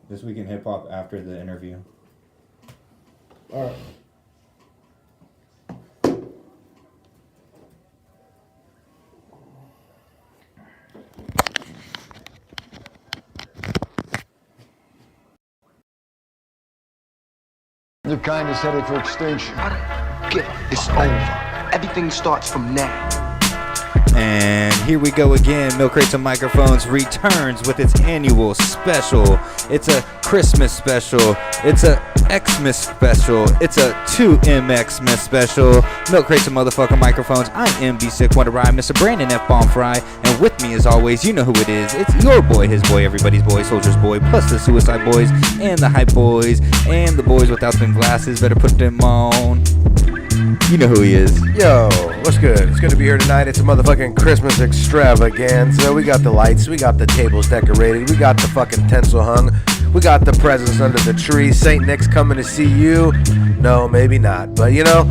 This Week in Hip Hop after the interview. All right. Your kind is headed for extinction. It's over. Everything starts from now. And here we go again. Milkcrates Microphones returns with its annual special. It's a Christmas special. It's a Xmas special. It's a 2MEX-Mas special. Milkcrates motherfucking microphones. I'm MB Sick Wonder Ride, Mr. Brandon F. Bomb Fry, and with me as always, you know who it is. It's your boy, his boy, everybody's boy, Soldier's boy, plus the Suicide Boys and the Hype Boys and the boys without them glasses. Better put them on. You know who he is. Yo, what's good? It's good to be here tonight. It's a motherfucking Christmas extravaganza. We got the lights, we got the tables decorated, we got the fucking tinsel hung, we got the presents under the tree. St. Nick's coming to see you. No, maybe not. But you know,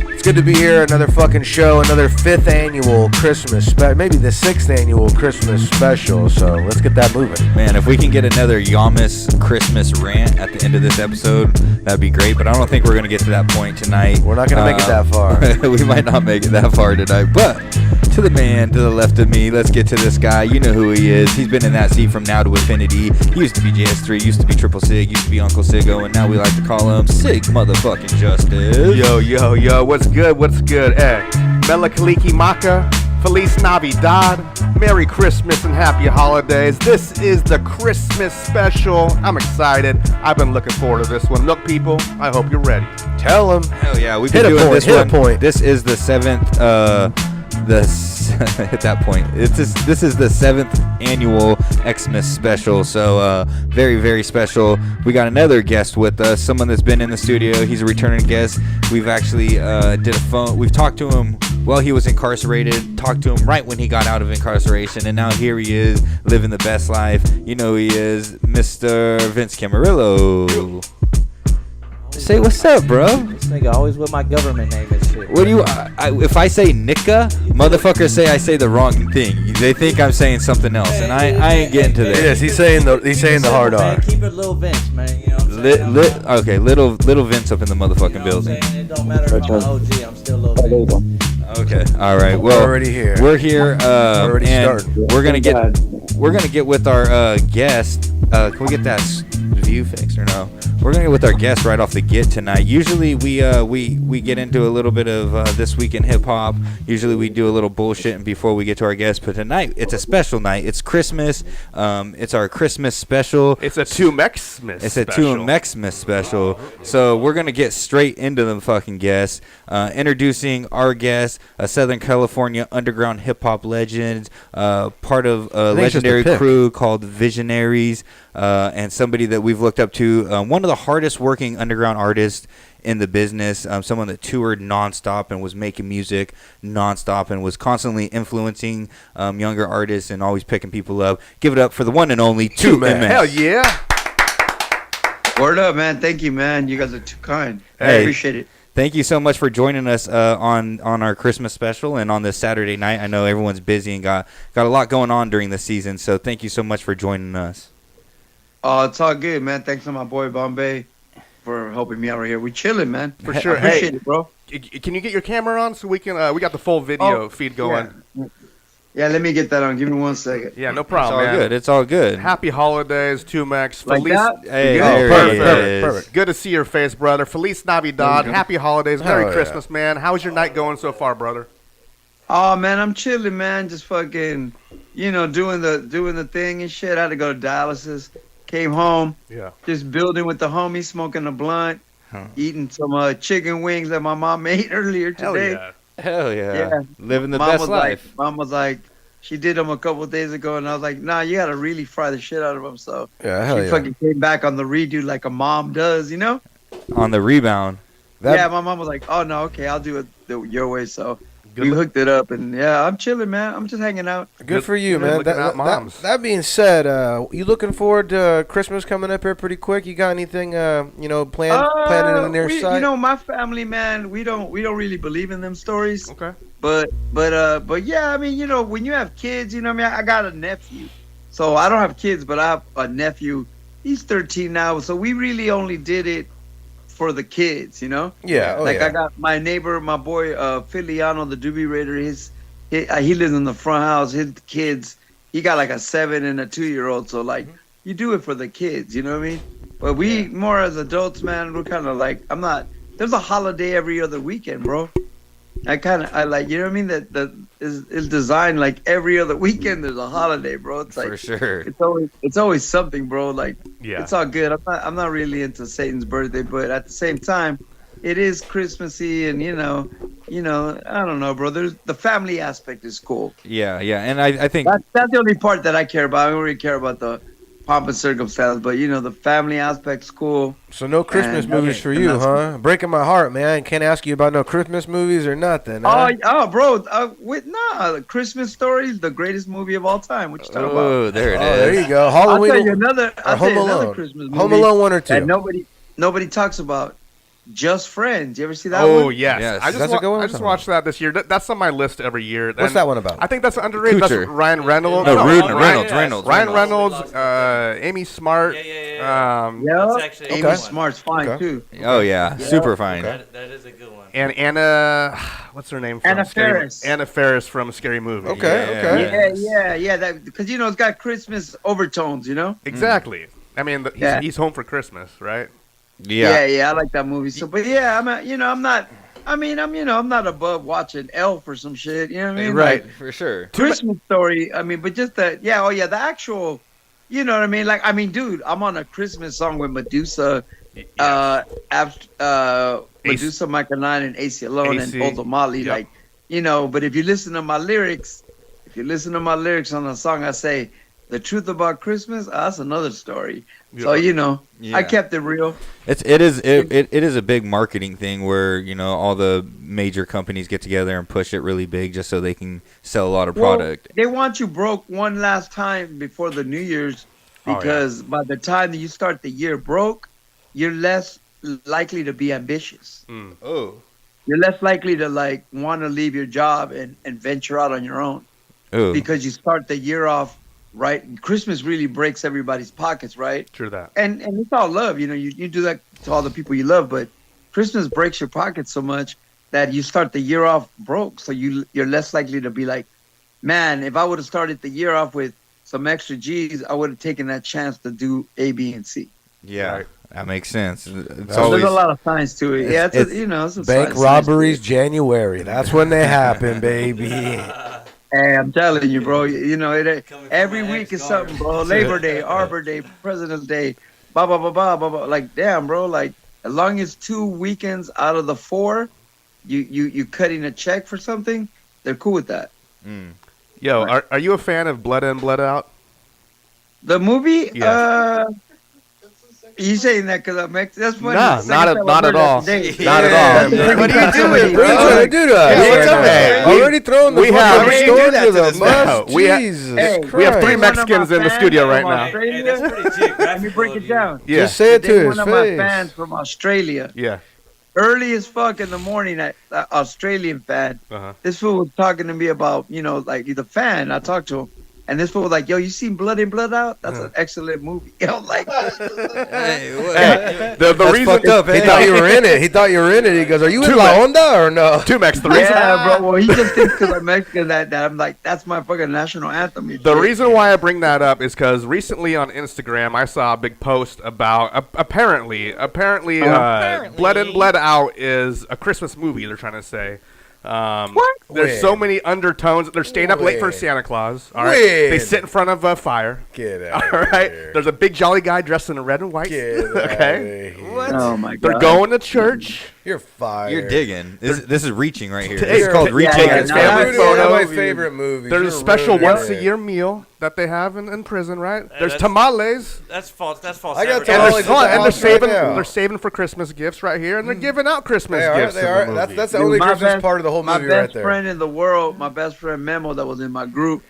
it's good to be here. Another fucking show, another 5th annual Christmas maybe the 6th annual Christmas special. So let's get that moving. Man, if we can get another Yamas Christmas rant at the end of this episode, that'd be great. But I don't think we're going to get to that point tonight. We're not going to make it that far. We might not make it that far tonight. But to the man to the left of me, let's get to this guy. You know who he is. He's been in that seat from now to infinity. He used to be JS3, used to be Triple Sig, used to be Uncle Siggo, and now we like to call him Sig motherfucking Justice. Yo, what's good? Hey, Bella Kaliki Maka, Feliz Navidad, Merry Christmas and Happy Holidays. This is the Christmas special. I'm excited. I've been looking forward to this one. Look, people, I hope you're ready. Tell them. Hell yeah, we've been doing this one. This is the 7th, hit that point. This is the 7th annual Xmas special, so very, very special. We got another guest with us, someone that's been in the studio. He's a returning guest. We've actually did a phone. We've talked to him while he was incarcerated, talked to him right when he got out of incarceration, and now here he is living the best life. You know who he is, Mr. Vince Camarillo. Say what's up, bro. This nigga always with my government name and shit. What do you? If I say Nika, motherfuckers say I say the wrong thing. They think I'm saying something else, and I ain't getting to that. Yes, he's saying the hard R. Keep it Lil Vince, man. You know what I'm saying? Okay, little Vince up in the motherfucking building. It don't matter if I'm an OG. I'm still Lil Vince. Okay, all right. Well, we're already here. We're here. Already and started. We're gonna get with our guest. Can we get that view fixed or no? We're gonna get with our guest right off the get tonight. Usually we get into a little bit of This Week in Hip Hop. Usually we do a little bullshitting before we get to our guest. But tonight it's a special night. It's Christmas. It's our Christmas special. It's a 2MEX-Mas It's a 2MEX-Mas special. So we're gonna get straight into the fucking guest. Introducing our guest, a Southern California underground hip hop legend, part of a legendary crew called Visionaries, and somebody that we've looked up to. One of the hardest working underground artists in the business, someone that toured nonstop and was making music nonstop and was constantly influencing younger artists and always picking people up. Give it up for the one and only 2MEX. Hell yeah. Word up, man. Thank you, man. You guys are too kind. I Hey. appreciate it. Thank you so much for joining us on our Christmas special and on this Saturday night. I know everyone's busy and got a lot going on during the season, so thank you so much for joining us. Oh, it's all good, man. Thanks to my boy Bombay for helping me out right here. We chilling, man. For sure. I appreciate it, bro. Can you get your camera on so we can? We got the full video feed going. Yeah, let me get that on. Give me 1 second. Yeah, no It's problem, all man. good. It's all good. Happy holidays, 2MEX. Like that? Hey, Yeah. there Perfect, it perfect, is. perfect. Good to see your face, brother. Feliz Navidad. Happy holidays. Merry Hell yeah. Christmas, man. How's your night going so far, brother? Oh, man, I'm chilling, man. Just fucking, doing the thing and shit. I had to go to dialysis. Came home. Yeah. Just building with the homies, smoking a blunt, eating some chicken wings that my mom made earlier today. Hell yeah. Hell yeah. Yeah. Living the Mom best was life. Mom was like, she did them a couple of days ago, and I was like, nah, you gotta really fry the shit out of them. So Yeah, hell she yeah. fucking came back on the redo like a mom does, On the rebound. Yeah, my mom was like, oh no, okay, I'll do it your way. So we hooked it up, and yeah, I'm chilling, man. I'm just hanging out. Good for you, Good man. looking out moms. That being said, you looking forward to Christmas coming up here pretty quick? You got anything, planning in the near side? My family, man, we don't really believe in them stories. Okay. But yeah, I mean, when you have kids, I got a nephew. So I don't have kids, but I have a nephew, he's 13 now, so we really only did it for the kids, you know. Yeah. I got my neighbor, my boy Filiano, the Doobie Raider. He lives in the front house. His kids, he got like a 7 and a 2-year-old. So like, you do it for the kids, you know what I mean? But we more as adults, man. We're kind of like, I'm not. There's a holiday every other weekend, bro. I like, you know what I mean? That is designed like every other weekend. There's a holiday, bro. It's like For sure. It's always something, bro. Like, Yeah. it's all good. I'm not really into Satan's birthday, but at the same time, it is Christmassy, and you know, I don't know, bro. There's the family aspect is cool. Yeah, and I think That's the only part that I care about. I don't really care about the pomp and circumstance, but you know, the family aspect's cool. So no Christmas And- movies for and you, that's huh? Breaking my heart, man. Can't ask you about no Christmas movies or nothing. Huh? Bro, Christmas Story is the greatest movie of all time. What you talking about? oh, there it is. Oh, there you go. I'll Halloween. tell you another. I'll tell Home you another Alone. Christmas movie. Home Alone 1 or 2. that nobody talks about. Just Friends. You ever see that Oh one? yes, Yes. I just That's a good one. I just watched that this year. That's on my list every year. What's And that one about? I think that's underrated. That's Coocher. Ryan Reynolds. No, Ryan Reynolds. Reynolds. Amy Smart. Yeah. That's actually Amy a good one. Smart's fine Okay. too. Oh yeah, super fine. That is a good one. And Anna, what's her name? From Anna Scary, Faris. Anna Faris from Scary Movie. Okay. Yeah. That because you know it's got Christmas overtones. You know. Exactly. I mean, he's home for Christmas, right? Yeah. I like that movie. So, but yeah, I'm not above watching Elf or some shit. You know what I mean? Right. Like, For sure. Christmas Story. I mean, but just the the actual. You know what I mean? Like, I mean, dude, I'm on a Christmas song with Medusa, Medusa, Michael 9, and AC Alone, AC, and Old Molly. yep. Like, you know, but if you listen to my lyrics, on the song, I say, the truth about Christmas, that's another story. So, you know, I kept it real. It is a big marketing thing where, you know, all the major companies get together and push it really big just so they can sell a lot of product. They want you broke one last time before the New Year's because by the time that you start the year broke, you're less likely to be ambitious. Oh. You're less likely to like want to leave your job and venture out on your own. Oh. Because you start the year off right. Christmas really breaks everybody's pockets, right? True that. And it's all love, you know. You do that to all the people you love, but Christmas breaks your pockets so much that you start the year off broke. So you're less likely to be like, man, if I would have started the year off with some extra G's, I would have taken that chance to do A, B, and C. Yeah. Right. That makes sense. It's So always there's a lot of science to it. Yeah, it's a Bank science robberies, to it. January. That's when they happen, baby. Hey, I'm telling you, bro. You know, every my week is ex-guard. something, bro. Labor Day, Arbor Day, President's Day, blah blah blah blah blah blah. Like, damn, bro. Like, as long as 2 weekends out of the 4, you cutting a check for something, they're cool with that. Yo, are you a fan of Blood In, Blood Out? The movie, Yeah. You saying that because I'm Mexican? That's funny. Nah, The second time not I at heard all. that today. Not at all. That's the second What are you time somebody- doing, bro? What are you trying to do to us? Yeah, what's right up, now? man? Already throwing the We have- fucking we store do that to to the this bus. now. We have- Jesus Hey, We have Christ. 3 one of my Mexicans in the fans studio from right now. Australia- Hey, that's pretty geographical. Let me break it down. Yeah. Just say it Today, to his one of my face. fans from Australia, Yeah. early as fuck in the morning, Australian fan. Uh-huh. This fool was talking to me about, you know, like he's a fan. I talked to him. And this fool was like, yo, you seen Blood In, Blood Out? That's an excellent movie. I'm like, Hey, what? Hey, the That's reason fucked up, He hey. thought you were in it. He thought you were in it. He goes, "Are you in La Onda or no?" 2MEX, the reason yeah, bro. Well, he just thinks because I'm Mexican that I'm like, that's my fucking national anthem. and The shit. reason why I bring that up is because recently on Instagram I saw a big post about apparently Blood In, Blood Out is a Christmas movie. They're trying to say. What? There's so many undertones. They're staying up late for When? Santa Claus. All right, When? they sit in front of a fire. Get All out. right, there's a big jolly guy dressed in red and white. Get Okay, what? Oh, my God. they're going to church. You're fired. You're digging. This is reaching right here. Hey, This is called yeah, reaching. yeah, It's yeah, family that's One of photo. my favorite movies. There's a You're special ruining once it. a year meal that they have in prison, right? There's that's- tamales. That's false. That's false. I got And tamales. they're saving. right now. They're saving for Christmas gifts right here, and they're giving out Christmas They are. gifts. They in the are. movie. That's the Dude, only my Christmas best- part of the whole My movie right best there. friend in the world, my best friend Memo, that was in my group.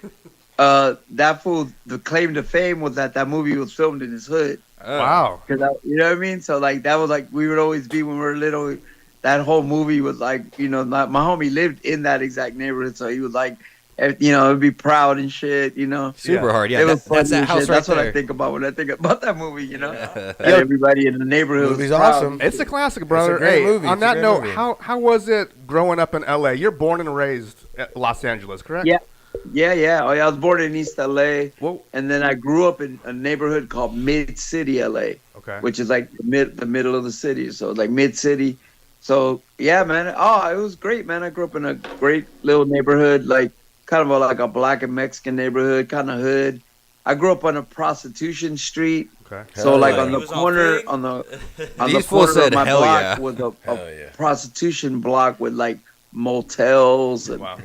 That fool, the claim to fame was that movie was filmed in his hood. Wow. Cause you know what I mean? So like that was like we would always be when we were little. That whole movie was like, you know, my homie lived in that exact neighborhood, so he was like, it'd be proud and shit. Super hard. Yeah, It was that's funny that and house shit. right That's what there. I think about when I think about that movie. That everybody in the neighborhood Movie's was proud. awesome. It's a classic, brother. It's a great Hey, movie. on It's a that great note, movie. how was it growing up in LA? You're born and raised at Los Angeles, correct? Yeah. Oh, yeah. I was born in East LA, Whoa. and then I grew up in a neighborhood called Mid City LA, Okay. which is like the middle of the city. So like Mid City. So yeah, man. Oh, it was great, man. I grew up in a great little neighborhood, like kind of like a black and Mexican neighborhood, kind of hood. I grew up on a prostitution street. Okay. So Hell like yeah. on the He was on corner, Fig? on the These fools corner said of my hell block yeah. was Hell yeah. a prostitution block with like motels and Wow.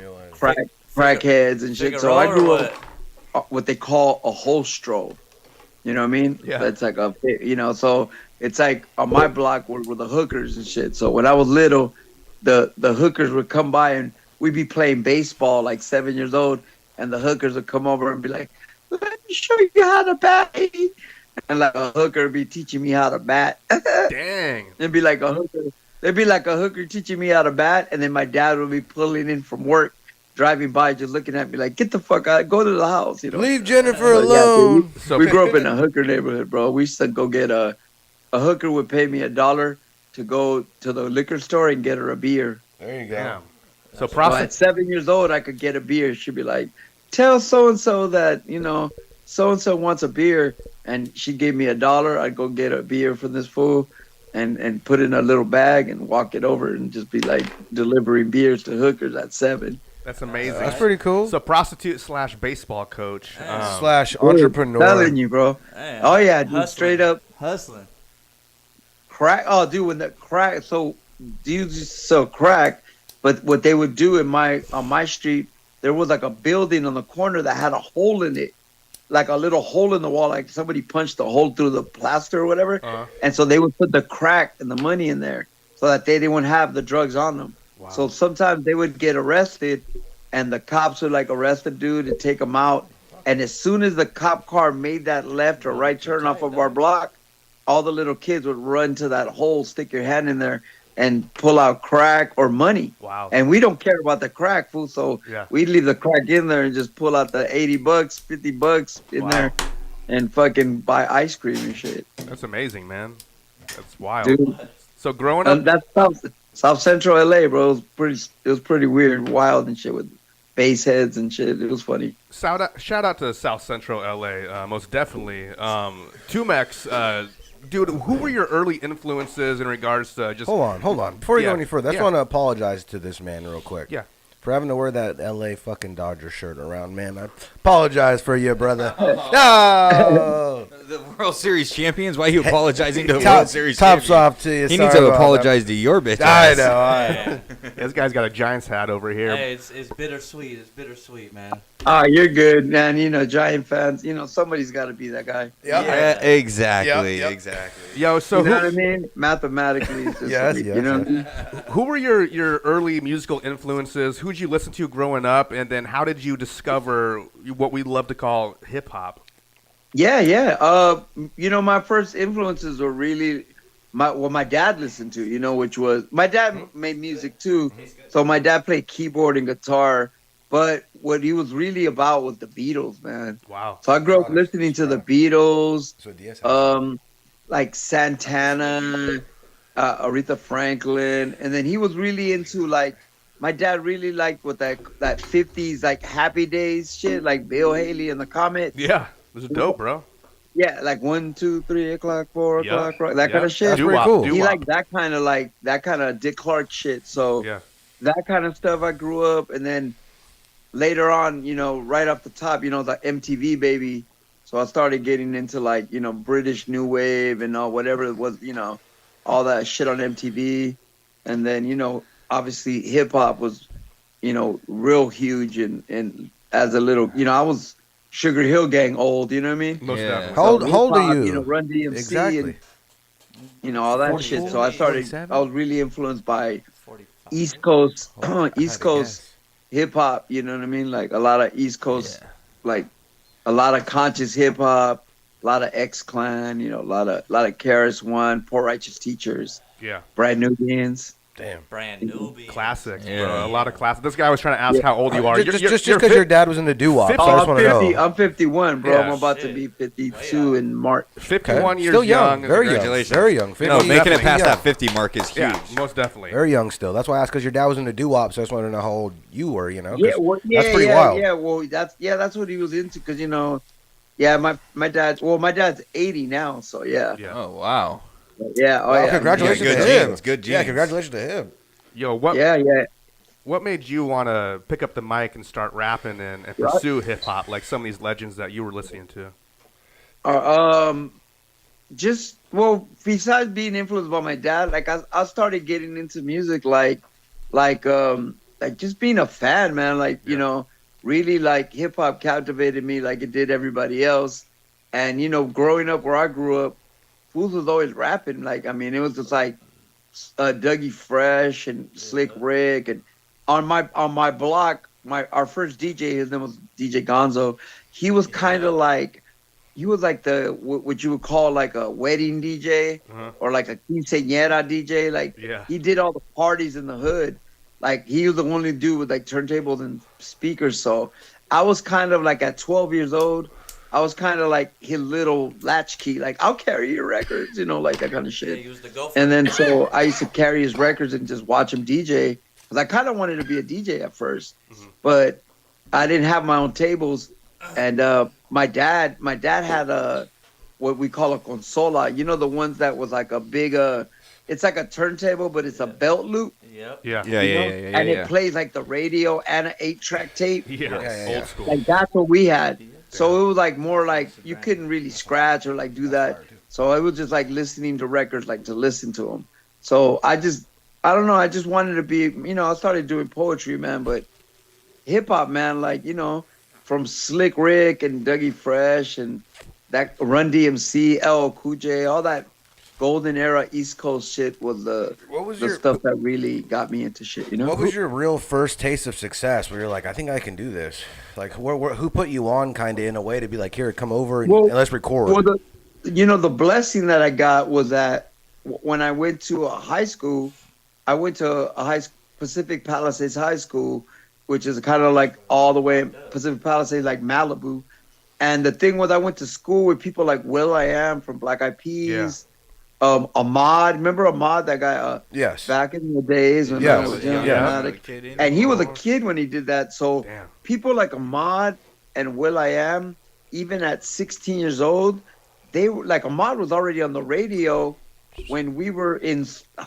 crackheads and shit. So I Figueroa or grew what? up what they call a holstro. You know what I mean? Yeah. That's like so it's like on my block were the hookers and shit. So when I was little, the hookers would come by and we'd be playing baseball like 7 years old, and the hookers would come over and be like, "Let me show you how to bat." And like a hooker would be teaching me how to bat. Dang. It'd be like a hooker. There'd be like a hooker teaching me how to bat, and then my dad would be pulling in from work, driving by, just looking at me like, "Get the fuck out! Go to the house!" Leave Jennifer But yeah, alone. dude, So we grew up in a hooker neighborhood, bro. We used to go get a hooker would pay me $1 to go to the liquor store and get her a beer. There you go. Damn. So So at 7 years old, I could get a beer. She'd be like, "Tell so and so that so and so wants a beer," and she gave me $1. I'd go get a beer from this fool, and put it in a little bag and walk it over and just be like delivering beers to hookers at 7. That's amazing. That's pretty cool. So prostitute / baseball coach. Slash Dude, entrepreneur. telling you, bro. Man, Oh yeah, dude, hustling. straight up Hustling. crack. Oh, dude, when the crack. So dudes used to sell crack, but what they would do on my street, there was like a building on the corner that had a hole in it, like a little hole in the wall, like somebody punched a hole through the plaster or whatever. And so they would put the crack and the money in there so that they didn't have the drugs on them. Wow. So sometimes they would get arrested, and the cops would like arrest the dude and take him out. And as soon as the cop car made that left or right turn off of our block, all the little kids would run to that hole, stick your hand in there, and pull out crack or money. Wow. And we don't care about the crack, fool. So Yeah. we'd leave the crack in there and just pull out the $80, $50 in Wow. there, and fucking buy ice cream and shit. That's amazing, man. That's wild. Dude, So growing up, that's South Central LA, bro. It was pretty weird, wild and shit with bass heads and shit. It was funny. shout out to South Central LA, most definitely. 2MEX, dude, who were your early influences in regards to just? Hold on. Before you Yeah, go any further, I just yeah. want to apologize to this man real quick. Yeah. For having to wear that LA fucking Dodger shirt around, man. I apologize for you, brother. No. The World Series champions? Why are you apologizing to the Top- World Series tops champions? off to you. He Sorry needs to about apologize to your bitch that. ass. I know. This guy's got a Giants hat over here. Hey, it's bittersweet. It's bittersweet, man. Ah, you're good, man. Giant fans. Somebody's got to be that guy. Yeah, exactly, Yep. exactly. Yo, so You know who, what I mean? Mathematically, it's just Yes, like, yes, you know. yes. who were your early musical influences? Who'd you listen to growing up, and then how did you discover what we love to call hip hop? Yeah. My first influences were really what my dad listened to, which was my dad made music too. So my dad played keyboard and guitar, but what he was really about was the Beatles, man. Wow. So I grew up listening to the Beatles, So Diaz has- like Santana, Aretha Franklin, and then he was really into like my dad really liked what that 50s like Happy Days shit, like Bill Haley and the Comets. Yeah, this is dope, bro. Yeah, like 1, 2, 3 o'clock, 4 Yeah. o'clock, right? That kind Yeah. of shit. That's pretty Doo-wop, cool. He doo-wop. liked that kind of Dick Clark shit. So Yeah. that kind of stuff I grew up, and then later on, right off the top, the MTV baby. So I started getting into like British new wave and whatever it was, all that shit on MTV, and then obviously hip hop was real huge, and as a little I was Sugar Hill Gang old, you know what I mean? Most Yeah. definitely. How old are Hip-hop, you? Run DMC Exactly. and all that 44, shit. So I started. 47? I was really influenced by 45. East Coast, Oh, East Coast hip hop. You know what I mean? Like a lot of East Coast, Yeah. like a lot of conscious hip hop, a lot of X Clan. A lot of KRS One, Poor Righteous Teachers, Yeah. Brand Nubians. Damn. brand new beats. Classics, Yeah. bro. A lot of classics. This guy was trying to ask how old you are. Just because your dad was in the doo-wop, so I just I'm want to 50. know. I'm 51, bro. Yeah. I'm about to Shit. be 52 in March. 51 years Still young, young. very young, Congratulations. very young. 50, No, making it definitely past young. that 50 mark is huge. Yeah, most definitely. Very young still. That's why I asked, because your dad was in the doo-wop, so I just wanted to know how old you were, you know? 'cause Yeah, well, that's pretty wild. Yeah, well, that's what he was into, because yeah, my dad's 80 now, so yeah. Oh, wow. Yeah, oh Well, yeah. congratulations Yeah, to good him. genes, good Yeah, genes. congratulations to him. Yo, what Yeah. what made you want to pick up the mic and start rapping and pursue hip hop like some of these legends that you were listening to? Just besides being influenced by my dad, like I started getting into music like just being a fan, man. Like really like hip hop captivated me like it did everybody else. And growing up where I grew up, fools was always rapping. Like I mean, it was just like Dougie Fresh and Slick Rick, and on my block, our first DJ, his name was DJ Gonzo. He was kind of like. He was like what you would call like a wedding DJ or like a quinceañera DJ. Like he did all the parties in the hood. Like he was the only dude with like turntables and speakers. So I was kind of like at 12 years old, I was kind of like his little latchkey. Like I'll carry your records, like that kind of shit. Yeah, he was the gopher. And then so I used to carry his records and just watch him DJ. Because I kind of wanted to be a DJ at first, but I didn't have my own tables. And my dad had what we call a consola. The ones that was like a big it's like a turntable, but it's a belt loop. Yep. Yeah. And it plays like the radio and an 8-track tape. Yeah. Old school. Like that's what we had. So it was like more like you couldn't really scratch or like do that. So it was just like listening to records, like to listen to them. So I don't know. I just wanted to be, I started doing poetry, man, but hip hop, man, like, from Slick Rick and Dougie Fresh and that Run DMC, LL Cool J, all that golden era East Coast shit was the stuff that really got me into shit, What was your real first taste of success where you're like, I think I can do this? Like, who put you on kind of in a way to be like, here, come over and let's record? Well, the blessing that I got was that when I went to a high school, I went to Pacific Palisades High School, which is kind of like all the way in Pacific Palisades, like Malibu. And the thing was, I went to school with people like will.i.am from Black Eyed Peas, Ahmad. Remember Ahmad, that guy? Yes. Back in the days when I was young. And he was a kid when he did that. So people like Ahmad and will.i.am, even at 16 years old, they were like, Ahmad was already on the radio when we were in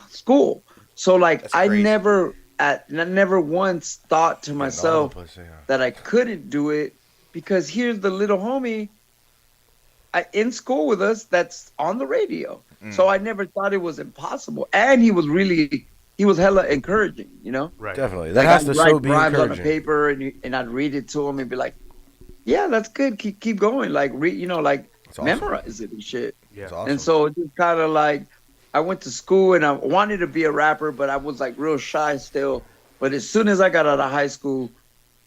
school. So like, I never once thought to myself that I couldn't do it, because here's the little homie in school with us that's on the radio. So I never thought it was impossible. And he was hella encouraging, Right. Definitely. That has to so be rhymes encouraging. on a paper and I'd read it to him and be like, yeah, that's good. Keep going. Like, awesome. memorize it and shit. Yeah. Awesome. And so it just kind of like, I went to school and I wanted to be a rapper, but I was like real shy still. But as soon as I got out of high school,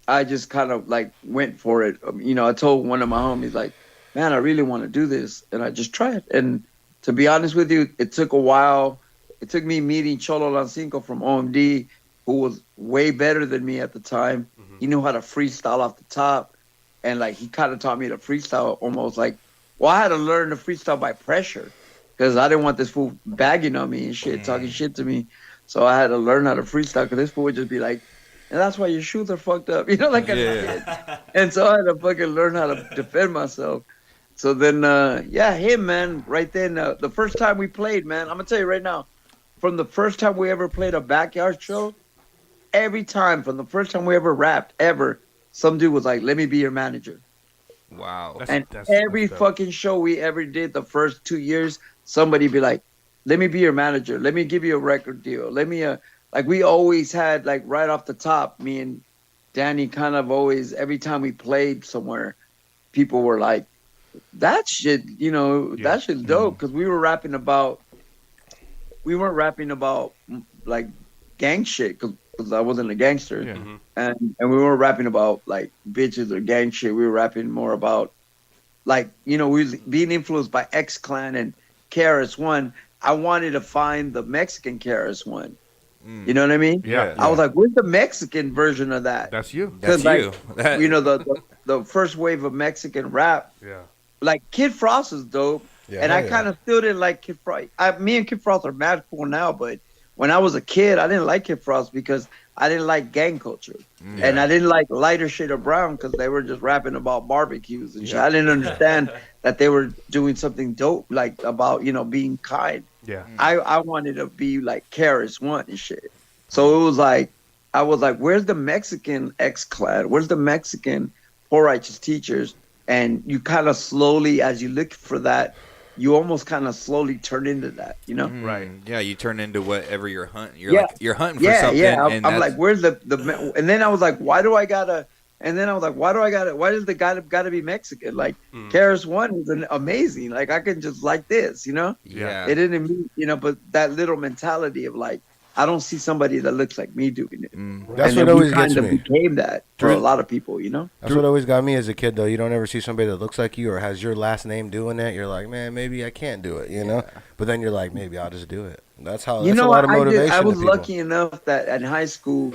I just kind of like went for it. I told one of my homies, like, man, I really want to do this. And I just tried. And to be honest with you, it took a while. It took me meeting Cholo Lancinco from OMD, who was way better than me at the time. He knew how to freestyle off the top. And like, he kind of taught me to freestyle almost like, I had to learn to freestyle by pressure, because I didn't want this fool bagging on me and shit, talking shit to me. So I had to learn how to freestyle, because this fool would just be like, and that's why your shoes are fucked up. Like kind of shit. And so I had to fucking learn how to defend myself. So then, him, man, right then, the first time we played, man, I'm going to tell you right now, from the first time we ever played a backyard show, every time, from the first time we ever rapped, ever, some dude was like, let me be your manager. Wow. That's Every fucking show we ever did the first 2 years, somebody be like, let me be your manager. Let me give you a record deal. Let me, like, we always had, like, right off the top, me and Danny kind of always, every time we played somewhere, people were like, that shit, that shit's dope. Because we weren't rapping about, like, gang shit, because I wasn't a gangster. And we weren't rapping about, like, bitches or gang shit. We were rapping more about, like, we was being influenced by X-Clan and KRS-One. I wanted to find the Mexican KRS-One. You know what I mean? Yeah. I was like, where's the Mexican version of that? That's you. That's like, you. You know, the first wave of Mexican rap. Yeah. Like Kid Frost is dope. Yeah, and I kind of still didn't like Kid Frost. Me and Kid Frost are mad cool now, but when I was a kid, I didn't like Kid Frost because I didn't like gang culture. And I didn't like lighter shade of brown because they were just rapping about barbecues and shit. I didn't understand that they were doing something dope, like about, you know, being kind. Yeah. I wanted to be like KRS-One and shit. So it was like, I was like, where's the Mexican X-Clad? Where's the Mexican Poor Righteous Teachers? And you kind of slowly, as you look for that, you almost kind of slowly turn into that, you know? Right. Yeah, you turn into whatever you're hunting. You're hunting for something. Yeah, and I'm like, where's the and then I was like, why does the guy gotta be Mexican? Like, KRS-One is amazing. Like, I can just like this, you know? Yeah. It didn't mean, you know, but that little mentality of like, I don't see somebody that looks like me doing it. That's and what always kind gets of me. became that for a lot of people, you know? That's what always got me as a kid, though. You don't ever see somebody that looks like you or has your last name doing that. You're like, man, maybe I can't do it, you know? But then you're like, maybe I'll just do it. That's how. You That's know, a lot of motivation. I was to people. lucky enough that in high school,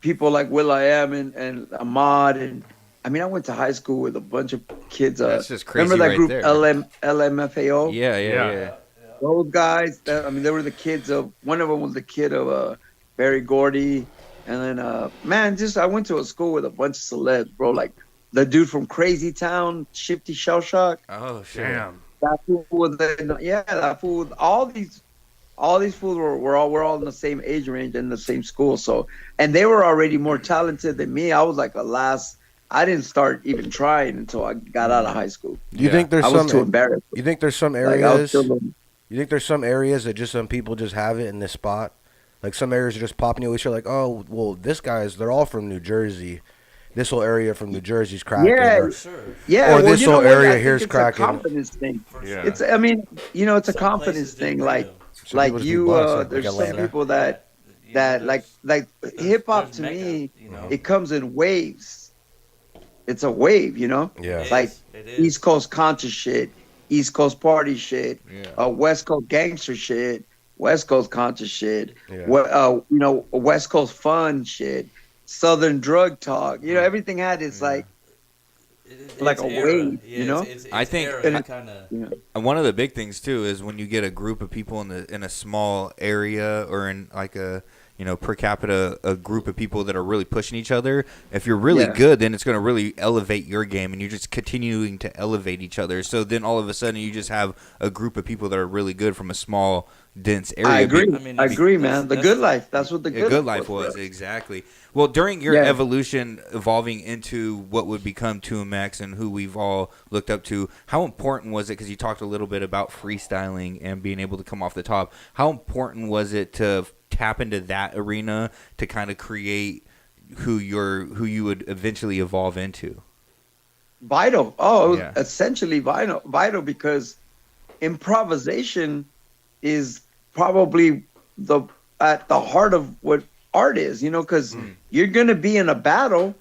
people like will.i.am and Ahmad and I mean, I went to high school with a bunch of kids. That's just crazy. Remember that right group there. LMFAO? Yeah. Those guys. They were the kids of. One of them was the kid of Barry Gordy, and then I went to a school with a bunch of celebs, bro. Like the dude from Crazy Town, Shifty Shell Shock. Oh shit. Damn. That fool was that fool. All these fools were all in the same age range and the same school. So, and they were already more talented than me. I was like I didn't start even trying until I got out of high school. Do you think there's I was too embarrassed. You think there's some Like, I was areas? still- You think there's some areas that just some people just have it in this spot? Like some areas are just popping. You always hear like, oh, well, they're all from New Jersey. This whole area from New Jersey's cracking. Yeah, or, yeah. Or this you know whole what? area I think here's it's cracking. a confidence thing. Yeah. It's, I mean, you know, it's a Some confidence places thing. do, Like, Some like people just be you, busting, like there's some Atlanta. people that like hip hop to me, it comes in waves. It's a wave, you know. Yeah. Like It is. East Coast conscious shit, East Coast party shit, Yeah. West Coast gangster shit, West Coast conscious shit, Yeah. you know, West Coast fun shit, Southern drug talk. You know, everything had its like like a wave, you know? I think- kind of. And one of the big things too is when you get a group of people in a small area or in like a per capita a group of people that are really pushing each other. If you're really good, then it's going to really elevate your game, and you're just continuing to elevate each other. So then all of a sudden you just have a group of people that are really good from a small, dense area. I agree. I mean, I agree, man. The that's- good life. That's what the good Life was for us. exactly. Well, during your Yeah. evolution, evolving into what would become 2MEX and who we've all looked up to, how important was it? Because you talked a little bit about freestyling and being able to come off the top. How important was it to tap into that arena to kind of create who you would eventually evolve into? Vital. Oh, it was Yeah. essentially vital because improvisation is probably at the heart of what art is, you know, because you're going to be in a battle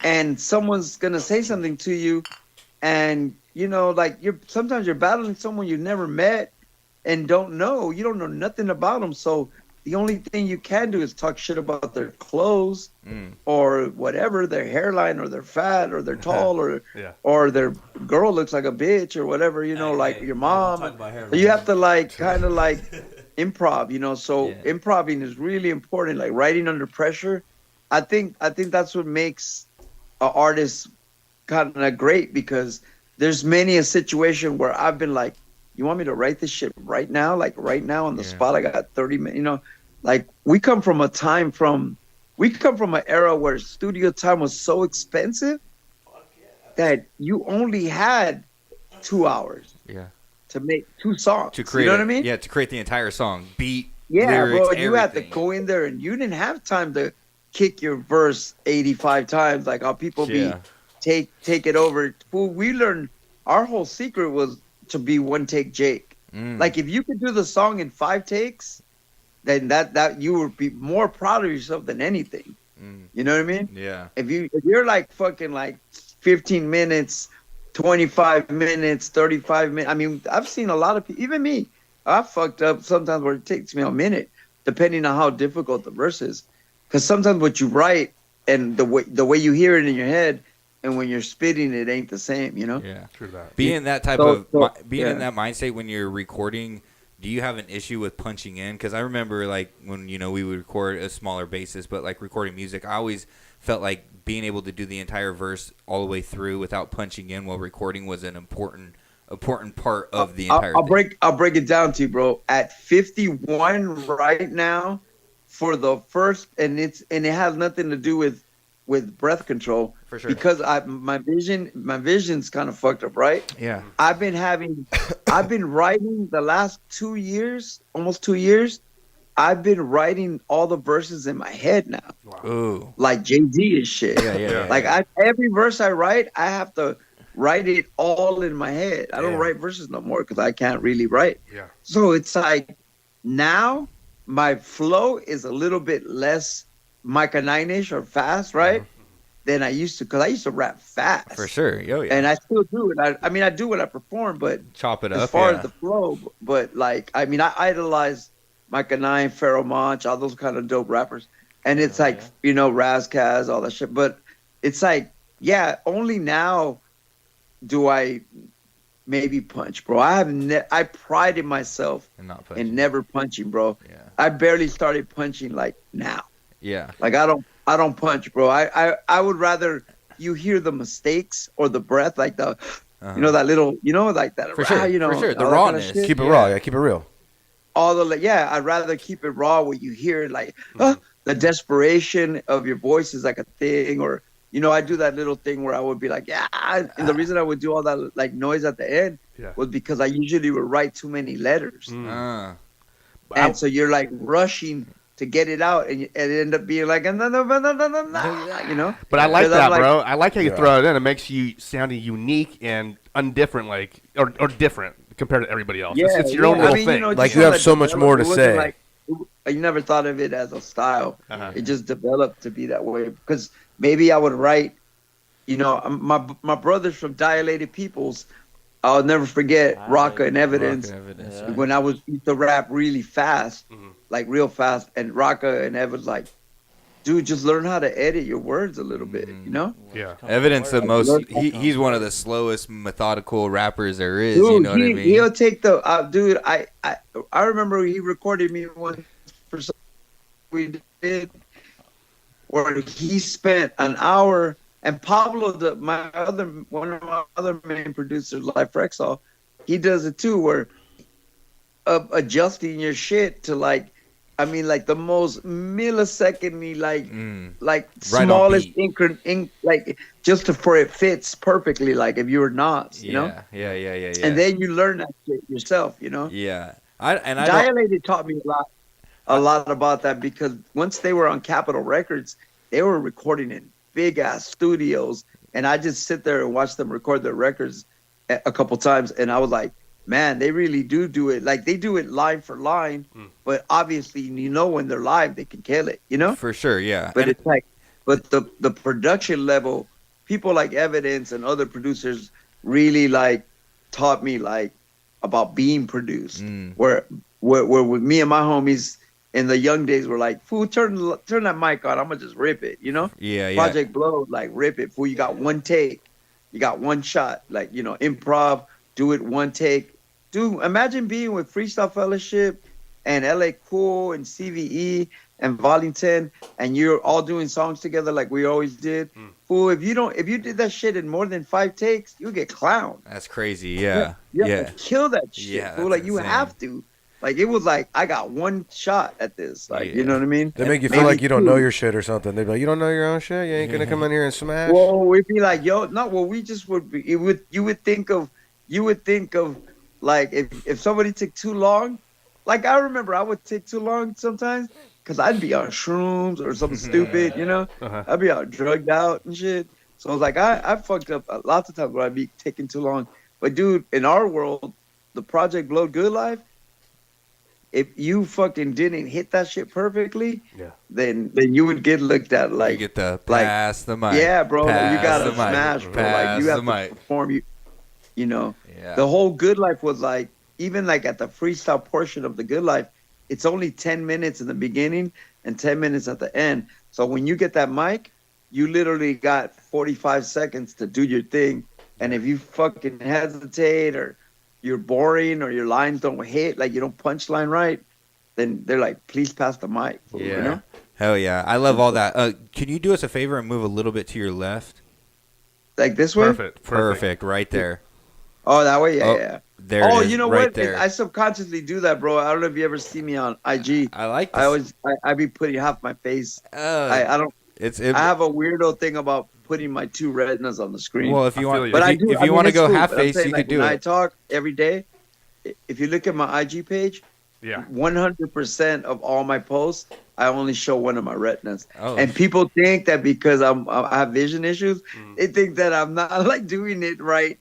and someone's going to say something to you and, you know, like sometimes you're battling someone you've never met and don't know. You don't know nothing about them. So the only thing you can do is talk shit about their clothes or whatever, their hairline or they're fat or they're tall or their girl looks like a bitch or whatever, you know, like your mom. talk about hairline. So you have to like kind of like improv, you know. So improving is really important, like writing under pressure. I think that's what makes an artist kind of great because there's many a situation where I've been like, you want me to write this shit right now? Like right now on the spot, I got 30 minutes, you know, like we come from an era where studio time was so expensive that you only had 2 hours to make 2 songs. To create, you know what I mean? Yeah, to create the entire song, beat, Yeah, lyrics, bro, you had to everything. go in there and you didn't have time to kick your verse 85 times like how people take it over. Well, we learned our whole secret was to be one take Jake. Like if you could do the song in 5 takes, then that you would be more proud of yourself than anything. You know what I mean? Yeah. If you're like fucking like 15 minutes, 25 minutes, 35 minutes. I mean, I've seen a lot of people, even me. I fucked up sometimes where it takes me a minute. depending on how difficult the verse is. Because sometimes what you write and the way you hear it in your head and when you're spitting it ain't the same, you know? Yeah. True that. Being that type of being in that mindset when you're recording, do you have an issue with punching in? Because I remember like when we would record a smaller basis, but like recording music, I always felt like being able to do the entire verse all the way through without punching in while recording was an important part of the entire thing. I'll break it down to you, bro. At 51 right now, for the first, and it has nothing to do with breath control. For sure. Because my vision's kind of fucked up, right? Yeah. I've been writing the last 2 years, almost 2 years. I've been writing all the verses in my head now. Wow. Ooh. Like Jay-Z and shit. Yeah. Like every verse I write, I have to write it all in my head. I don't write verses no more because I can't really write. Yeah. So it's like now my flow is a little bit less Micah 9-ish or fast, right? Than I used to, because I used to rap fast. For sure. Yo, yeah. And I still do it. I mean, I do when I perform, but chop it up. as far as the flow, but like, I mean, I idolize Micah 9, Pharoah Monch, all those kind of dope rappers. And it's like, Razkaz, all that shit. But it's like, only now do I maybe punch, bro. I prided myself in never punching, bro. Yeah. I barely started punching like now. Yeah. Like I don't punch, bro. I would rather you hear the mistakes or the breath, like the that little, like that. For sure. For sure. The rawness. Kind of keep it raw. Keep it real. I'd rather keep it raw where you hear like the desperation of your voice is like a thing, or I do that little thing where I would be like, and the reason I would do all that like noise at the end was because I usually would write too many letters. And so you're like rushing to get it out, and it end up being like, But I like that, bro. I like how you throw it in. It makes you sounding unique and undifferent, like or different compared to everybody else. It's your own little thing. Like you have so much more to say. Like, I never thought of it as a style. It just developed to be that way because maybe I would write. My brothers from Dilated Peoples. I'll never forget Rocka and Evidence. When I used to rap really fast, like real fast, and Rocka and Evidence like, dude, just learn how to edit your words a little bit, Yeah. Evidence the most. He's one of the slowest methodical rappers there is. Dude, you know what I mean? He'll take the dude. I remember he recorded me once for something we did where he spent an hour. And Pablo, one of my other main producers, Life Rexall, he does it too, where adjusting your shit to like the most millisecondly, like smallest increment, like just for it fits perfectly, like if you were Nas, Yeah. And then you learn that shit yourself, Yeah. Dilated taught me a lot about that because once they were on Capitol Records, they were recording in big ass studios, and I just sit there and watch them record their records a couple times, and I was like, man, they really do it. Like they do it line for line, but obviously when they're live they can kill it, For sure, yeah. But it's like, but the production level, people like Evidence and other producers really like taught me like about being produced. Where with me and my homies in the young days, we're like, fool, turn that mic on. I'm gonna just rip it, Yeah. Project Blow, like rip it, fool. You got one take, you got one shot, like improv, do it one take. Dude, imagine being with Freestyle Fellowship and LA Cool and CVE and Volume 10, and you're all doing songs together like we always did. Fool, if you did that shit in more than 5 takes, you get clowned. That's crazy. Yeah. You have to kill that shit. Yeah, fool. Like you have to. Like it was like I got one shot at this. Like you know what I mean? They make you feel like you don't know your shit or something. They'd be like, you don't know your own shit. You ain't gonna come in here and smash. Well, we'd be like, we just would be. You would think of like if somebody took too long. Like I remember I would take too long sometimes because I'd be on shrooms or something stupid. I'd be out drugged out and shit. So I was like, I fucked up lots of times where I'd be taking too long. But dude, in our world, the Project Blow Good Life. If you fucking didn't hit that shit perfectly, then you would get looked at like you get the pass the mic. Yeah, bro, you gotta the smash, bro. Like you have to perform. The whole Good Life was like, even like at the freestyle portion of the Good Life, it's only 10 minutes in the beginning and 10 minutes at the end. So when you get that mic, you literally got 45 seconds to do your thing. And if you fucking hesitate or you're boring or your lines don't hit, like you don't punchline right, then they're like, please pass the mic. Yeah. You know? Hell yeah. I love all that. Can you do us a favor and move a little bit to your left? Like this way? Perfect. Right there. Oh, that way? Yeah. There it is, you know right what? there. I subconsciously do that, bro. I don't know if you ever see me on IG. I like this. I be putting half my face. I don't. I have a weirdo thing about putting my two retinas on the screen. Well, if you want, but if you want to go half face, you could do it. When I talk every day, if you look at my IG page, 100% of all my posts, I only show one of my retinas. And people think that because I have vision issues, they think that I'm not like doing it right.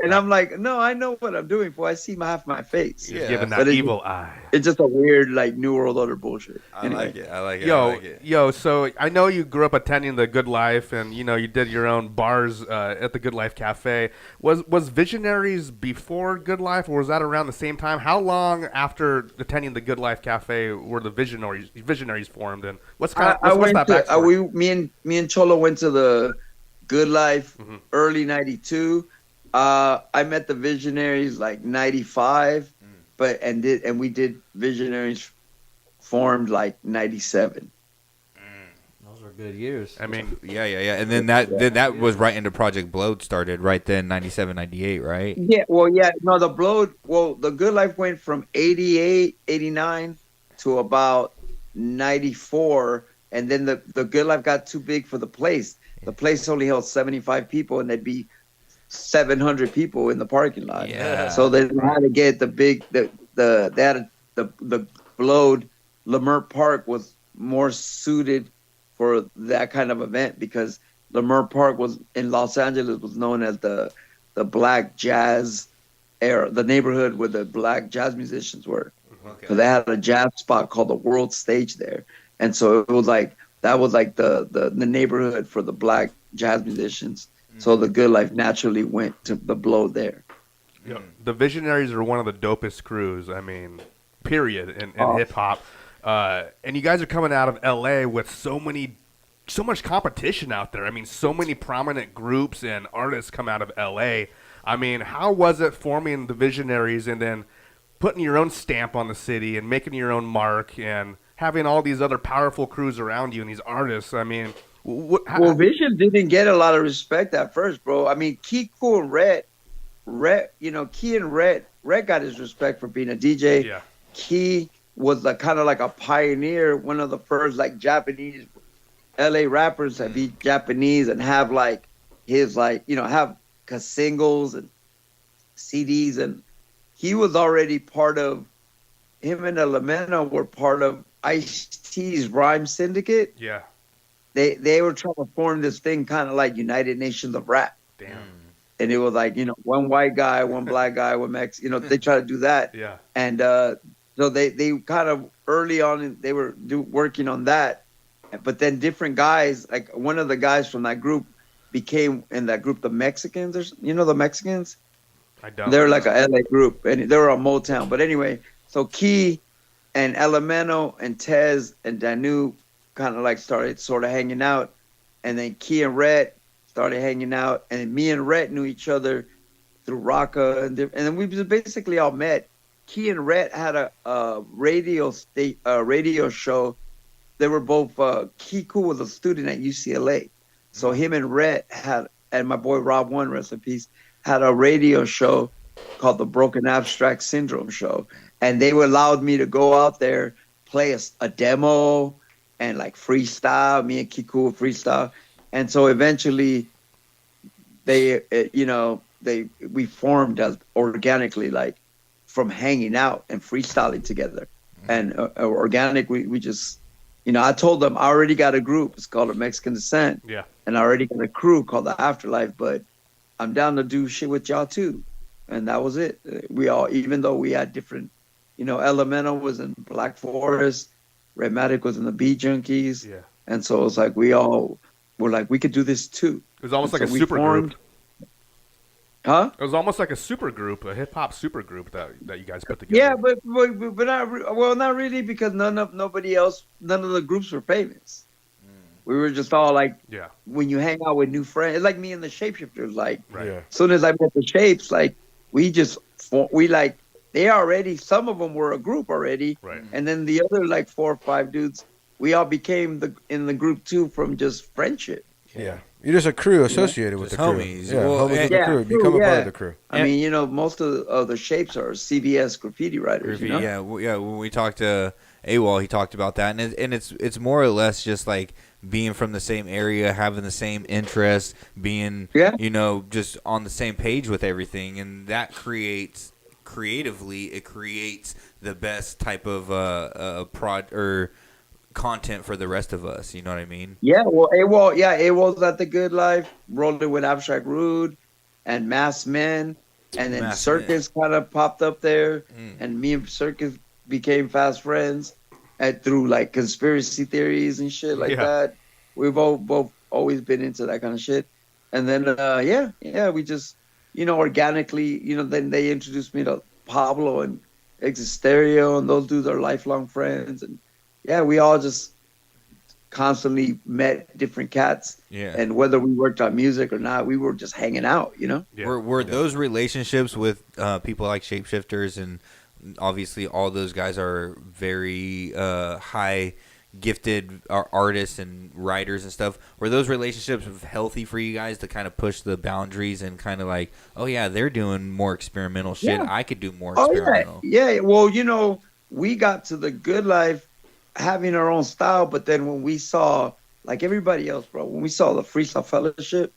And I'm like, no, I know what I'm doing, boy. I see half my face. You're giving that evil eye. It's just a weird, like, New World Order bullshit. I like it. Yo, so I know you grew up attending the Good Life, and you did your own bars at the GoodLife Cafe. Was Visionaries before Good Life, or was that around the same time? How long after attending the GoodLife Cafe were the Visionaries formed, and what's that backstory? Me and Cholo went to the Good Life early '92. I met the Visionaries like '95, and we did Visionaries formed like '97. Those were good years. I mean, yeah. And then that was right into Project Blowed started right then, '97, '98, right? Yeah. No, the Blowed. Well, the Good Life went from '88, '89 to about '94, and then the Good Life got too big for the place. The place only held 75 people, and there'd be 700 people in the parking lot. Yeah. So they had to get the Blowed. Leimert Park was more suited for that kind of event because Leimert Park was in Los Angeles was known as the black jazz era, the neighborhood where the black jazz musicians were. Okay. So they had a jazz spot called the World Stage there, and so it was like that was like the neighborhood for the black jazz musicians. So the Good Life naturally went to the Blowed there. Yeah. The Visionaries are one of the dopest crews, I mean, period, in hip-hop. And you guys are coming out of L.A. with so much competition out there. I mean, so many prominent groups and artists come out of L.A. I mean, how was it forming the Visionaries and then putting your own stamp on the city and making your own mark and having all these other powerful crews around you and these artists? I mean... Vision didn't get a lot of respect at first, bro. I mean, Key Cool and Red, Key and Red got his respect for being a DJ. Yeah. Key was kind of like a pioneer, one of the first like Japanese LA rappers that be Japanese and have like his have singles and CDs, and he was already part of. Him and Elemento were part of Ice-T's Rhyme Syndicate. Yeah. They were trying to form this thing kind of like United Nations of Rap. Damn. And it was like, one white guy, one black guy, one Mexican, they try to do that. Yeah. And so they kind of early on, they were working on that. But then different guys, like one of the guys from that group became in that group, the Mexicans, the Mexicans? I don't. They're like a LA group and they were on Motown. But anyway, so Key and Elemento and Tez and Danu kind of like started sort of hanging out, and then Key and Red started hanging out, and me and Red knew each other through Rocka, and then we just basically all met. Key and Red had a radio show. They were both Key Cool was a student at UCLA, so him and Red had, and my boy Rob One, rest in peace, had a radio show called the Broken Abstract Syndrome Show, and they allowed me to go out there, play a demo. And like freestyle, me and Kiku freestyle, and so eventually, we formed as organically, like from hanging out and freestyling together, and organic. We just, I told them I already got a group. It's called a Mexican Descent. Yeah. And I already got a crew called the Afterlife, but I'm down to do shit with y'all too, and that was it. We all, even though we had different, Elemental was in Black Forest. Redmatic was in the Bee Junkies, and so it was like we all were like we could do this too. It was almost like a super group. Huh? It was almost like a super group, a hip hop super group that you guys put together. Yeah, but not really, because none of the groups were famous. We were just all like, Yeah. when you hang out with new friends, it's like me and the Shapeshifters. Like, Right. Yeah. as soon as I met the Shapes, like they already, some of them were a group already, Right. and then the other like 4 or 5 dudes, we all became in the group too from just friendship. Yeah. You're just a crew associated with Just the crew. homies. Yeah, Well, homies with the yeah, crew. crew, Become a part yeah. of the crew. I mean, most of the Shapes are CBS graffiti writers. You know? Yeah. When we talked to AWOL, he talked about that, and it's more or less just like being from the same area, having the same interests, being just on the same page with everything, and that creates the best type of content for the rest of us. You know what I mean? Yeah, well, AWOL's at the Good Life, rolling with Abstract Rude and Mass Men, and then Mass Circus kind of popped up there, and me and Circus became fast friends, and through like conspiracy theories and shit like that. We've both always been into that kind of shit, and then we just organically, then they introduced me to Pablo and Exit Stereo, and those dudes are lifelong friends, and we all just constantly met different cats. Yeah. And whether we worked on music or not, we were just hanging out, Yeah. Were those relationships with people like Shapeshifters, and obviously all those guys are very high gifted artists and writers and stuff. Were those relationships healthy for you guys to kind of push the boundaries and kind of like, oh yeah, they're doing more experimental shit. Yeah. I could do more experimental. Yeah. Well, we got to the Good Life having our own style, but then when we saw, like everybody else, bro, when we saw the Freestyle Fellowship,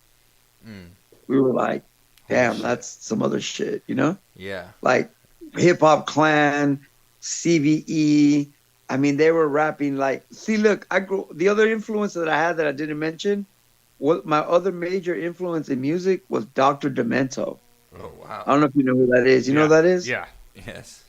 we were like, damn, that's some other shit, Yeah. Like Hip Hop Clan, CVE. I mean, they were rapping like, the other influence that I had that I didn't mention, my other major influence in music was Dr. Demento. Oh, wow. I don't know if you know who that is. You know who that is? Yeah. Yes.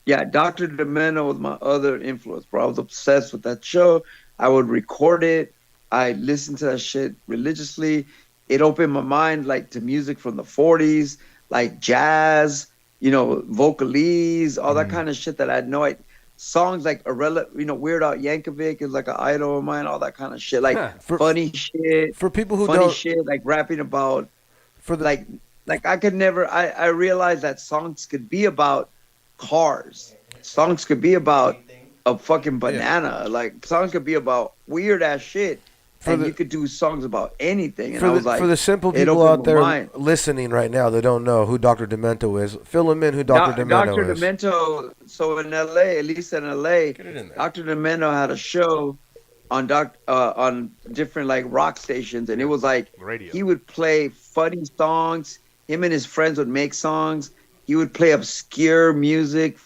Yeah, Dr. Demento was my other influence, bro. I was obsessed with that show. I would record it. I listened to that shit religiously. It opened my mind like to music from the 40s, like jazz, vocalese, all that kind of shit that I had no idea. Songs like Weird Al Yankovic is like an idol of mine, all that kind of shit. Like funny shit. For people who funny don't shit, like rapping about like I could never I realized that songs could be about cars. Songs could be about a fucking banana. Like songs could be about weird ass shit. You could do songs about anything. And for the simple people out there listening right now that don't know who Dr. Demento is, fill them in who Dr. Demento is. Dr. Demento, so in LA, at least in LA, Dr. Demento had a show on different like rock stations, and it was like radio. He would play funny songs. Him and his friends would make songs. He would play obscure music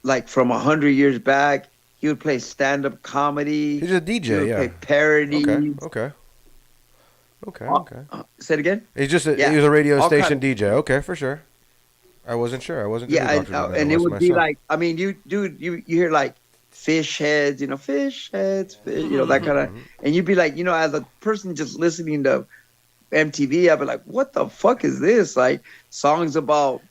like from 100 years back. He would play stand-up comedy. He's a DJ, he would play parodies. Okay. Say it again? He was a radio station DJ. Okay, for sure. I wasn't sure. I wasn't sure. And it would be like, I mean, you hear like fish heads, fish heads, that kind of, and you'd be like, as a person just listening to MTV, I'd be like, what the fuck is this? Like songs about,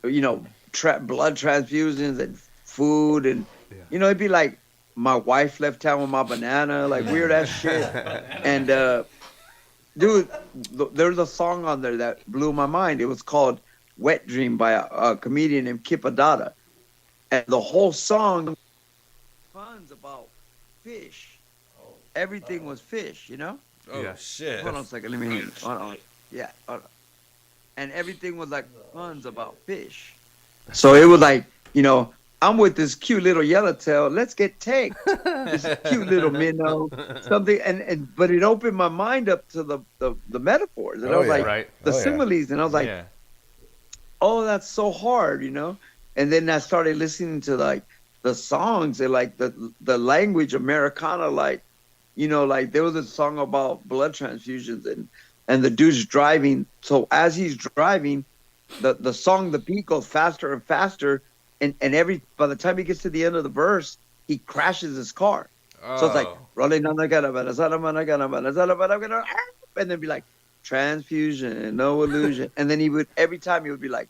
blood transfusions and food, and it'd be like, my wife left town with my banana, like weird ass shit. And dude, there's a song on there that blew my mind. It was called Wet Dream by a comedian named Kip Adada. And the whole song puns about fish. Everything was fish, Oh, shit. Hold on a second, let me hear it. Hold on. Yeah, hold on. And everything was like puns about fish. So it was like, I'm with this cute little yellowtail. Let's get tanked. This cute little minnow, something, but it opened my mind up to the metaphors, and I was like, similes, and I was like, oh, that's so hard, And then I started listening to like the songs and like the language Americana, like, like there was a song about blood transfusions and the dude's driving. So as he's driving, the song, the beat goes faster and faster. And by the time he gets to the end of the verse, he crashes his car. So it's like rolling on the and then be like, transfusion, no illusion. And then he would, every time he would be like,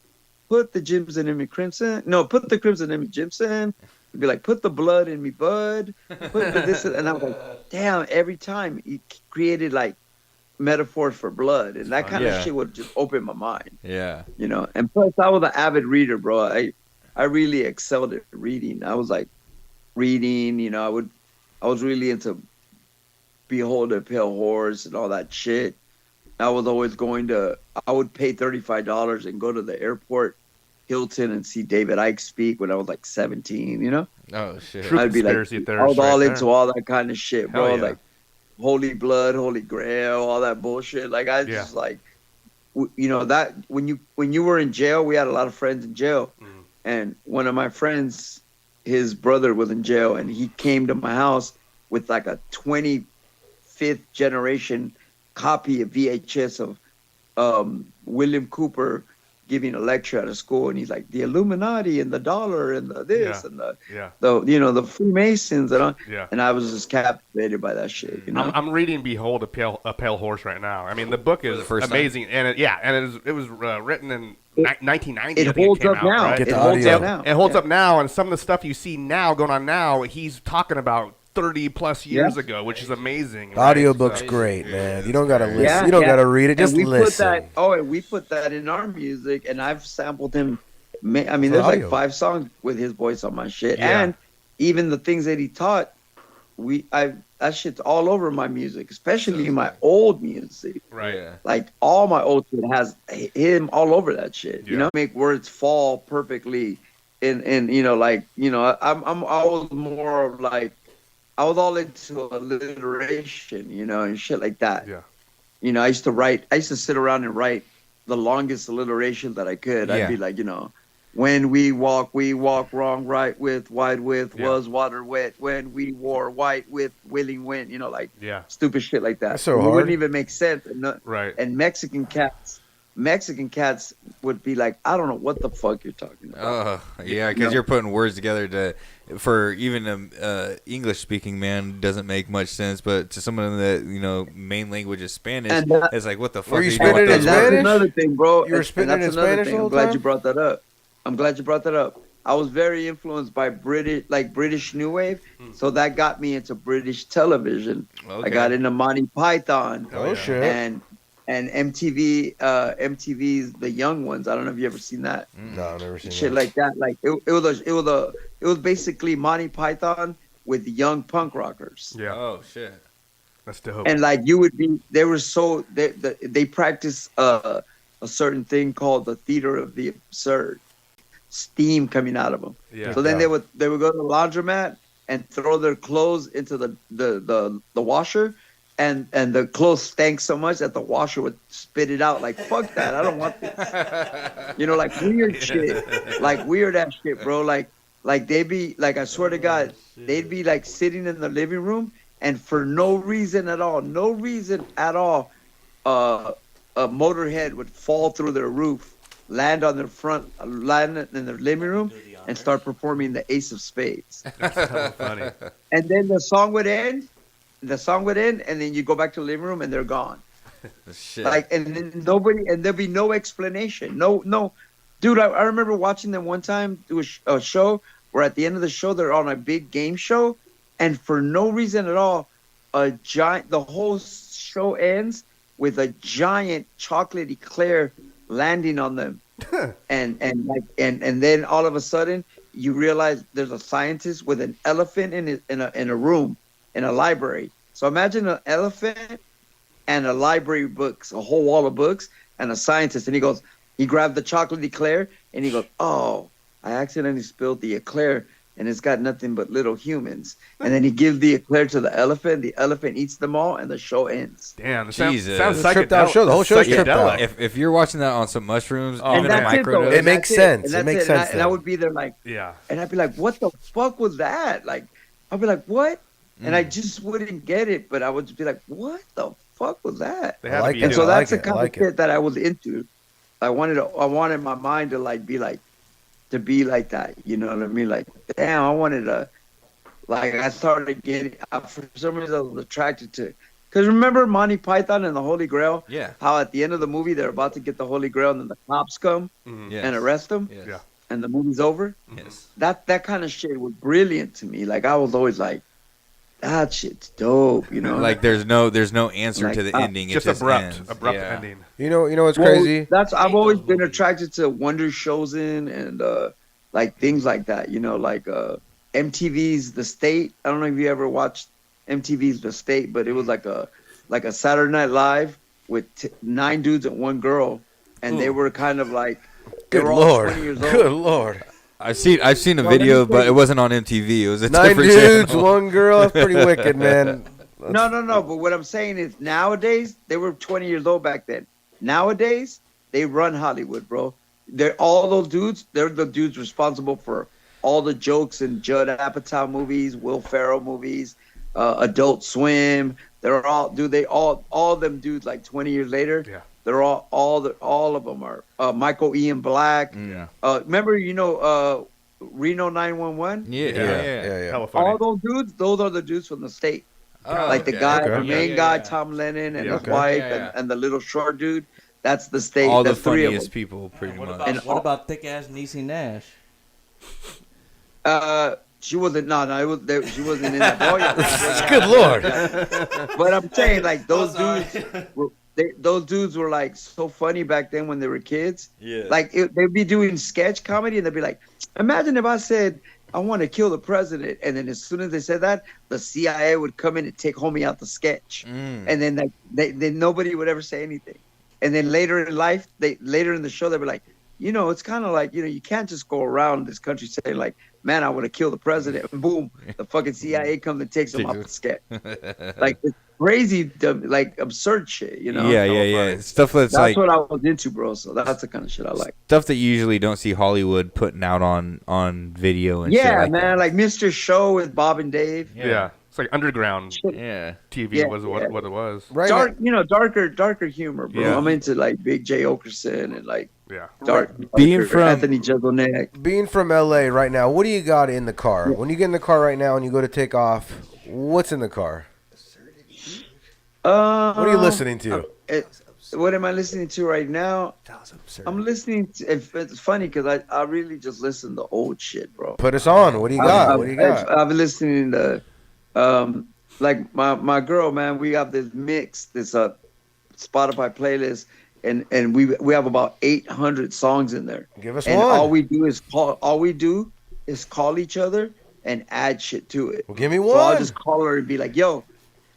put the Jimson in me crimson. No, put the crimson in me Jimson. He'd be like, put the blood in me bud. Put the this. And I was like, damn, every time he created like metaphors for blood. And that kind of shit would just open my mind. Yeah. You know, and plus I was an avid reader, bro. I really excelled at reading. I was like reading, you know, I was really into Behold a Pale Horse and all that shit. I was always I would pay $35 and go to the airport, Hilton, and see David Icke speak when I was like 17, you know? Oh, shit. True I'd be like, I was all into all that kind of shit, bro. Like Holy Blood, Holy Grail, all that bullshit. Like, I just like, you know, that when you were in jail, we had a lot of friends in jail. And one of my friends, his brother was in jail, and he came to my house with like a 25th generation copy of VHS of William Cooper giving a lecture at a school, and he's like, the Illuminati and the dollar and the this and the you know, the Freemasons and all. And I was just captivated by that shit. You know, I'm reading Behold a Pale Horse right now. I mean, the book is amazing, and it was written in 1990. It holds up now. Right? It holds up now. It holds up now, and some of the stuff you see now going on now, he's talking about 30 plus years ago, which is amazing. The audiobook's great, man. You don't gotta listen. You don't gotta read it. Just listen. And we put that in our music, and I've sampled him. I mean, there's like 5 songs with his voice on my shit, and even the things that he taught, that shit's all over my music, especially my old music. Right. Yeah. Like all my old shit has him all over that shit. You know, make words fall perfectly, and you know, like, you know, I was more of like, I was all into alliteration, you know, and shit like that. Yeah. You know, I used to sit around and write the longest alliteration that I could. I'd be like, you know, when we walk wrong, right with, wide with, was water wet. When we wore white with, willing went, you know, like stupid shit like that. That's so hard. It wouldn't even make sense. Right. And Mexican cats would be like, I don't know what the fuck you're talking about. Yeah, because you're putting words together for even a English speaking man doesn't make much sense, but to someone that, you know, main language is Spanish, it's like, what the fuck? Were you spitting in Spanish? That's another thing, bro. You were spitting in Spanish all the time? I'm glad you brought that up. I was very influenced by British New Wave, so that got me into British television. I got into Monty Python. Shit. And MTV's The Young Ones. I don't know if you ever seen that. No, I've never seen shit that. like that. Like it was basically Monty Python with young punk rockers. Yeah. Oh shit. That's dope. And like they practice a certain thing called the theater of the absurd. Steam coming out of them. Yeah. So then they would go to the laundromat and throw their clothes into the washer. And the clothes stank so much that the washer would spit it out. Like, fuck that, I don't want this. You know, like weird shit, like weird ass shit, bro. Like they'd be like, I swear to God, they'd be like sitting in the living room, and for no reason at all, a motorhead would fall through their roof, land in their living room, and start performing the Ace of Spades. That's so funny. And then the song would end. And then you go back to the living room and they're gone. Shit. Like, and then there'll be no explanation. No, dude. I remember watching them one time do a show where at the end of the show they're on a big game show, and for no reason at all, the whole show ends with a giant chocolate eclair landing on them, and then all of a sudden you realize there's a scientist with an elephant in a room. In a library. So imagine an elephant and a library books, a whole wall of books, and a scientist. And he grabbed the chocolate eclair and he goes, oh, I accidentally spilled the eclair and it's got nothing but little humans. And then he gives the eclair to the elephant eats them all, and the show ends. Damn, Jesus. Sounds tripped out show. The whole show's tripped out. If you're watching that on some mushrooms, even a microdose, it makes sense. It makes sense. And I would be there like, and I'd be like, what the fuck was that? Like, I'd be like, what? And I just wouldn't get it, but I would just be like, what the fuck was that? And so that's the kind of shit that I was into. I wanted my mind to be like that. You know what I mean? Like, damn, I wanted to, like, I started getting, for some reason I was attracted to Because remember Monty Python and the Holy Grail? Yeah. How at the end of the movie they're about to get the Holy Grail and then the cops come and arrest them, Yes. and the movie's over. Yes. That kind of shit was brilliant to me. Like I was always like, that shit's dope, you know. Like there's no answer Like, to the ending. Just it just abrupt ends. ending. You know what's crazy? I've always been attracted to Wonder Chosen and like things like that. You know, like MTV's The State. I don't know if you ever watched MTV's The State, but it was like a Saturday Night Live with 9 dudes and 1 girl, and they were kind of like they Good were all Lord. 20 years old. Good Lord. I've seen a video, but it wasn't on MTV. It was a 9 different dudes, channel. 1 girl. That's pretty wicked, man. No. But what I'm saying is nowadays, they were 20 years old back then. Nowadays, they run Hollywood, bro. They're all those dudes. They're the dudes responsible for all the jokes in Judd Apatow movies, Will Ferrell movies, Adult Swim. They're all, dude. They all them dudes. Like 20 years later, they're all of them are Michael Ian Black. Yeah. Remember, Reno 911. Yeah. Hella funny. All those dudes. Those are the dudes from The State. Like the guy, the main guy, Tom Lennon, and his wife, and the little short dude. That's The State. All the That's 3 of funniest them. people, pretty much. What about thick ass Niecy Nash? She wasn't. She wasn't in that ball yet. Good Lord. But I'm saying, like those dudes were like so funny back then when they were kids. Yeah. Like they'd be doing sketch comedy, and they'd be like, "Imagine if I said I want to kill the president," and then as soon as they said that, the CIA would come in and take homie out the sketch, and then then nobody would ever say anything. And then later in life, later in the show, they'd be like, it's kind of like, you can't just go around this country saying like, man, I want to kill the president. And boom, the fucking CIA comes and takes him off the sketch. Like, it's crazy, like absurd shit, Yeah. Stuff that's what I was into, bro. So that's the kind of shit I like. Stuff that you usually don't see Hollywood putting out on video and shit like man, that. like Mr. Show with Bob and Dave. Yeah. It's like underground TV was what it was. Right. Darker humor, bro. Yeah. I'm into like Big J. Okerson and like dark. Being from Anthony Jeselnik. Being from LA right now, what do you got in the car? When you get in the car right now and you go to take off, what's in the car? What are you listening to? What am I listening to right now? I'm listening to. It's funny because I really just listen to old shit, bro. Put us on. What do you got? What do you got? I've been listening to, like my girl, man. We have this mix, this Spotify playlist, and we have about 800 songs in there. Give us and one. All we do is call each other and add shit to it. Well, give me one. So I'll just call her and be like, yo,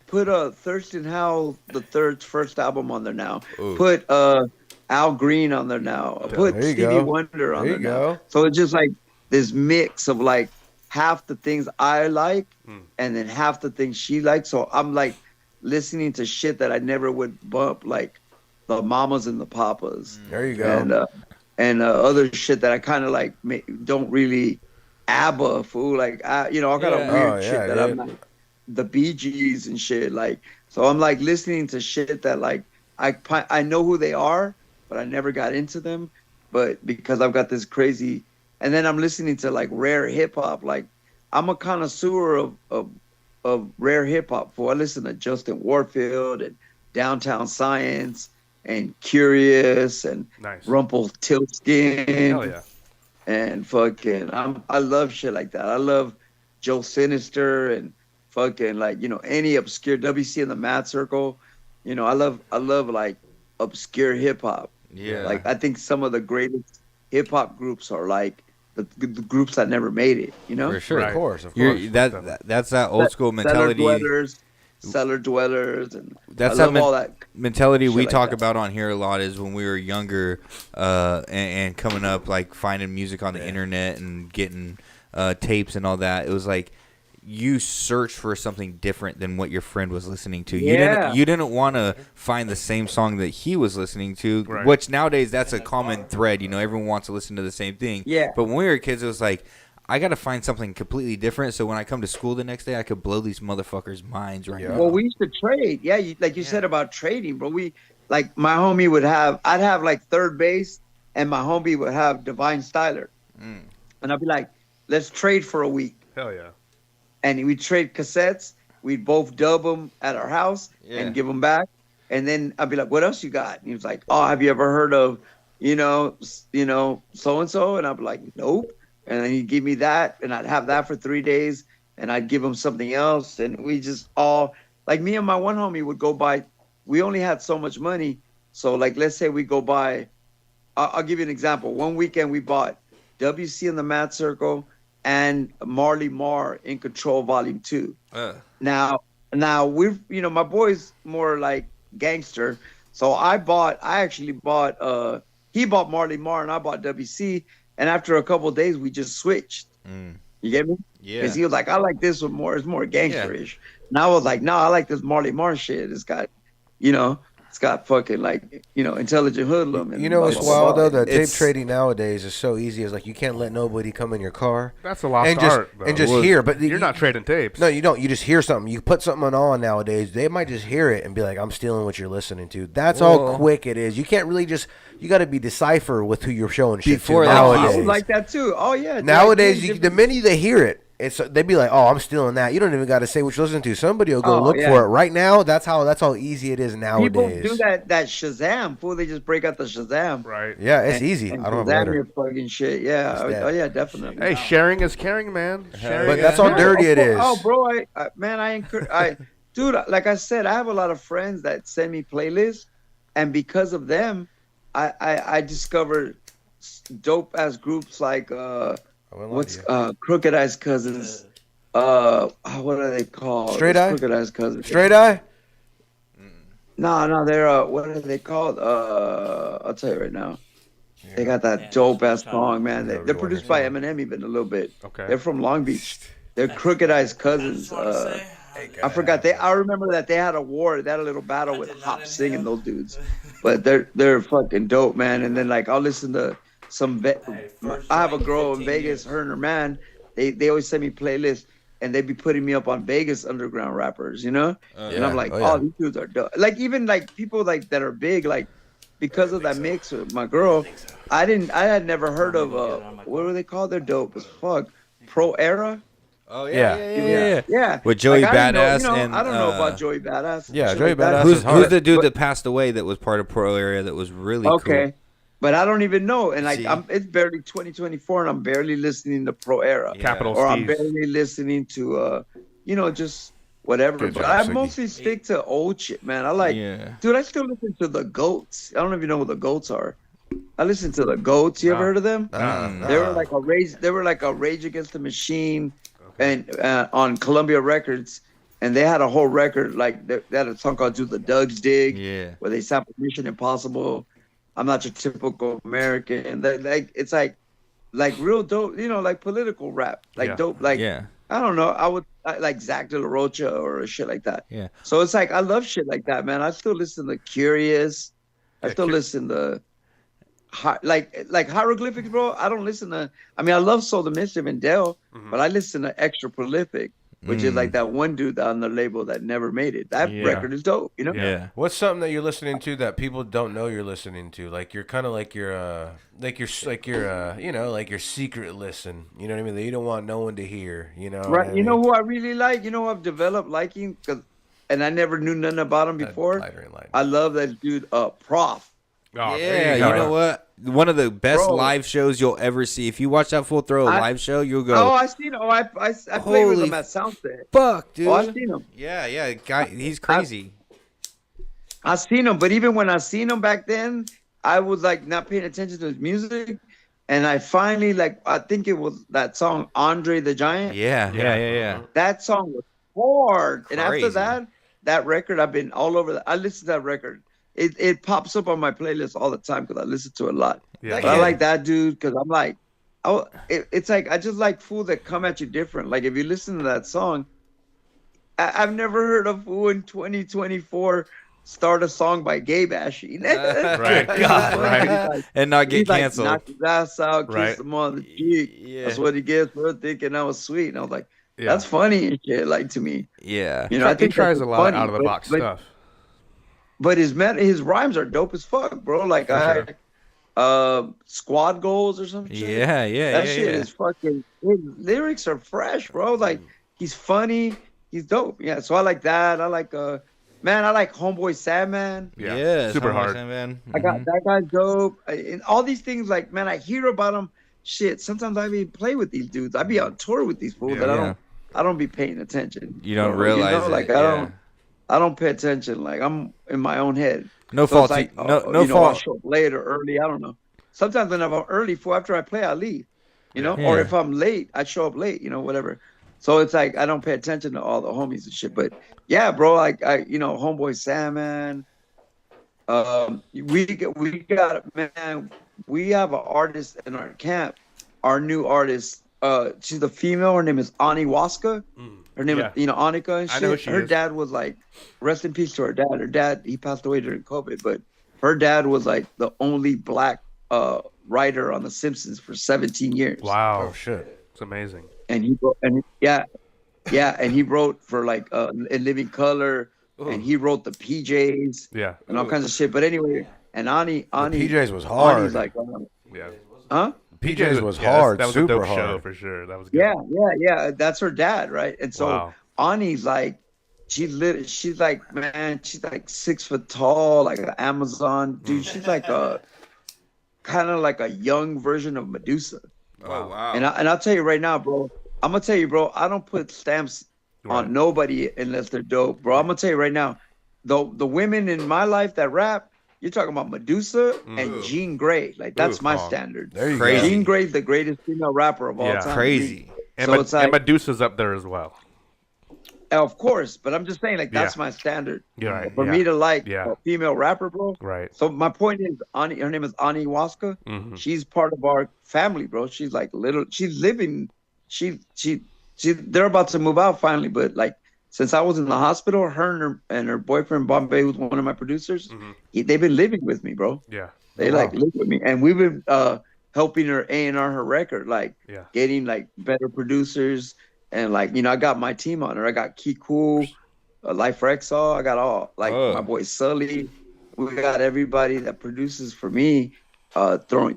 put Thurston Howell the first album on there now. Ooh. Put Al Green on there now. Put Stevie Wonder on there now. So it's just like this mix of like half the things I like and then half the things she likes. So I'm like listening to shit that I never would bump, like the Mamas and the Papas. There you go. And other shit that I kind of like don't really ABBA fool. Like all kind of weird shit that I'm like, the Bee Gees and shit. Like, so I'm like listening to shit that like I know who they are, but I never got into them. But because I've got this crazy, and then I'm listening to like rare hip hop. Like I'm a connoisseur of rare hip hop. I listen to Justin Warfield and Downtown Science and Curious and Rumpelstiltskin. Hell yeah. And fucking, I love shit like that. I love Joe Sinister and fucking like any obscure WC in the Mad Circle. I love like obscure hip hop. Yeah. Like I think some of the greatest hip hop groups are like the groups that never made it. For sure, of course. That's that old school mentality. Cellar dwellers, and that's all that mentality we talk about on here a lot. Is when we were younger and coming up, like finding music on the internet and getting tapes and all that. It was like you searched for something different than what your friend was listening to. You didn't want to find the same song that he was listening to, which nowadays that's a common thread. Everyone wants to listen to the same thing. Yeah. But when we were kids, it was like, I got to find something completely different so when I come to school the next day, I could blow these motherfuckers' minds right now. Well, we used to trade. Yeah, you said about trading, bro. My homie I'd have like third base, and my homie would have Divine Styler. And I'd be like, let's trade for a week. Hell yeah. And we'd trade cassettes. we'd both dub them at our house and give them back. And then I'd be like, what else you got? And he was like, oh, have you ever heard of, so-and-so? And I'd be like, nope. And then he'd give me that, and I'd have that for 3 days, and I'd give him something else. And we just all, like me and my one homie would go buy, we only had so much money. So like, let's say we go buy, I'll give you an example. One weekend we bought WC in the Mad Circle and Marley Marr in Control Volume 2. Now we're, my boy's more like gangster. So he bought Marley Marr and I bought WC. And after a couple of days, we just switched. You get me? Yeah. Because he was like, I like this one more. It's more gangsterish. Yeah. And I was like, no, I like this Marley Marr shit. It's got, it's got fucking like, intelligent hoodlum. And what's wild though? The tape trading nowadays is so easy. It's like you can't let nobody come in your car. That's a lost art, though. And just hear. But you're not trading tapes. No, you don't. You just hear something. You put something on nowadays. They might just hear it and be like, I'm stealing what you're listening to. That's how quick it is. You can't really just. You got to be decipher with who you're showing shit to nowadays. I was like that too. Oh yeah. Nowadays, the minute they hear it, they'd be like, "Oh, I'm stealing that." You don't even got to say what you're listening to. Somebody will go look for it right now. That's how easy it is nowadays. People do that Shazam. Fool, they just break out the Shazam. Right. Yeah, it's easy. And I don't have your fucking shit. Yeah. Oh yeah, definitely. Hey, sharing is caring, man. But that's how dirty it is. Oh, bro, dude, like I said, I have a lot of friends that send me playlists, and because of them, I discovered dope ass groups like Crooked Eyes Cousins. What are they called? Straight Eye? Crooked Eyes Cousins. Straight Eye? No, they're what are they called? I'll tell you right now. They got that dope ass song, man. They're produced by Eminem even a little bit. Okay. They're from Long Beach. They're Crooked Eyes Cousins. I forgot. I remember that they had a war. They had a little battle with Hop singing those dudes. But they're fucking dope, man. And then like I'll listen to some. I have a girl in Vegas. Her and her man. They always send me playlists, and they be putting me up on Vegas underground rappers. And I'm like, these dudes are dope. Like even like people like that are big, like because of that mix with my girl. I had never heard of what were they called? They're dope as fuck. Pro Era. Oh yeah. With Joey like, Badass and I don't know about Joey Badass. Yeah, Joey Badass. Who's the dude that passed away that was part of Pro Area that was really cool? But I don't even know, and like it's barely 2024, and I'm barely listening to Pro Era, I'm barely listening to just whatever. But I mostly stick to old shit, man. I like, dude. I still listen to the Goats. I don't even know who the Goats are. I listen to the Goats. You ever heard of them? They were like a Rage. They were like a Rage Against the Machine. And on Columbia Records, and they had a whole record like they had a song called "Do the Doug's Dig," where they sampled Mission Impossible. I'm not your typical American, and like it's like real dope, like political rap, like dope, like I don't know, I like Zach De La Rocha or shit like that. Yeah. So it's like I love shit like that, man. I still listen to Curious. I still listen to. Like hieroglyphics, bro. I don't listen to. I mean, I love Soul the Mischief and Dell, but I listen to Extra Prolific, which is like that one dude on the label that never made it. That record is dope, Yeah. What's something that you're listening to that people don't know you're listening to? Like you're kind of like your secret listen. You know what I mean? That you don't want no one to hear. Right. You know who I really like? You know who I've developed liking? And I never knew nothing about him before. I love that dude, Prof. Oh, yeah, you know what? One of the best live shows you'll ever see. If you watch that Full Throttle live show, you'll go. Oh, I seen him. I played with him at Soundset. Fuck, dude. Oh, I seen him. Yeah, guy, he's crazy. I seen him, but even when I seen him back then, I was like not paying attention to his music, and I finally I think it was that song Andre the Giant. Yeah. That song was hard, and after that record, I've been all over. I listened to that record. It pops up on my playlist all the time because I listen to it a lot. Yeah. But I like that dude because I'm like, it's like I just like fool that come at you different. Like if you listen to that song, I've never heard of fool in 2024 start a song by Gabe Ashy. Right. God, right. And not get canceled. Knock his ass out, kiss him on the cheek. Yeah. That's what he gets for thinking I was sweet. And I was like, that's funny and shit, like to me. Yeah. I think he tries a lot out of the box stuff. But his rhymes are dope as fuck, bro. Like Squad Goals or some shit. Yeah. That shit is fucking. His lyrics are fresh, bro. Like he's funny. he's dope. Yeah, so I like that. I like man, I like Homeboy Sandman. Yeah, super hard. Man. I got that guy's dope. And all these things, like, man, I hear about them. Shit, sometimes I be play with these dudes. I be on tour with these fools, but I don't be paying attention. You don't realize it. Like I don't pay attention. Like I'm in my own head. No so fault. Like, no fault. I'll show up late or early. I don't know. Sometimes when I'm early, for after I play, I leave. Or if I'm late, I show up late. Whatever. So it's like I don't pay attention to all the homies and shit. But yeah, bro, like Homeboy Salmon. We got man. We have an artist in our camp. Our new artist. She's a female. Her name is Ani Waska. Her name is Annika and shit. I know who she her is. dad was like, rest in peace to her dad. Her dad, he passed away during COVID, but her dad was like the only black writer on The Simpsons for 17 years. Wow. Oh shit. It's amazing. And he wrote, and he wrote for like In Living Color, and he wrote the PJs, and all kinds of shit. But anyway, and Ani PJs was hard. Ani's like, huh? PJs was hard, that was super a dope hard. show for sure. That was good. Yeah. That's her dad, right? And so Ani's like, she's like, man, she's like 6 foot tall, like an Amazon dude. She's like a kind of like a young version of Medusa. Oh wow. And I'll tell you right now, bro. I'm gonna tell you, bro. I don't put stamps on nobody unless they're dope, bro. I'm gonna tell you right now. The women in my life that rap, you're talking about Medusa and Jean Grey. Like that's my standard. There you Crazy. go. Jean Grey's the greatest female rapper of all time. Crazy. And, So it's like, and Medusa's up there as well. of course, but I'm just saying, like that's my standard. You're right. For me to like Yeah. a female rapper, bro. Right. So my point is, Ani, her name is Ani Waska. She's part of our family, bro. She's like she's living. They're about to move out finally, but like since I was in the hospital, her and her boyfriend Bombay, who's one of my producers, they've been living with me, bro. Yeah. They like live with me, and we've been helping her A&R her record, like getting like better producers, and like I got my team on her. I got Key Cool, Life Rexall. I got all like my boy Sully. We got everybody that produces for me,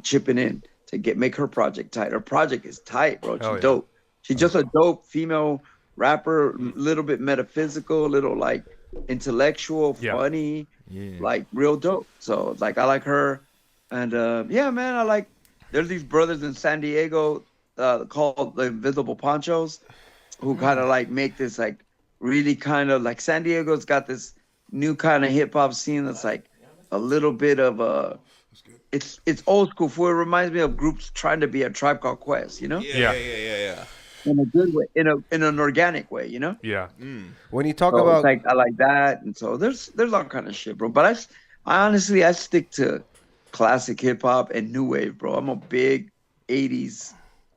chipping in to make her project tight. Her project is tight, bro. She's dope. She's just a dope female rapper, little bit metaphysical, little like intellectual, funny, like real dope. So like I like her, and man, I like. There's these brothers in San Diego called the Invisible Ponchos, who kind of like make this like really kind of like San Diego's got this new kind of hip hop scene that's like a little bit of it's old school. It reminds me of groups trying to be a Tribe Called Quest, Yeah. in a good way, in an organic way, Yeah. When you talk So about it's like I like that, and so there's all kind of shit, bro. But I honestly stick to classic hip hop and new wave, bro. I'm a big 80s.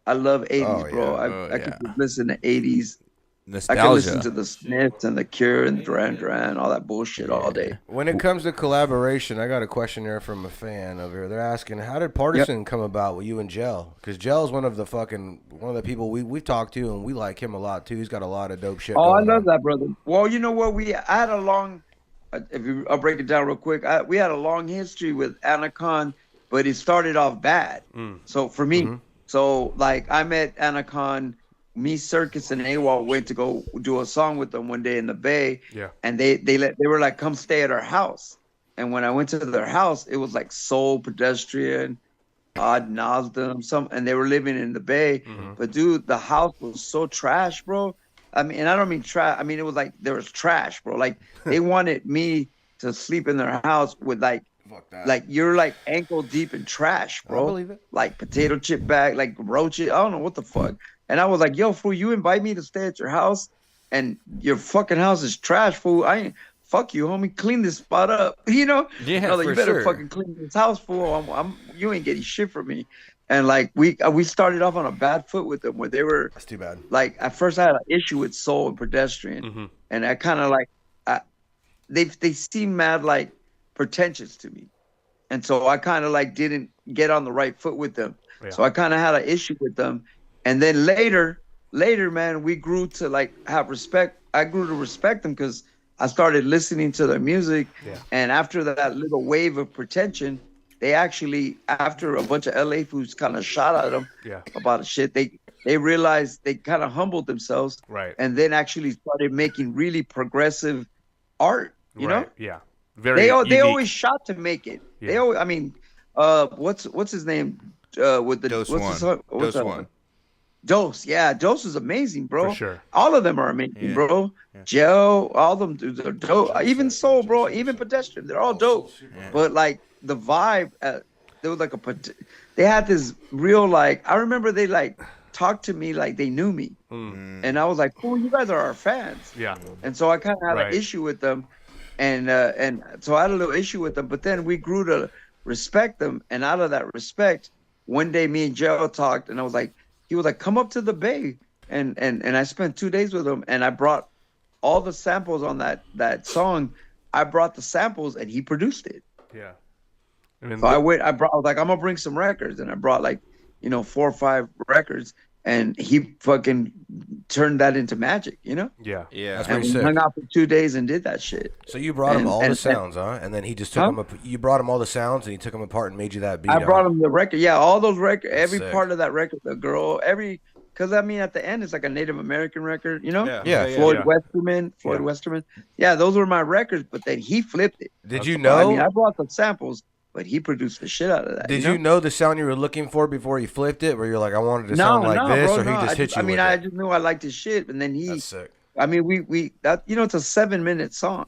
I love 80s, bro. I could just listen to 80s. Nostalgia. I can listen to the Smiths and the Cure and the Duran, all that bullshit all day. when it comes to collaboration, I got a question there from a fan over here. They're asking, how did Partisan come about with you and Gel? Because Gel's one of the people we've talked to, and we like him a lot too. He's got a lot of dope shit. Oh, I going love on. that, brother. Well, you know what? I had a long. I'll break it down real quick. We had a long history with Anacon, but it started off bad. So for me, so like I met Anacon, me, Circus, and AWOL went to go do a song with them one day in the Bay. Yeah. And they were like, come stay at our house. And when I went to their house, it was like Soul, Pedestrian, Odd Nosdam, and they were living in the Bay. But dude, the house was so trash, bro. I mean, and I don't mean trash. I mean, it was like there was trash, bro. Like they wanted me to sleep in their house with like you're like ankle deep in trash, bro. I believe it. Like potato chip bag, like roaches. I don't know what the fuck. And I was like, yo, fool, you invite me to stay at your house, and your fucking house is trash, fool. I ain't. Fuck you, homie. Clean this spot up. Yeah, Brother, you better fucking clean this house, fool. You ain't getting shit from me. And like we started off on a bad foot with them, where they were. That's too bad. Like at first, I had an issue with Soul and Pedestrian, and I kind of like, they seemed mad like pretentious to me, and so I kind of like didn't get on the right foot with them. Yeah. So I kind of had an issue with them, and then later, man, we grew to like have respect. I grew to respect them because I started listening to their music, and after that little wave of pretension. They actually, after a bunch of LA foods kind of shot at them about shit, they they realized they kind of humbled themselves, Right. and then actually started making really progressive art. You know, Yeah. Very they unique. always shot to make it. Yeah. They always, I mean, what's his name? With the Dose what's One. the song? What's Dose that One. Dose, yeah, Dose is amazing, bro. For sure. All of them are amazing, Yeah. bro. Joe, all of them dudes are dope. Even Soul, bro. Even Pedestrian, they're all dope. But like the vibe, there was like they had this real like. I remember they like talked to me like they knew me, and I was like, "Cool, you guys are our fans." Yeah. And so I kind of had Right. an issue with them, and so I had a little issue with them. But then we grew to respect them, and out of that respect, one day me and Joe talked, and I was like. He was like, come up to the Bay. And I spent 2 days with him, and I brought all the samples on that song. I brought the samples, and he produced it. Yeah. I mean, So I was like, I'm going to bring some records. And I brought 4 or 5 records, and he fucking turned that into magic, Yeah. Yeah. That's And pretty we sick. hung out for 2 days and did that shit. So you brought him all the and- sounds, huh? And then he just took them. You brought him all the sounds, and he took them apart and made you that beat. I brought him the record. Yeah, all those records, every sick. part of that record, the girl, because I mean, at the end, it's like a Native American record, you know? Yeah. Floyd Yeah. Westerman. Yeah, those were my records, but then he flipped it. Did you I know? mean, I brought the samples, but he produced the shit out of that. Did you know the sound you were looking for before he flipped it? Where you're like, I wanted to sound like this, bro, or he just hit you? I mean, with I it? just knew I liked his shit, and then That's sick. I mean, it's a 7-minute song.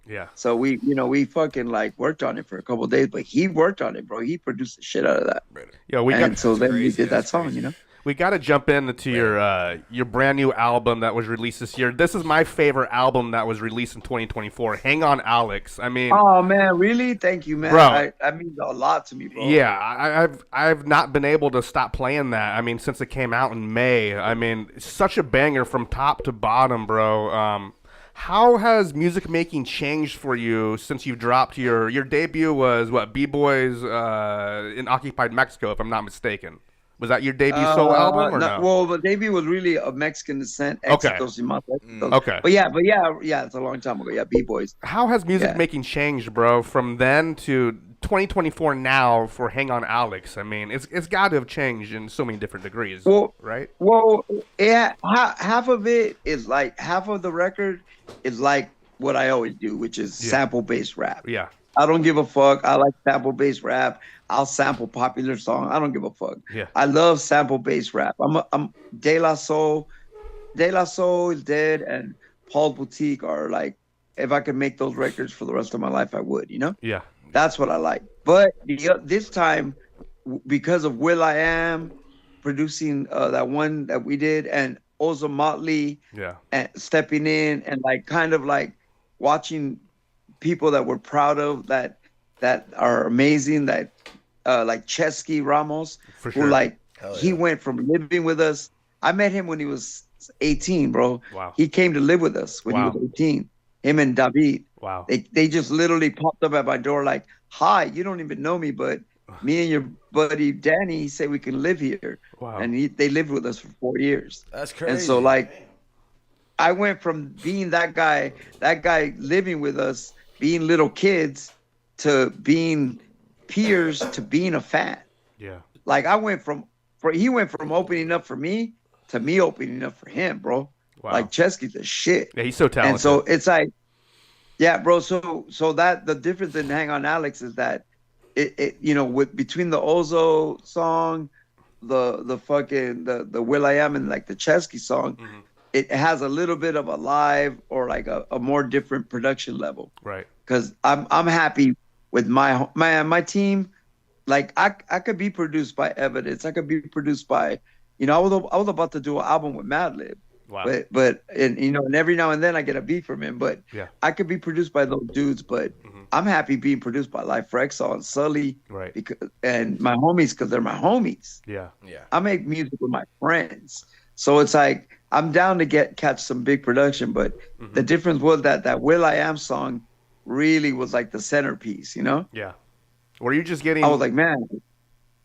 Yeah. So we fucking like worked on it for a couple of days, but he worked on it, bro. He produced the shit out of that. Yeah, we And got so then we did that song, you know? we got to jump into your brand new album that was released this year. This is my favorite album that was released in 2024. Hang on, Alex. I mean, Oh man, really? Thank you, man. Bro. That means a lot to me, bro. yeah, I've not been able to stop playing that. I mean, since it came out in May. I mean, it's such a banger from top to bottom, bro. How has music making changed for you since you've dropped your debut was what, B-Boys in Occupied Mexico, if I'm not mistaken. Was that your debut solo album or no? Well, the debut was really of Mexican descent. Okay. Éxitos y Más Éxitos. Okay. But yeah, it's a long time ago. Yeah, B-Boys. How has music Yeah. making changed, bro, from then to 2024 now for Hang On Alex? I mean, it's got to have changed in so many different degrees, Well, right? Well, yeah, half of it is like half of the record is like what I always do, which is sample-based rap. Yeah. I don't give a fuck. I like sample-based rap. I'll sample popular song. I don't give a fuck. Yeah. I love sample-based rap. I'm De La Soul is dead, and Paul Boutique are like, if I could make those records for the rest of my life, I would, you know? Yeah. That's what I like. But this time, because of will.i.am producing that one that we did, and also Motley Yeah. and stepping in and like kind of like watching people that we're proud of that are amazing, that like Chesky Ramos, For who sure. like he went from living with us. I met him when he was 18, bro. Wow. He came to live with us when he was 18. Him and David. Wow. They just literally popped up at my door like, hi, you don't even know me, but me and your buddy Danny said we can live here. Wow. And they lived with us for 4 years. That's crazy. And so like I went from being that guy living with us, being little kids, to being peers, to being a fan. Yeah. Like he went from opening up for me to me opening up for him, bro. Wow. Like Chesky's the shit. Yeah, he's so talented. And so it's like, yeah, bro. So that the difference in Hang On Alex is that it with between the Ozo song, the fucking the will.i.am and like the Chesky song, it has a little bit of a live or like a more different production level. Right. Because I'm happy with my team. Like I could be produced by Evidence. I could be produced by, I was about to do an album with Madlib. Wow. But and every now and then I get a beat from him. But Yeah. I could be produced by those dudes. But I'm happy being produced by Life Rexall and Sully. Right. And my homies, because they're my homies. Yeah. Yeah. I make music with my friends. So it's like I'm down to catch some big production. But the difference was that will.i.am song really was like the centerpiece, Yeah. Were you just getting? I was like, man.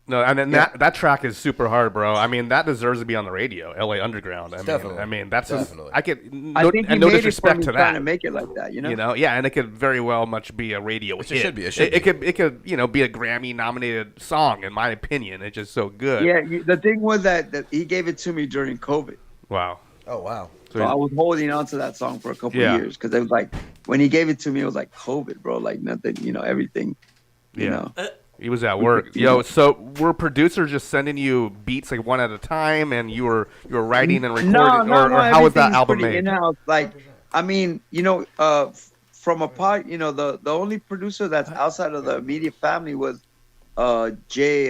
No, and then that track is super hard, bro. I mean, that deserves to be on the radio. LA Underground. Definitely. I mean, that's just, Definitely. I could. I think he no made it for disrespect me to trying that. to make it like that, you know? You know, yeah, and it could very well much be a radio Which hit. it should be. It could, you know, be a Grammy-nominated song, in my opinion. It's just so good. Yeah, the thing was that he gave it to me during COVID. Wow. Oh, wow. So I was holding on to that song for a couple of years because it was like, when he gave it to me, it was like COVID, bro. Like nothing, you know, everything, you know. He was at work. Yo, so were producers just sending you beats like one at a time, and you were writing and recording, or how was that album made? In-house. Like, I mean, you know, from a part, you know, the only producer that's outside of the immediate family was Jay,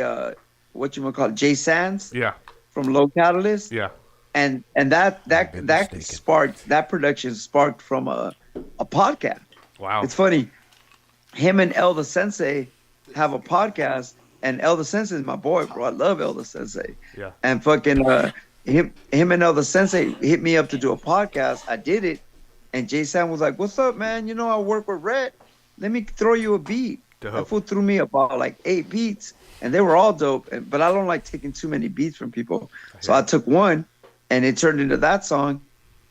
Jay Sands. Yeah. From Low Catalyst. Yeah. And that sparked, that production sparked from a podcast. Wow. It's funny. Him and Elder Sensei have a podcast, and Elder Sensei is my boy, bro. I love Elder Sensei. Yeah. And fucking him and Elder Sensei hit me up to do a podcast. I did it, and Jay Sam was like, "What's up, man? You know I work with Red. Let me throw you a beat." That fool threw me about like 8 beats, and they were all dope. But I don't like taking too many beats from people, so I took one, and it turned into that song.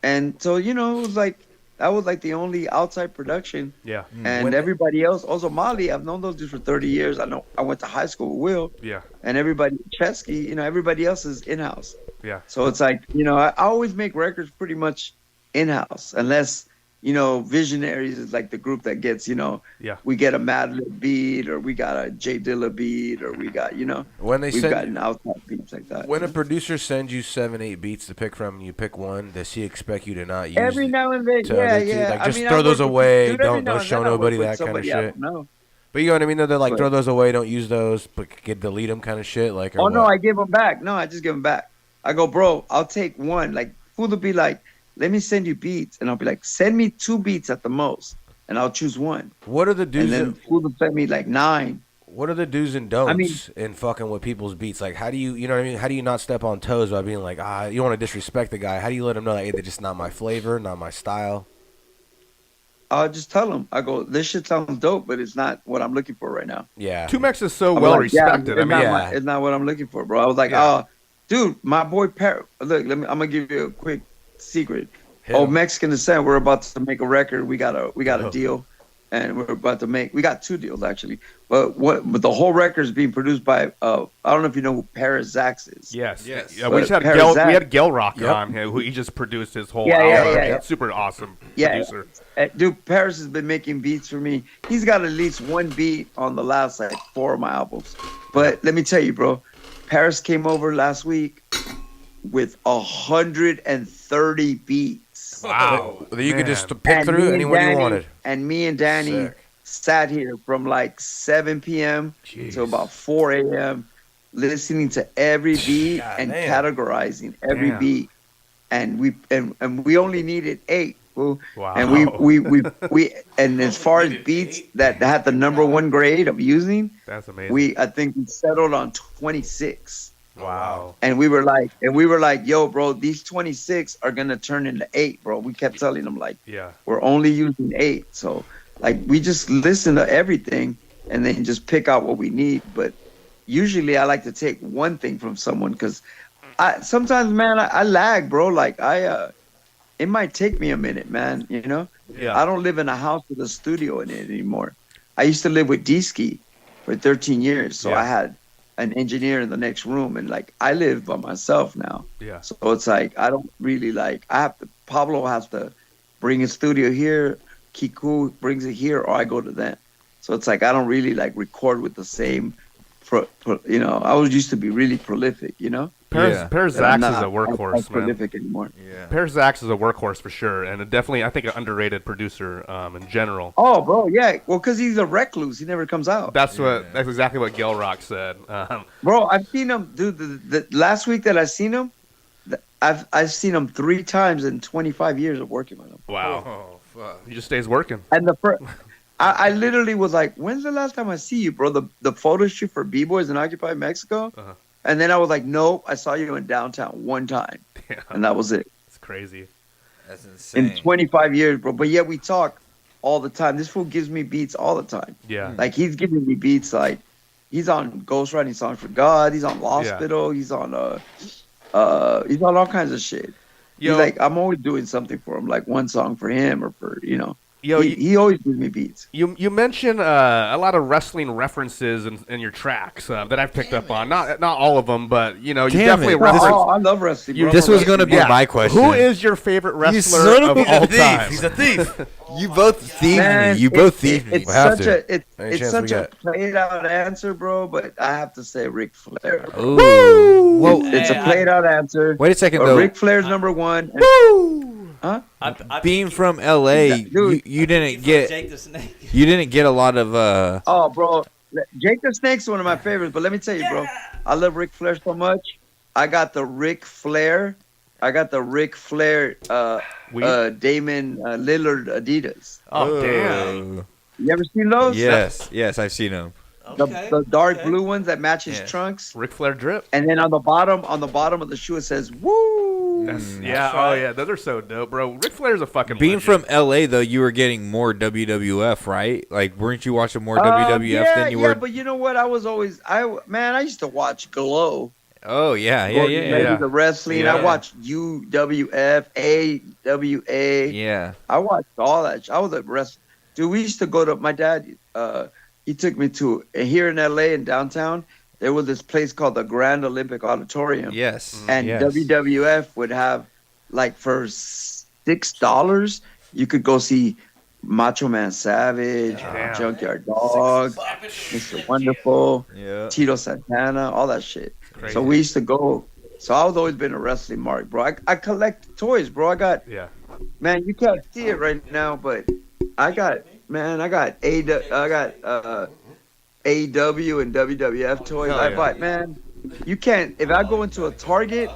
And so, you know, it was like, that was like the only outside production. Yeah. And everybody else, also Molly, I've known those dudes for 30 years. I went to high school with Will. Yeah. And everybody, Chesky, you know, everybody else is in-house. Yeah. So it's like, you know, I always make records pretty much in-house, unless, you know, Visionaries is like the group that gets, you know, we get a Madlib beat, or we got a J Dilla beat, or we got, you know, we've gotten outside beats like that. When a producer sends you 7, 8 beats to pick from, and you pick one, does he expect you to not use every now and then? Yeah. Like, just throw those away. Don't show nobody that kind of shit. No. But you know what I mean? They're like, throw those away. Don't use those. But delete them, kind of shit. Like, no, I give them back. No, I just give them back. I go, bro, I'll take one. Like, fool to be like, let me send you beats, and I'll be like, send me 2 beats at the most, and I'll choose one. What are the do's? And then fool to send me like 9. What are the do's and don'ts in fucking with people's beats? Like, how do you know what I mean? How do you not step on toes by being like, you don't want to disrespect the guy? How do you let him know that, hey, they're just not my flavor, not my style? I'll just tell him. I go, this shit sounds dope, but it's not what I'm looking for right now. Yeah. 2MEX is so well respected. It's not what I'm looking for, bro. I was like, dude, my boy look, I'm gonna give you a quick secret. Mexican Descent, we're about to make a record. We got a deal, and we're about to we got 2 deals actually. But the whole record is being produced by I don't know if you know who Paris Zax is. Yes. Yeah, we had Gel Rock on here, who he just produced his whole album. Yeah. Super awesome producer. Dude, Paris has been making beats for me. He's got at least 1 beat on the last like 4 of my albums. But let me tell you, bro, Paris came over last week with 130 beats. Wow. You could just pick through anyone you wanted. And me and Danny sat here from like 7 p.m. to about 4 a.m. listening to every beat and categorizing every beat. And we only needed 8. Wow. And we and as far as beats that had the #1 grade of using, that's amazing. I think we settled on 26. Wow. And we were like, yo, bro, these 26 are gonna turn into 8, bro. We kept telling them like, we're only using 8. So like we just listen to everything and then just pick out what we need. But usually I like to take one thing from someone, because sometimes, man, I lag, bro. Like it might take me a minute, man, you know? Yeah. I don't live in a house with a studio in it anymore. I used to live with D-Ski for 13 years. So I had an engineer in the next room, and like I live by myself now. Yeah. So it's like I don't really like, Pablo has to bring a studio here, Kiku brings it here, or I go to them. So it's like I don't really like record with the same you know, I was used to be really prolific, you know. Paris Zax is a workhorse, man. Prolific anymore. Yeah. Paris Zax is a workhorse for sure, and definitely, I think, an underrated producer in general. Oh, bro, yeah. Well, because he's a recluse, he never comes out. That's exactly what Gel Rock said. Bro, I've seen him, dude. The last week that I seen him, I've seen him 3 times in 25 years of working with him. Wow. Oh, fuck. He just stays working. And I literally was like, when's the last time I see you, bro? The photo shoot for B-Boys in Occupy Mexico. And then I was like, nope, I saw you in downtown 1 time. Yeah. And that was it. It's crazy. That's insane. In 25 years, bro. But yeah, we talk all the time. This fool gives me beats all the time. Yeah. Like he's giving me beats like he's on ghostwriting songs for God. He's on Hospital. He's on all kinds of shit. Yo, He's like, I'm always doing something for him, like one song for him or for Yo, he always gives me beats. You mentioned a lot of wrestling references in your tracks that I've picked up on. Not all of them, but you definitely reference. Oh, I love wrestling. Bro. This was going to be my question. Who is your favorite wrestler of all time? He's a thief. You both thieved Man, me. You both thieved me. It's such a played out answer, bro. But I have to say Ric Flair. Ooh. Whoa. It's a played out answer. Wait a second, though. Ric Flair's number one. Huh? Being from LA, you didn't get Jake the Snake. You didn't get a lot of Oh, bro, Jake the Snake's one of my favorites. But let me tell you, bro, I love Ric Flair so much. I got the Ric Flair Damon Lillard Adidas. Oh damn! You ever seen those? Yes, I've seen them. The dark blue ones that match his trunks. Ric Flair drip. And then on the bottom of the shoe it says "Woo." Those are so dope, bro. Ric Flair's a fucking Being legend. from LA though, you were getting more WWF, right? Like, weren't you watching more WWF than you were? Yeah, but you know what? I used to watch Glow. Oh yeah. The wrestling. Yeah. I watched UWF, AWA. Yeah. I watched all that. I was a wrestler. Dude, we used to go to my dad. He took me to here in LA in downtown. There was this place called the Grand Olympic Auditorium. Yes. And WWF would have, like, for $6, you could go see Macho Man Savage, Junkyard Dog, Mr. Wonderful, Tito Santana, all that shit. Crazy. So we used to go. So I was always been a wrestling mark, bro. I collect toys, bro. I got, man, you can't see it right now, but I got AEW and WWF toys. I bought, man. You can't. If I go into a Target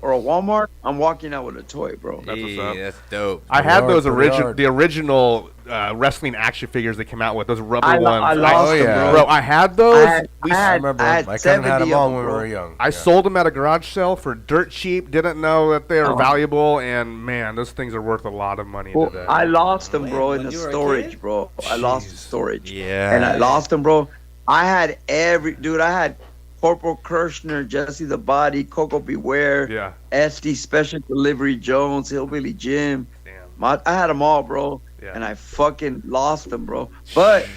or a Walmart, I'm walking out with a toy, bro. That's what's up. That's dope. I had those original wrestling action figures they came out with. Those rubber ones. I lost them, bro. I had those. I remember. My cousin had them all when we were young. I sold them at a garage sale for dirt cheap. Didn't know that they were valuable, and man, those things are worth a lot of money today. I lost them, bro, in the storage, bro. I lost the storage. Yeah. And I lost them, bro. I had I had Corporal Kirshner, Jesse the Body, Coco Beware, SD Special Delivery Jones, Hillbilly Jim. Damn. I had them all, bro. Yeah. And I fucking lost them, bro. But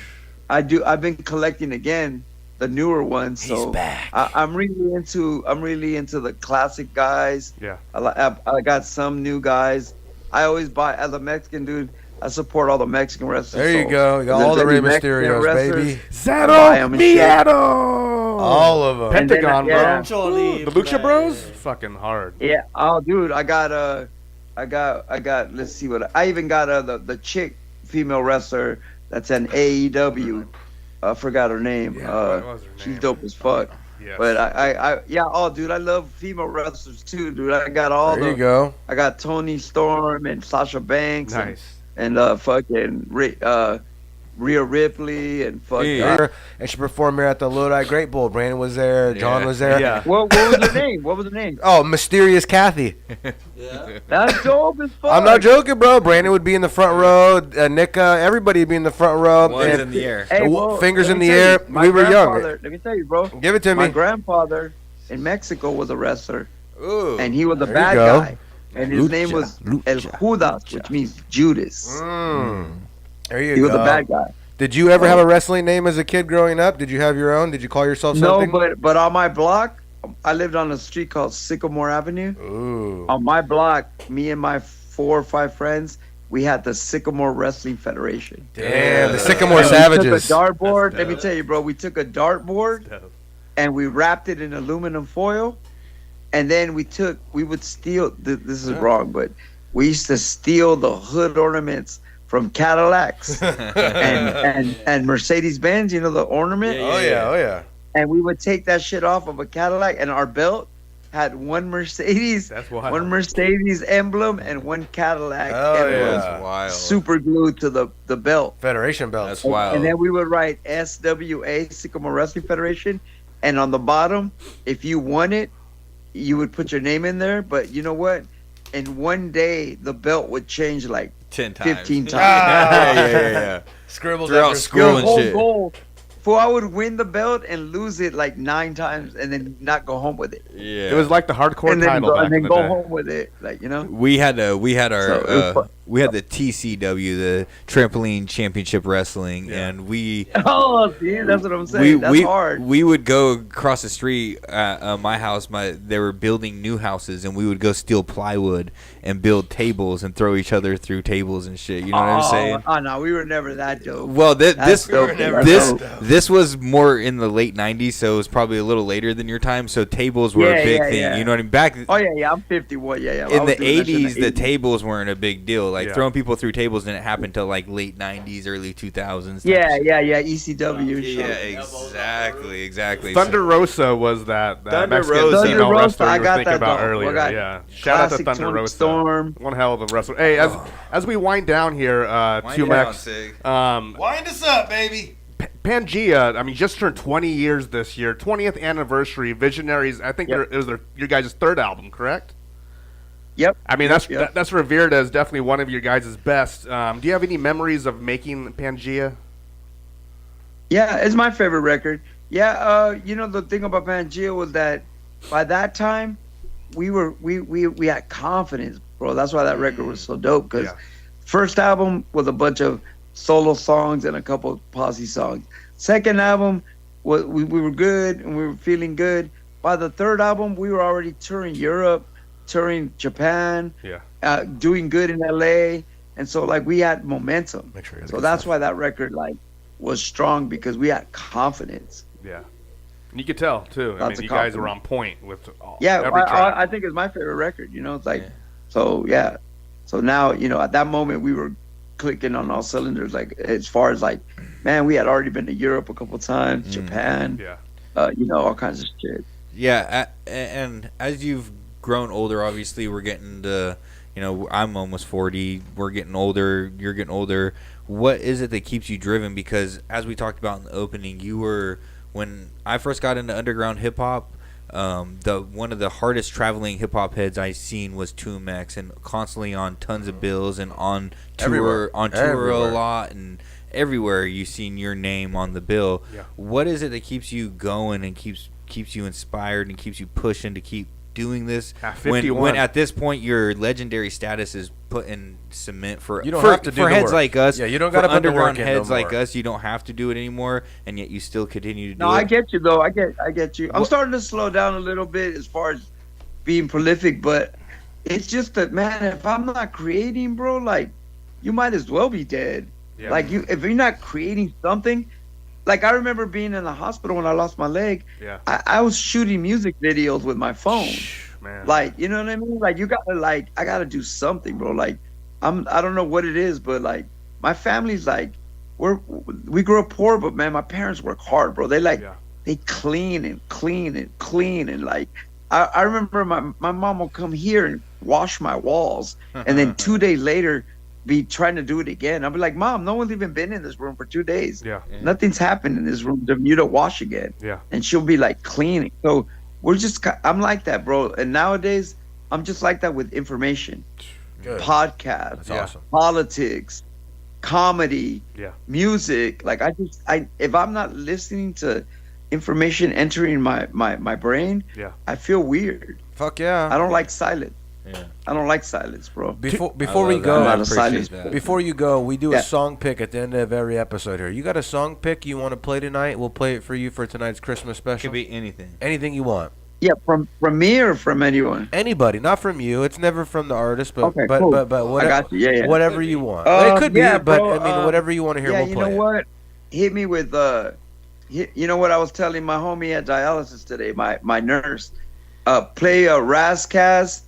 I've been collecting again the newer ones. So back. I'm really into the classic guys. Yeah. I got some new guys. I always buy, as a Mexican dude, I support all the Mexican wrestlers. There you go. You got all the Rey Mysterios, baby. Zero Miedo. All of them. Pentagon, bro. Actually, The Lucha Bros? Fucking hard. Yeah. Oh, dude, I got let's see what I even got the chick female wrestler that's an AEW. I forgot her name. What was her She's name? dope as fuck. Yes. But oh, dude, I love female wrestlers too, dude. I got all There you go. I got Toni Storm and Sasha Banks. Nice. And fucking Rhea Ripley and fucking. And she performed here at the Lodi Great Bowl. Brandon was there. John was there. Yeah. What was her name? What was her name? Oh, Mysterious Kathy. Yeah. That's dope as fuck. I'm not joking, bro. Brandon would be in the front row. Nick, everybody would be in the front row. One's in the air. Hey, bro, fingers let in me the tell air. you, my We were young. grandfather- Let me tell you, bro. Give it to My me. grandfather in Mexico was a wrestler, Ooh. and he was a There you bad go. guy. And his name was El Judas, which means Judas. There you He go. was a bad guy. Did you ever have a wrestling name as a kid growing up? Did you have your own? Did you call yourself something? No, but on my block, I lived on a street called Sycamore Avenue. Ooh. On my block, me and my 4 or 5 friends, we had the Sycamore Wrestling Federation. Damn, the Sycamore And Savages. We took a dartboard. Let me tell you, bro. We took a dartboard and we wrapped it in aluminum foil, and then we would steal. This is wrong, but we used to steal the hood ornaments from Cadillacs and Mercedes Benz. You know the ornament. Oh yeah. And we would take that shit off of a Cadillac, and our belt had one Mercedes, That's wild. one Mercedes emblem, and one Cadillac Oh, emblem. yeah. That's wild. Super glued to the belt. Federation belts. That's wild. And then we would write SWA, Sycamore Wrestling Federation, and on the bottom, if you won it, you would put your name in there. But you know what? In one day, the belt would change like 10 times. 15 times. Yeah. Scribbles They're all after scrolling Your whole shit. goal fool, I would win the belt and lose it like 9 times and then not go home with it. Yeah. It was like the hardcore title back in the go day. home with it, like, you know. We had the TCW, the Trampoline Championship Wrestling, and we. Oh, see, that's what I'm saying. That's hard. We would go across the street at my house. They were building new houses, and we would go steal plywood and build tables and throw each other through tables and shit. You know what I'm saying? Oh no, we were never that dope. Well, this was more in the late '90s, so it was probably a little later than your time. So tables were a big thing. Yeah. You know what I mean? Back. Oh yeah, I'm 51. Yeah. In the '80s, the tables weren't a big deal. Like throwing people through tables didn't happen till like late '90s, early 2000s. Yeah. ECW. Exactly. Thunder Rosa was that Thunder Mexican Rosa. female wrestler I you were got thinking that about though. earlier. Yeah, shout out to Thunder Tony Rosa. Storm. One hell of a wrestler. Hey, as we wind down here, 2MEX, wind us up, baby. Pangaea, I mean, just turned 20 years this year. 20th anniversary. Visionaries. I think it was your guys' 3rd album, correct? Yep. I mean, that's revered as definitely one of your guys' best. Do you have any memories of making Pangaea? Yeah, it's my favorite record. Yeah, the thing about Pangaea was that by that time we had confidence, bro. That's why that record was so dope. Because first album was a bunch of solo songs and a couple of posse songs. Second album, we were good and we were feeling good. By the 3rd album, we were already touring Europe, touring Japan, doing good in LA, and so like we had momentum. So that's why that record like was strong, because we had confidence. Yeah, and you could tell too. I mean, you guys were on point with every track. I think it's my favorite record. You know, it's like so now at that moment we were clicking on all cylinders. Like as far as like, man, we had already been to Europe a couple times, Japan, all kinds of shit. Yeah, and as you've grown older, obviously we're getting to, I'm almost 40. We're getting older. You're getting older. What is it that keeps you driven? Because as we talked about in the opening, when I first got into underground hip hop, one of the hardest traveling hip hop heads I seen was 2MEX, and constantly on tons of bills and on tour a lot, and everywhere you seen your name on the bill. Yeah. What is it that keeps you going and keeps you inspired and keeps you pushing to keep doing this when at this point your legendary status is put in cement for heads like us? Yeah, you don't got to put the work in heads no like more. us. You don't have to do it anymore, and yet you still continue to do it. No, I get you though. I get you. I'm starting to slow down a little bit as far as being prolific, but it's just that, man, if I'm not creating, bro, like you might as well be dead. Yeah. Like if you're not creating something. Like, I remember being in the hospital when I lost my leg. Yeah. I was shooting music videos with my phone. Man. Like, you know what I mean? Like, you gotta, like, I gotta do something, bro. Like, I don't know what it is, but, like, my family's, like, we grew up poor, but, man, my parents work hard, bro. They, like, they clean, and, like, I remember my mom will come here and wash my walls, and then 2 days later, be trying to do it again. I'll be like, Mom, no one's even been in this room for 2 days. Yeah. Nothing's happened in this room for you to wash again. Yeah. And she'll be like cleaning. So I'm like that, bro. And nowadays, I'm just like that with information. Good. Podcasts. That's awesome. Politics, comedy, music. Like if I'm not listening to information entering my brain, I feel weird. Fuck yeah. I don't like silence. Yeah. I don't like silence, bro. Before we go, we do a song pick at the end of every episode here. You got a song pick you want to play tonight? We'll play it for you for tonight's Christmas special. Could be anything. Anything you want. Yeah, from me or from anyone? Anybody, not from you. It's never from the artist, but okay, but cool. but whatever, I got you. Yeah. Whatever you want. It could be, bro, but I mean, whatever you want to hear, we'll play. You know what? Hit me with you know what I was telling my homie at dialysis today, my nurse. Play a Razzcast.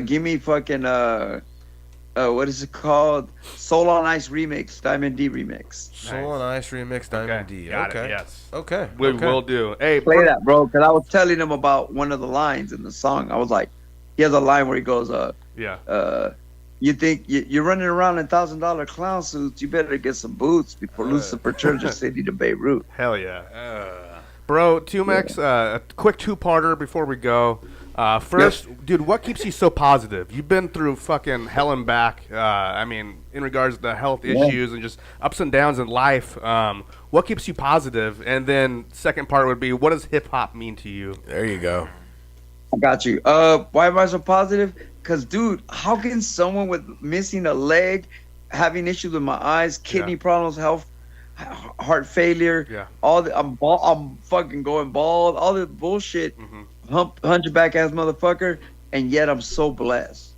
Give me fucking what is it called? Soul on Ice remix, Diamond D remix. Soul on Ice remix, Diamond D. Got it, yes. Okay. We will do. Hey, play that, bro, because I was telling him about one of the lines in the song. I was like, he has a line where he goes, you think you're running around in $1,000 clown suits? You better get some boots before Lucifer turns your city to Beirut. Hell yeah. Bro, 2MEX, a quick two-parter before we go. First, dude, what keeps you so positive? You've been through fucking hell and back. I mean, in regards to health issues and just ups and downs in life. What keeps you positive? And then second part would be, what does hip hop mean to you? There you go. I got you. Why am I so positive? Because, dude, how can someone with missing a leg, having issues with my eyes, kidney problems, heart failure, I'm fucking going bald, all this bullshit, hunchback ass motherfucker, and yet I'm so blessed.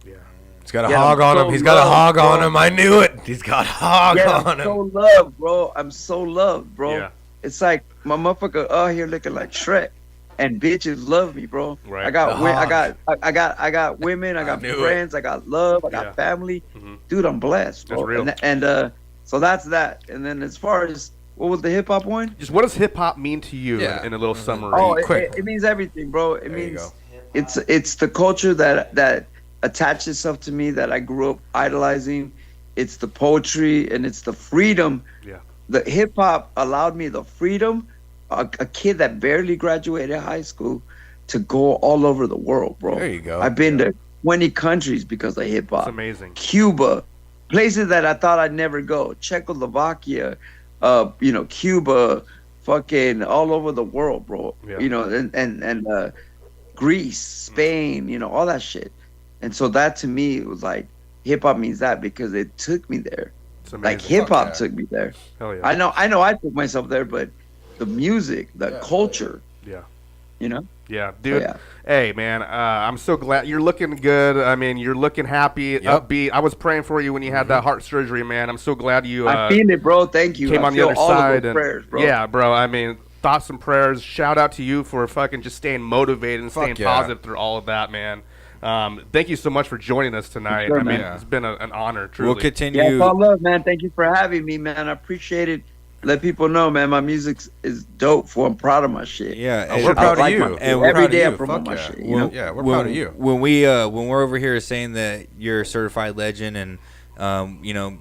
He's got a hog on him. He's got a hog on him. I knew it. He's got a hog on him. I'm so loved, bro. I'm so loved, bro. Yeah. It's like my motherfucker out here looking like Shrek, and bitches love me, bro. Right. I got women. I got friends. I got love. I got family. Dude, I'm blessed, bro. That's real. And so that's that. And then as far as what was the hip hop one? Just what does hip hop mean to you in a little summary? Oh, it means everything, bro. It means it's the culture that attached itself to me, that I grew up idolizing. It's the poetry and it's the freedom. Yeah. The hip hop allowed me the freedom, a kid that barely graduated high school, to go all over the world, bro. There you go. I've been to 20 countries because of hip hop. It's amazing. Cuba, places that I thought I'd never go. Czechoslovakia, Cuba, fucking all over the world, bro. Yeah. You know, and Greece, Spain, all that shit. And so that to me was like, hip hop means that because it took me there. It's amazing. Like hip hop took me there. Hell yeah. I know I took myself there, but the music, the culture. Yeah. Yeah, dude. yeah. Hey, man, I'm so glad you're looking good. I mean, you're looking happy, upbeat. I was praying for you when you had that heart surgery, man. I'm so glad you. I feel it, bro. Thank you. Came I on the feel other all side. of those prayers, bro. Yeah, bro. I mean, thoughts and prayers. Shout out to you for fucking just staying motivated and staying positive through all of that, man. Thank you so much for joining us tonight. Sure, I mean, man. it's been an honor, truly. We'll continue. Yeah, it's all love, man. Thank you for having me, man. I appreciate it. Let people know, man. My music is dope. I'm proud of my shit. Yeah, we're proud of you. And every day I promote my shit. We're proud of you. When we're over here saying that you're a certified legend, and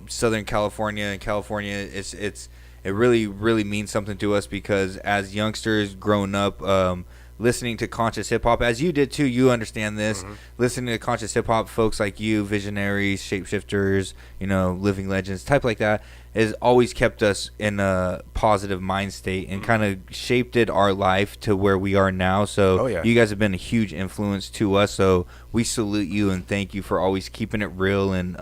Southern California and California, it really means something to us, because as youngsters growing up, listening to conscious hip hop, as you did too, you understand this. Listening to conscious hip hop, folks like you, Visionaries, Shapeshifters, Living Legends, type like that, has always kept us in a positive mind state and kind of shaped our life to where we are now. So you guys have been a huge influence to us. So we salute you and thank you for always keeping it real and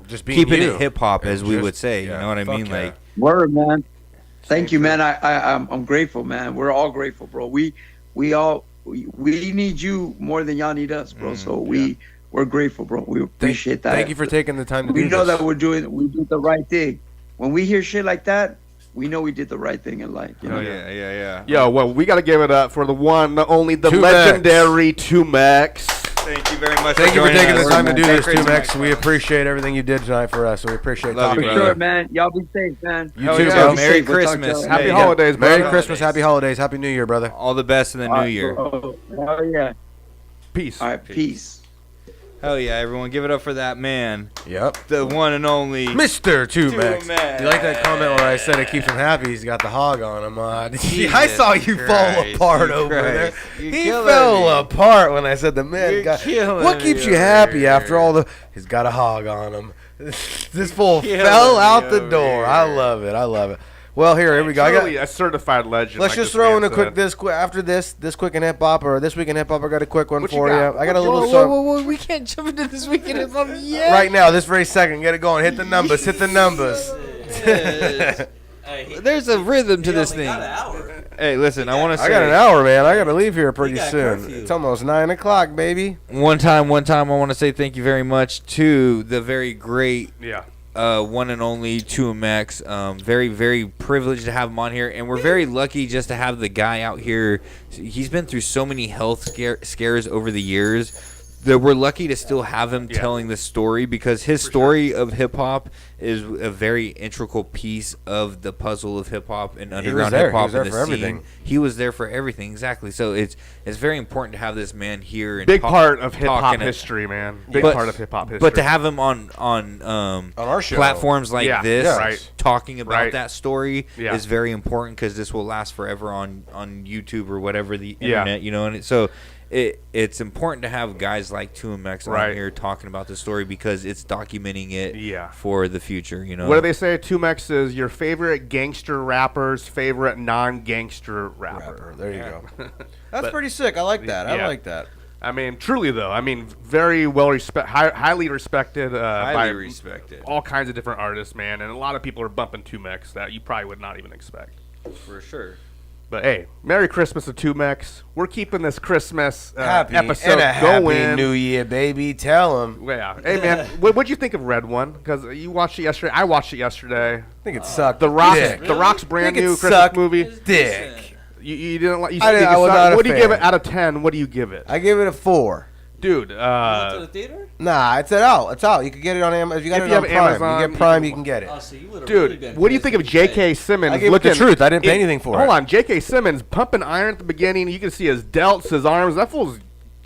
just being keeping you. it hip hop, as we would say. You know what I mean? Yeah. Like, word, man. Thank you, man. I'm grateful, man. We're all grateful, bro. We need you more than y'all need us, bro. So we're grateful, bro. We appreciate that. Thank you for taking the time to do this. We know that we do the right thing. When we hear shit like that, we know we did the right thing in life. You know? Yeah. Yo, well, we got to give it up for the one, the only, the 2MEX. legendary 2MEX. Thank you very much. Thank you for taking the time to do this, Crazy 2MEX. We appreciate everything you did tonight for us. So we appreciate Love talking you, For to sure, you. man. Y'all be safe, man. You too, yeah. bro. Merry We'll talk Christmas. to y'all. Happy Hey, holidays, Merry brother. Christmas, happy holidays, happy New Year, brother. All the best in the new year. Oh yeah. Peace. All right, peace. Hell yeah, everyone. Give it up for that man. Yep. The one and only Mr. 2MEX. 2MEX. You like that comment where I said it keeps him happy? He's got the hog on him. I Jesus saw you fall Christ, apart you over there. Christ. You're He killing fell me. apart when I said the man. You're killing What keeps me you over happy here. after all the? He's got a hog on him. This fool Killing fell me out the over door. here. I love it. Well, here we go. I Truly got. a certified legend. Let's like just this throw in man a quick said. after this quick in hip hop or this week in hip hop. I got a quick one What you for got? you. I got a little Whoa, song whoa, whoa, we can't jump into this weekend hip hop yet. right now. This very second. Get it going. Hit the numbers. Hit the numbers. There's a rhythm to this thing. Hey, listen, I want to say. I got an hour, man. I got to leave here pretty got soon. curfew. It's almost 9 o'clock, baby. One time, I want to say thank you very much to the very great Yeah. one and only 2MEX. Very, very privileged to have him on here, and we're very lucky just to have the guy out here. He's been through so many health scares over the years that we're lucky to still have him telling this story, because his story of hip hop is a very integral piece of the puzzle of hip hop and was underground there. hip hop He was there and for the scene. everything. He was there for everything, exactly. So it's very important to have this man here. And Big part of hip hop history, man. Big part of hip hop history. But to have him on our show, platforms like this, right. talking about that story Yeah. is very important because this will last forever on YouTube or whatever the internet, you know. And so it's important to have guys like 2MEX on here talking about the story because it's documenting it for the future, you know. What do they say? 2MEX is your favorite gangster rapper's favorite non-gangster rapper. There you go. That's pretty sick. I like that. I like that. I mean, truly though. I mean, very well highly respected. Highly by respected. All kinds of different artists, man, and a lot of people are bumping 2MEX that you probably would not even expect. For sure. But hey, Merry Christmas to 2MEX. We're keeping this Christmas happy episode and a happy going. New Year, baby. Tell them. Yeah. Hey man, what'd you think of Red One? Because you watched it yesterday. I watched it yesterday. I think it sucked. The Rock's Dick. The Rock's brand Think it new Christmas sucked. movie. Dick. You didn't like. I was not a What do you give it fan. out of 10? What do you give it, I give it a 4. dude? You went to the theater? Nah, it's out. It's out. You can get it on Amazon. If you got If it you on have Prime, Amazon, you get Prime, you can get it. Oh, so you would've really been Dude, what do you think of pissed J.K. Simmons? I gave it the truth. I didn't pay anything for it. Hold on, J.K. Simmons pumping iron at the beginning. You can see his delts, his arms. That fool's,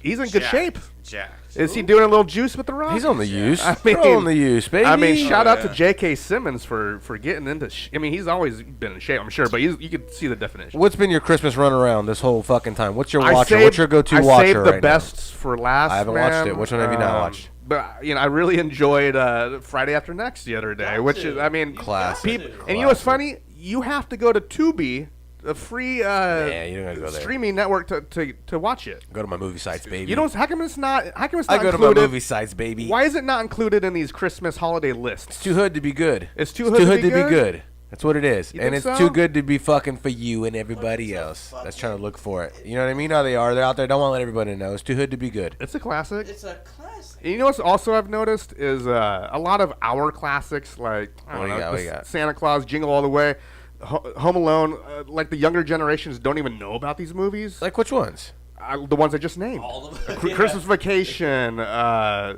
he's in good shape. Jacked. Is he doing a little juice with the Rock? He's on the use. I mean, Throw on the use, baby. I mean, shout out to J.K. Simmons for getting into. I mean, he's always been in shape, I'm sure, but you can see the definition. What's been your Christmas run around this whole fucking time? What's your I watcher? saved- What's your go-to I watcher saved the right bests for last. I haven't watched it. Which one have you not watched? But I really enjoyed Friday After Next the other day, which is, I mean, Classic. and you know what's funny? You have to go to Tubi, a free you don't gotta go there. streaming network to watch it. Go to my movie sites, baby. You don't. How come it's not? How come it's I not go to included? my movie sites, baby. Why is it not included in these Christmas holiday lists? It's too hood to be good. It's too It's hood too hood to to be good. That's what it is. You And think it's so? too good to be fucking for you and everybody else that's trying to look for it. You know what I mean? How they are. They're out there. Don't want to let everybody know. It's too hood to be good. It's a classic. It's a classic. And you know what's also I've noticed is a lot of our classics like I don't know, What do you got? Santa Claus, Jingle All the Way, Home Alone. Like the younger generations don't even know about these movies. Like which ones? The ones I just named. All of them. Christmas Vacation,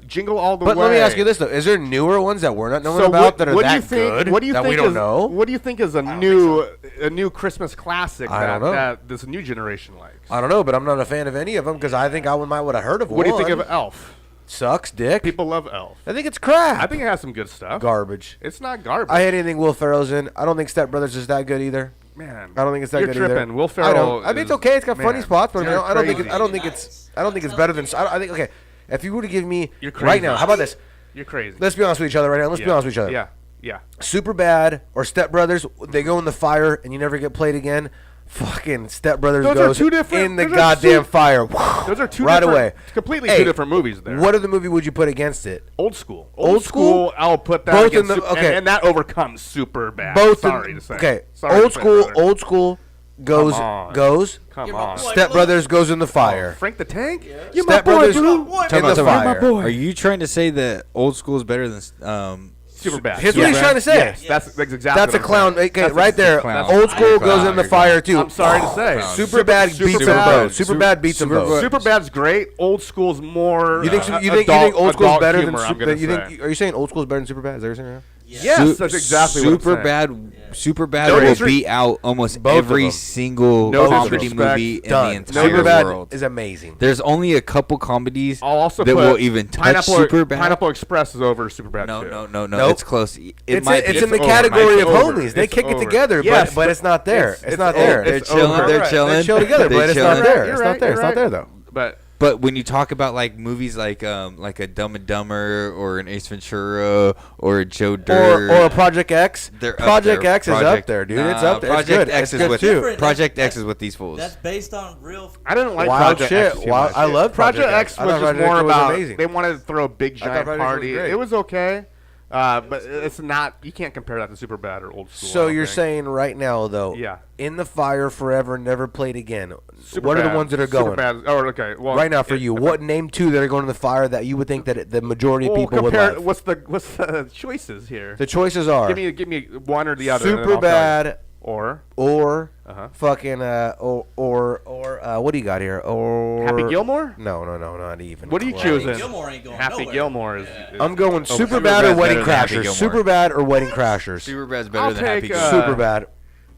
Jingle All the But Way. let me ask you this though: is there newer ones that we're not knowing So about that are what do that you think, good what do you that think we don't is, know? What do you think is a new Christmas classic I don't know. that this new generation likes? I don't know, but I'm not a fan of any of them because I think I might would have heard of one. What do you think of Elf? Sucks, dick. People love Elf. I think it's crap. I think it has some good stuff. Garbage. It's not garbage. I hate anything Will Ferrell's in. I don't think Step Brothers is that good either. Man, I don't think it's that you're good tripping. either. Will Ferrell. I mean, it's is- okay. It's got funny man, spots, but you're I don't think crazy. I don't think it's better than. I think okay. If you were to give me You're right crazy. now, how about this? You're crazy. Let's be honest with each other right now. Let's be honest with each other. Yeah, yeah. Super Bad or Step Brothers, they go in the fire and you never get played again. Fucking Step Brothers Those are goes two different- in the those are goddamn two- fire. Those are two right different, away. completely Hey, two different movies. There. What other movie would you put against it? Old school. Old school? I'll put that Both against in the- Super- okay. and that overcomes Super Bad. Both. Sorry to say. Okay. Sorry Old to say, school. brother. Old school goes. Come on. Come You're my on. boy, Step Brothers goes in the fire. Frank the Tank. You're Step Brothers dude. in the fire. Are you trying to say that old school is better than Super Bad. Here's what he's trying to say. Yes, that's exactly. That's a what I'm clown. saying. Okay, That's right there. clown. Old school You're goes clown, in the you're fire too. I'm sorry to say. Super Bad beats them both. Super Bad beats them both. Super Bad's great. Old school's more. You think old school's better than Super? You think? Are you saying old school's better than Super Bad? Is that what you're saying? Yes, that's exactly what I'm Super saying. Bad. Super Bad No will disrespect- beat out almost Both of every them. single No comedy disrespect. movie in Done. the entire Super Bad world. is amazing. There's only a couple comedies I'll also that put will even touch Pineapple, Super Bad. Pineapple Express is over Super Bad No, too. no. Nope. It's close. It's might it's be. in the over. category It's of over. homies. They It's kick it over. together, Yes, but it's not there. it's- It's not it's there. over. They're It's chilling. over. They're Right. chilling. They chill together, They but it's not chilling. there. You're It's right, not there. It's you're not there right. though. But when you talk about like movies like a Dumb and Dumber or an Ace Ventura or a Joe Dirt Or a Project X. they're up Project there. X is up there, dude. It's up there. It's Project good. X It's is good with too. Project X is with these fools. That's based on real. I didn't like Wild Project shit. X too Wild- much. I love Project X. X I was thought just Project more X was about amazing. they wanted to throw a big giant Project X was party. great. It was okay, but it's not. You can't compare that to Super Bad or Old School. I So don't you're think. saying right now though, Yeah. In the Fire Forever, never played again. Super What are the Bad. ones that are Super going? Bad. Oh, okay. Well, Right now for you, what name two that are going to the fire that you would think that the majority of Well, people would compare. love? What's the choices here? The choices are Give me one or the other. and then Super I'll tell you. Bad Or or Uh-huh. fucking or What do you got here? Or Happy Gilmore? No, not even. What are you close. choosing? Gilmore ain't going Happy nowhere. Gilmore is. I'm going Superbad or Superbad's Wedding better than Happy Crashers. Gilmore. Superbad or Wedding Crashers. Superbad's better I'll than Happy take, Gilmore. Superbad.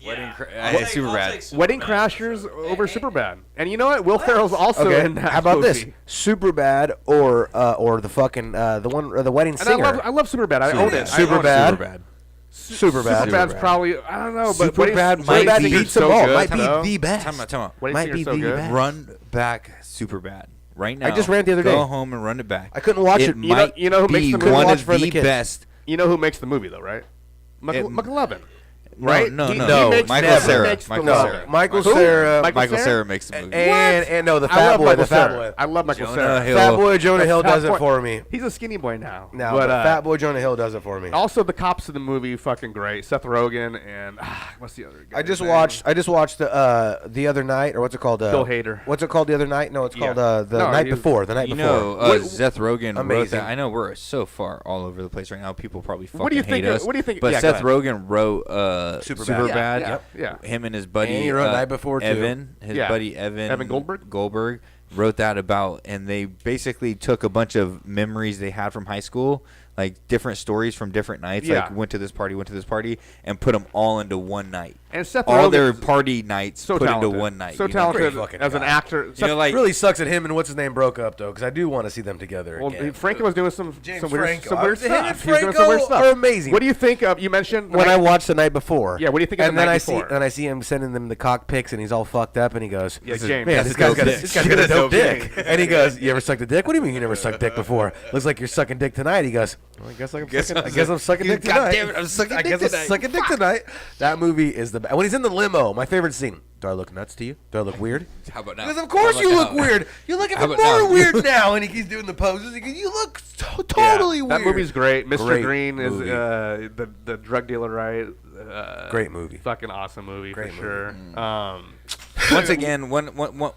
Superbad. Wedding Crashers over Superbad. And you know what? Will Ferrell's also Okay. in that How about this? movie. Superbad or the fucking the one or the Wedding And Singer. I love Superbad. I own it. Superbad. Superbad. Superbad's probably, I don't know, but Superbad Might might be be beats them all. Might be though. the best. Time out. Wedding Might Singer's be so the good. best. Run back Superbad right now. I just ran the other day. Go home and run it back. I couldn't watch it. You know- Might you know who makes be the movie? one Watch of for the the kids. best. You know who makes the movie, though, right? McLovin. Right? No, He no. makes Michael never Cera. makes the Michael movie. Cera. Michael Who? Cera. Michael Cera makes the movie. And no, the I fat love boy. Michael The fat Cera. boy. I love Michael Jonah Cera. Hill. Fat boy Jonah Hill Fat does it boy- for me. He's a skinny boy now. No, but, but Fat boy Jonah Hill does it for me. Also, the cops of the movie fucking great. Seth Rogen and what's the other guy? I just watched the other night, or what's it called? Bill Hader. What's it called the other night? No, it's Yeah. called the No, night he's- before. The night You before. know, Seth Rogen wrote Amazing. that. I know we're so far all over the place right now. People probably fucking What do you hate think us. what do you think? But Yeah, go Seth ahead. Rogen wrote Superbad. Yeah. Him and his buddy And he wrote Night Before, too. Evan, his Yeah. buddy Evan Goldberg? wrote that about, and they basically took a bunch of memories they had from high school, like different stories from different nights, Yeah. like went to this party, and put them all into one night. And Seth all Rogen their is party nights so put talented. into one night. So you know? talented Great fucking as an guy. actor. You know, like really sucks that him and what's his name broke up though, because I do want to see them together Well, again. Franco was doing some James weird Franco. stuff. Him and He was doing some Franco weird stuff. are amazing. What do you think of? You mentioned when I watched the night before. Yeah, what do you think of and the then night I before? see and I see him sending them the cock pics, and he's all fucked up, and he goes, Yeah, "This is- James, man, that's this a guy's dope got dick. this guy's got a dope dick." dick." And he goes, "You ever sucked a dick? What do you mean you never sucked dick before? Looks like you're sucking dick tonight." He goes, well, I guess I'm sucking dick tonight. God damn it, I'm sucking I dick guess I'm tonight. sucking dick tonight. That movie is the best. When he's in the limo, my favorite scene. Do I look nuts to you? Do I look weird? How about now? Because of course How you about look now? weird. You look How even about more now? weird now, and he keeps doing the poses. He goes, "You look totally weird." That movie's great. Mr. Great Green is movie. the drug dealer, right? Great movie. Fucking awesome movie Great for movie. sure. Once again, one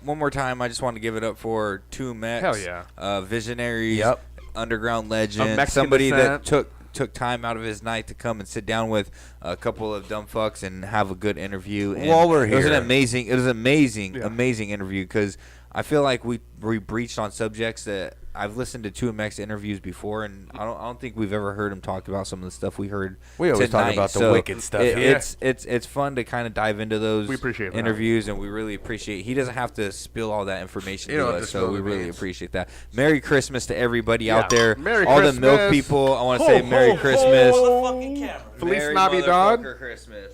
more time, I just want to give it up for 2MEX. Hell yeah. Visionaries. Yep. Underground Of legend. Mexican Somebody descent. that took time out of his night to come and sit down with a couple of dumb fucks and have a good interview. And While we're it was here. amazing Yeah. interview, because I feel like we breached on subjects that I've listened to 2MEX interviews before, and I don't think we've ever heard him talk about some of the stuff we heard. We always talk tonight. about the So wicked stuff it- here. It's fun to kind of dive into those We appreciate that. interviews, and we really appreciate. He doesn't have to spill all that information You to don't have us, to so spill we the really beans. appreciate that. Merry Christmas to everybody Yeah. out there. Merry all the milk Christmas. people. I want to Ho, say Merry ho, Christmas. ho. Fucking camera. Feliz Merry Navidad. motherfucker Christmas.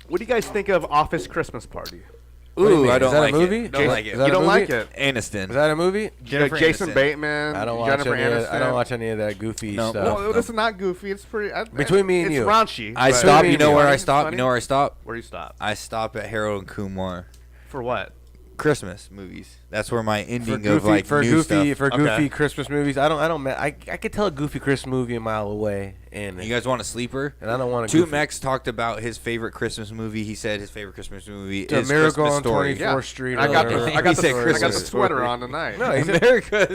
What do you guys think of Office Christmas Party? do you Ooh, mean? I Is don't that a like movie? it. Don't Jason- like is it. that You a don't movie? like it? Aniston. Is that a movie? Jennifer Jason Aniston. Bateman. I don't watch Jennifer any. I Aniston. don't watch any of that goofy No. stuff. Well, this is not goofy. It's pretty. Between me and it's you. raunchy. I but- stop. me You know and where you. I stop? Funny? You know where I stop? Where do you stop? I stop at Harold and Kumar. For what? Christmas movies. That's where my for ending goofy, of like for new goofy, stuff. for goofy Okay. Christmas movies. I could tell a goofy Christmas movie a mile away, and You guys want a sleeper? and I don't want to. 2MEX talked about his favorite Christmas movie. He said his favorite Christmas movie The is Miracle Christmas on Story. 24th Street. I or got whatever. the He I got said the Christmas sweater on tonight. No, he said, America.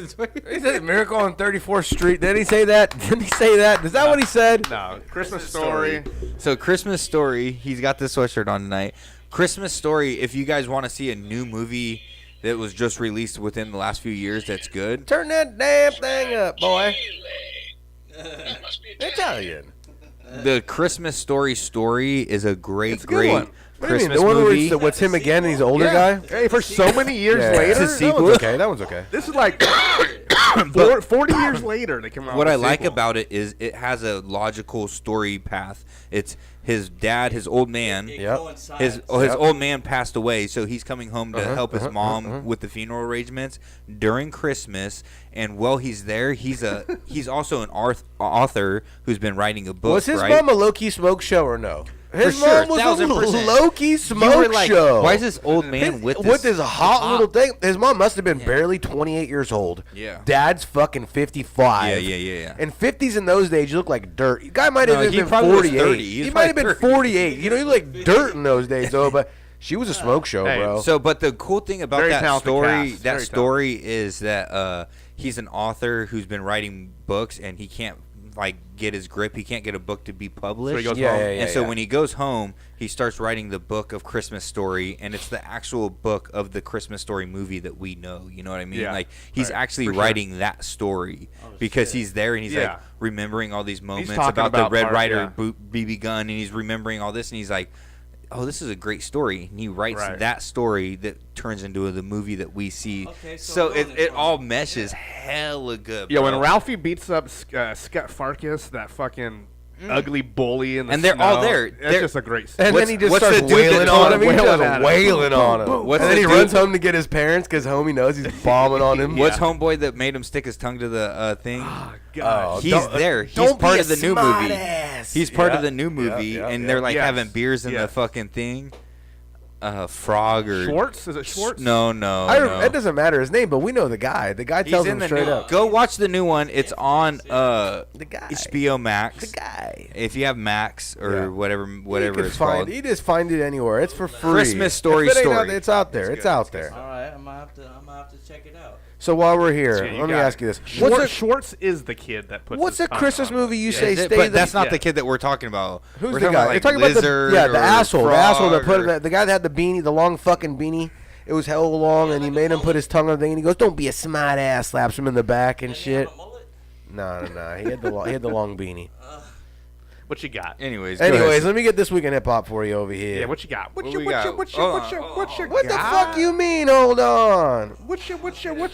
he said Miracle on 34th Street. Did he say that? Didn't he say that? Is that what he said? No, Christmas Story. So Christmas Story. He's got this sweatshirt on tonight. Christmas Story. If you guys want to see a new movie that was just released within the last few years, that's good. Turn that damn thing up, boy. Italian. The Christmas Story is a great, It's a good great one. What do you mean? Christmas The one where movie. it's what's him again? And he's an older guy. Hey, for so many years Yeah. later, It's a That one's sequel. okay. That one's okay. this is like 40 years later they come out. What with I a like sequel. about it is it has a logical story path. It's his dad, his old man. It Yep. coincides. His old man passed away, so he's coming home to help his mom uh-huh. with the funeral arrangements during Christmas. And while he's there, he's also an author who's been writing a book. Was his right? mom a low-key smoke show or no? His For sure, mom was a 1000%. low-key You were smoke like, show. why is this old man with this hot little thing? His mom must have been barely 28 years old. Yeah. Dad's fucking 55. Yeah. And 50s in those days, you look like dirt. Guy might have No, he been probably was 48. 30. He He was might have been probably 30. 48. You know, you look like dirt in those days, though. But she was a smoke show, Hey, bro. So, but the cool thing about Very that talented story, cast. that Very story is that he's an author who's been writing books, and he can't like get his grip. He can't get a book to be published. So he goes home. And so when he goes home, he starts writing the book of Christmas Story, and it's the actual book of the Christmas Story movie that we know. You know what I mean? Yeah. Like he's actually For writing that story because he's there and he's like remembering all these moments talking about the Red part- Ryder BB gun, and he's remembering all this, and he's like, oh, this is a great story. And he writes that story that turns into the movie that we see. Okay, so it all meshes hella good. Yeah, bro. when Ralphie beats up Scott Farkas, that fucking ugly bully in the and they're snow, all there. It's just a great scene. And then he just what's starts the dude wailing that on told him. him? He Wailing starts at him. wailing on him. What's And the then he dude- runs home to get his parents because homie knows he's bombing on him. What's homeboy that made him stick his tongue to the thing? God. He's there. He's part of the new movie. He's part of the new movie, and they're like having beers in the fucking thing. Frog or Schwartz? Is it Schwartz? No. It doesn't matter his name, but we know the guy. The guy tells him straight up. Go watch the new one. It's on The guy. HBO Max. The guy. If you have Max or whatever You it's can called. You just find it anywhere. It's for free. Christmas Story If it ain't out Story. there, it's out there. It's out there. All right, I'm gonna have to check it out. So while we're here, Yeah, let me got ask it. you this: Schwartz is the kid that puts. What's his a tongue Christmas on movie it. you say But stay? that's not the kid that we're talking about. Who's We're the talking guy? about, You're talking about Lizard the or asshole that Frog put or- the guy that had the beanie, the long fucking beanie. It was hell long, and he made him put his tongue on the thing, and he goes, "Don't be a smart ass." Slaps him in the back and shit. No. He had the long beanie. What you got? Anyways, go Anyways, ahead. let me get this week in hip hop for you over here. Yeah, what you got? What What you we got? what What the fuck you mean? Hold on. What you got?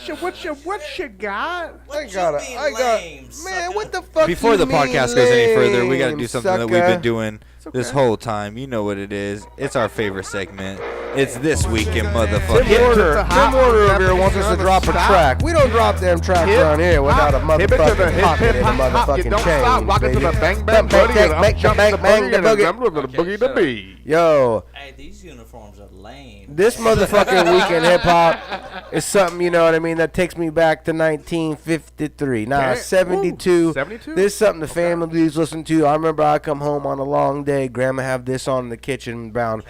I got. Man, what the fuck? Before you the mean, podcast goes any further, we got to lame do something that we've sucker? been doing this whole time. You know what it is. It's our favorite segment. It's This Week in Motherfucking. Tim Warner over here wants us to drop a track. We don't drop them tracks around here without a motherfucking pocket in the motherfucking Don't stop. Rock it to the bang bang boogie the bee. Yo, Hey, these uniforms are lame. this motherfucking week in hip hop is something, you know what I mean, that takes me back to 1953. Nah, Okay. 72. 72? This is something the families listen to. I remember I come home on a long day. Grandma have this on in the kitchen around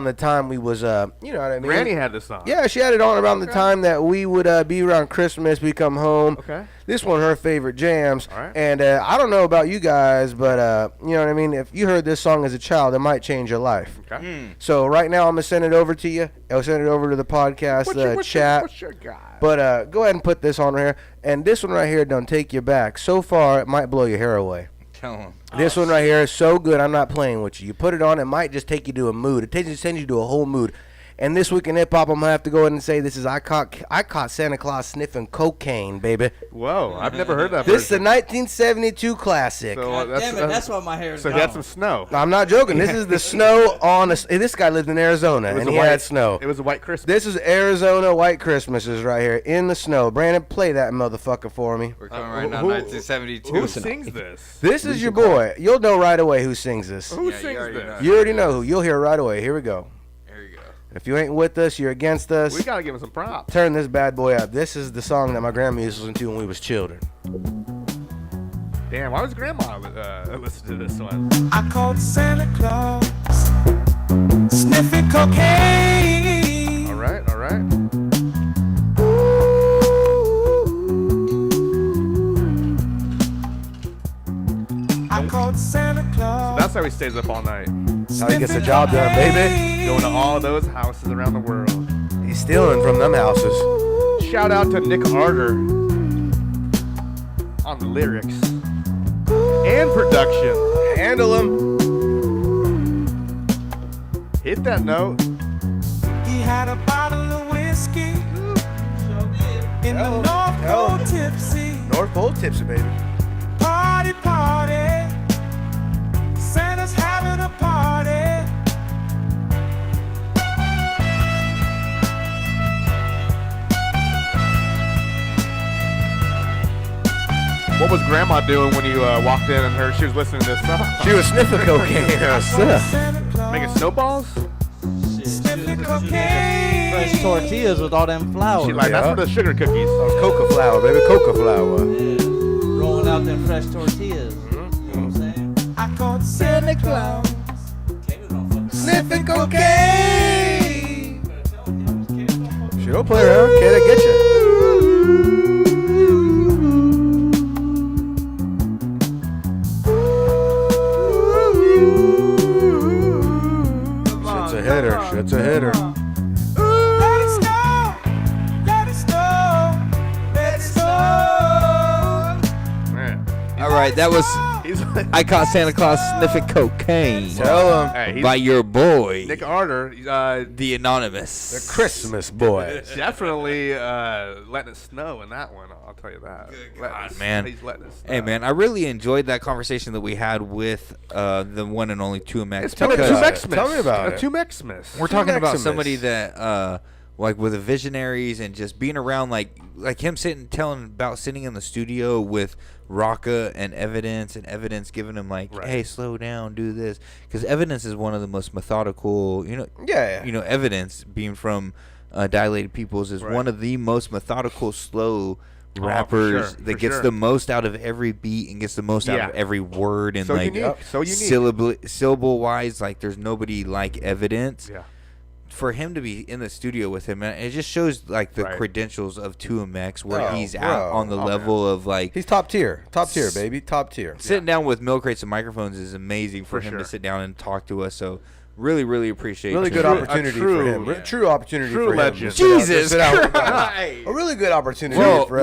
the time we was, you know what I mean? Granny had this on. Yeah, she had it on around the time that we would be around Christmas. We come home. Okay. This one, her favorite jams. All right. And I don't know about you guys, but you know what I mean? If you heard this song as a child, it might change your life. Okay. So right now, I'm going to send it over to you. I'll send it over to the podcast chat. What you got? But go ahead and put this on right here. And this one right here don't take you back. So far, it might blow your hair away. Tell him. This one right here is so good, I'm not playing with you. You put it on, it might just take you to a mood. It sends you to a whole mood. And this week in hip hop, I'm gonna have to go ahead and say this is I caught Santa Claus sniffing cocaine, baby. Whoa, I've never heard that. This is a version. 1972 classic. So, God damn it, that's why my hair is So he had some snow. I'm not joking. This is the snow on. This guy lived in Arizona, and he had snow. It was a white Christmas. This is Arizona White Christmases right here in the snow. Brandon, play that motherfucker for me. We're coming right now, who- 1972. Who sings this? This is your boy. You'll know right away who sings this. Who Yeah, you sings already this? know. You already know who. You'll hear right away. Here we go. There you go. If you ain't with us, you're against us. We gotta give him some props. Turn this bad boy up. This is the song that my grandma used to listen to when we was children. Damn, why was Grandma listen to this one? I called Santa Claus, sniffing cocaine. All right, all right. I called Santa Claus. That's how he stays up all night, How he gets the job done, baby. going to all those houses around the world. He's stealing from them houses. Shout out to Nick Arter on the lyrics and production. Handle him. Hit that note. He had a bottle of whiskey in the North Pole tipsy. North Pole tipsy, baby. Party, party. Santa's having a party. What was Grandma doing when you walked in and heard she was listening to this song? She was sniffing cocaine herself. Santa Claus, Making snowballs? sniffing cocaine. fresh tortillas with all them flours. She like, that's Yeah. for the sugar cookies. Coca flour, baby. Coca flour. Yeah, rolling out them fresh tortillas. You know what I'm saying? I called Santa Claus. Kato don't fucking Sniffing cocaine. She don't play around. Kid, I get you. right. That was. I caught Santa Claus sniffing cocaine. Tell him. Hey, by your boy, Nick Arter, the anonymous, the Christmas boy. Definitely letting it snow in that one. I'll tell you that. Good God, man. He's letting it snow. Hey, man, I really enjoyed that conversation that we had with the one and only 2MEX. It's been a 2MEX-Mas. Tell me about it. 2MEX-Mas. We're talking about somebody that, like, with the Visionaries and just being around, like him telling about sitting in the studio with Rocka and Evidence giving him, like, hey, slow down, do this. Because Evidence is one of the most methodical, Evidence being from Dilated Peoples is one of the most methodical, slow rappers that gets the most out of every beat and gets the most out of every word. And, so like, unique. So unique. Syllable-wise, like, there's nobody like Evidence. Yeah. For him to be in the studio with him, and it just shows like the credentials of 2MEX, where he's out on the level of like he's top tier, baby, top tier. Sitting down with Milkcrates and Microphones is amazing for him to sit down and talk to us. So really appreciate. Really good opportunity for him. True opportunity for him. Legend. Jesus Christ. A really good opportunity. For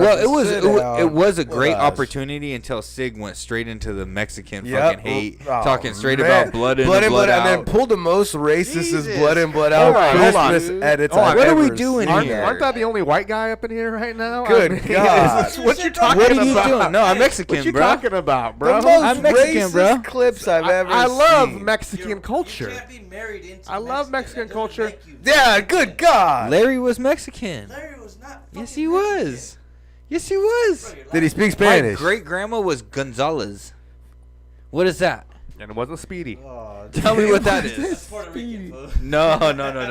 it was a great opportunity until Sig went straight into the Mexican fucking hate, talking straight about blood in, blood out, and then pulled the most racist blood in, blood out Christmas edits. What are we doing here? Aren't that the only white guy up in here right now? Good God. What you talking about? What are you doing? No, I'm Mexican, what you bro. talking about, bro? The most I'm Mexican, bro. clips I've ever seen. I love Mexican culture. You can't be married into I love Mexican culture. Yeah, good God. Larry was Mexican. Larry was not. Yes, he was. Yes, he was. Did he speak Spanish? My great grandma was Gonzalez. What is that? And it wasn't Speedy. Tell me what that is. That's Puerto Rican, folks. No.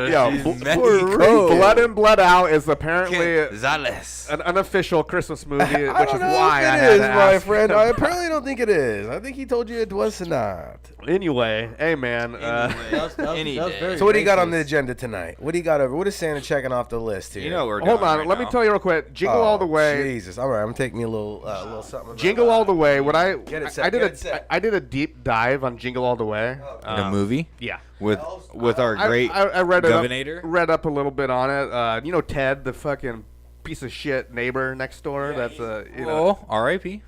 Yo, She's Mexico. Blood in, Blood Out is apparently Gonzalez. an unofficial Christmas movie, which I is why I it had is, to my ask. friend. I apparently don't think it is. I think he told you it was not. Anyway, hey man. So what do you got on the agenda tonight? What do you got over? What is Santa checking off the list here? You know we're Hold doing on, right let now. me tell you real quick. Jingle All the Way. Jesus. All right, I'm taking me a little something. Jingle All the Way. What I Get it set, I did get it set. I did a deep dive on Jingle All the Way. The movie? Yeah. With our great I read governor. read up a little bit on it. You know Ted, the fucking piece of shit neighbor next door. That's R.I.P.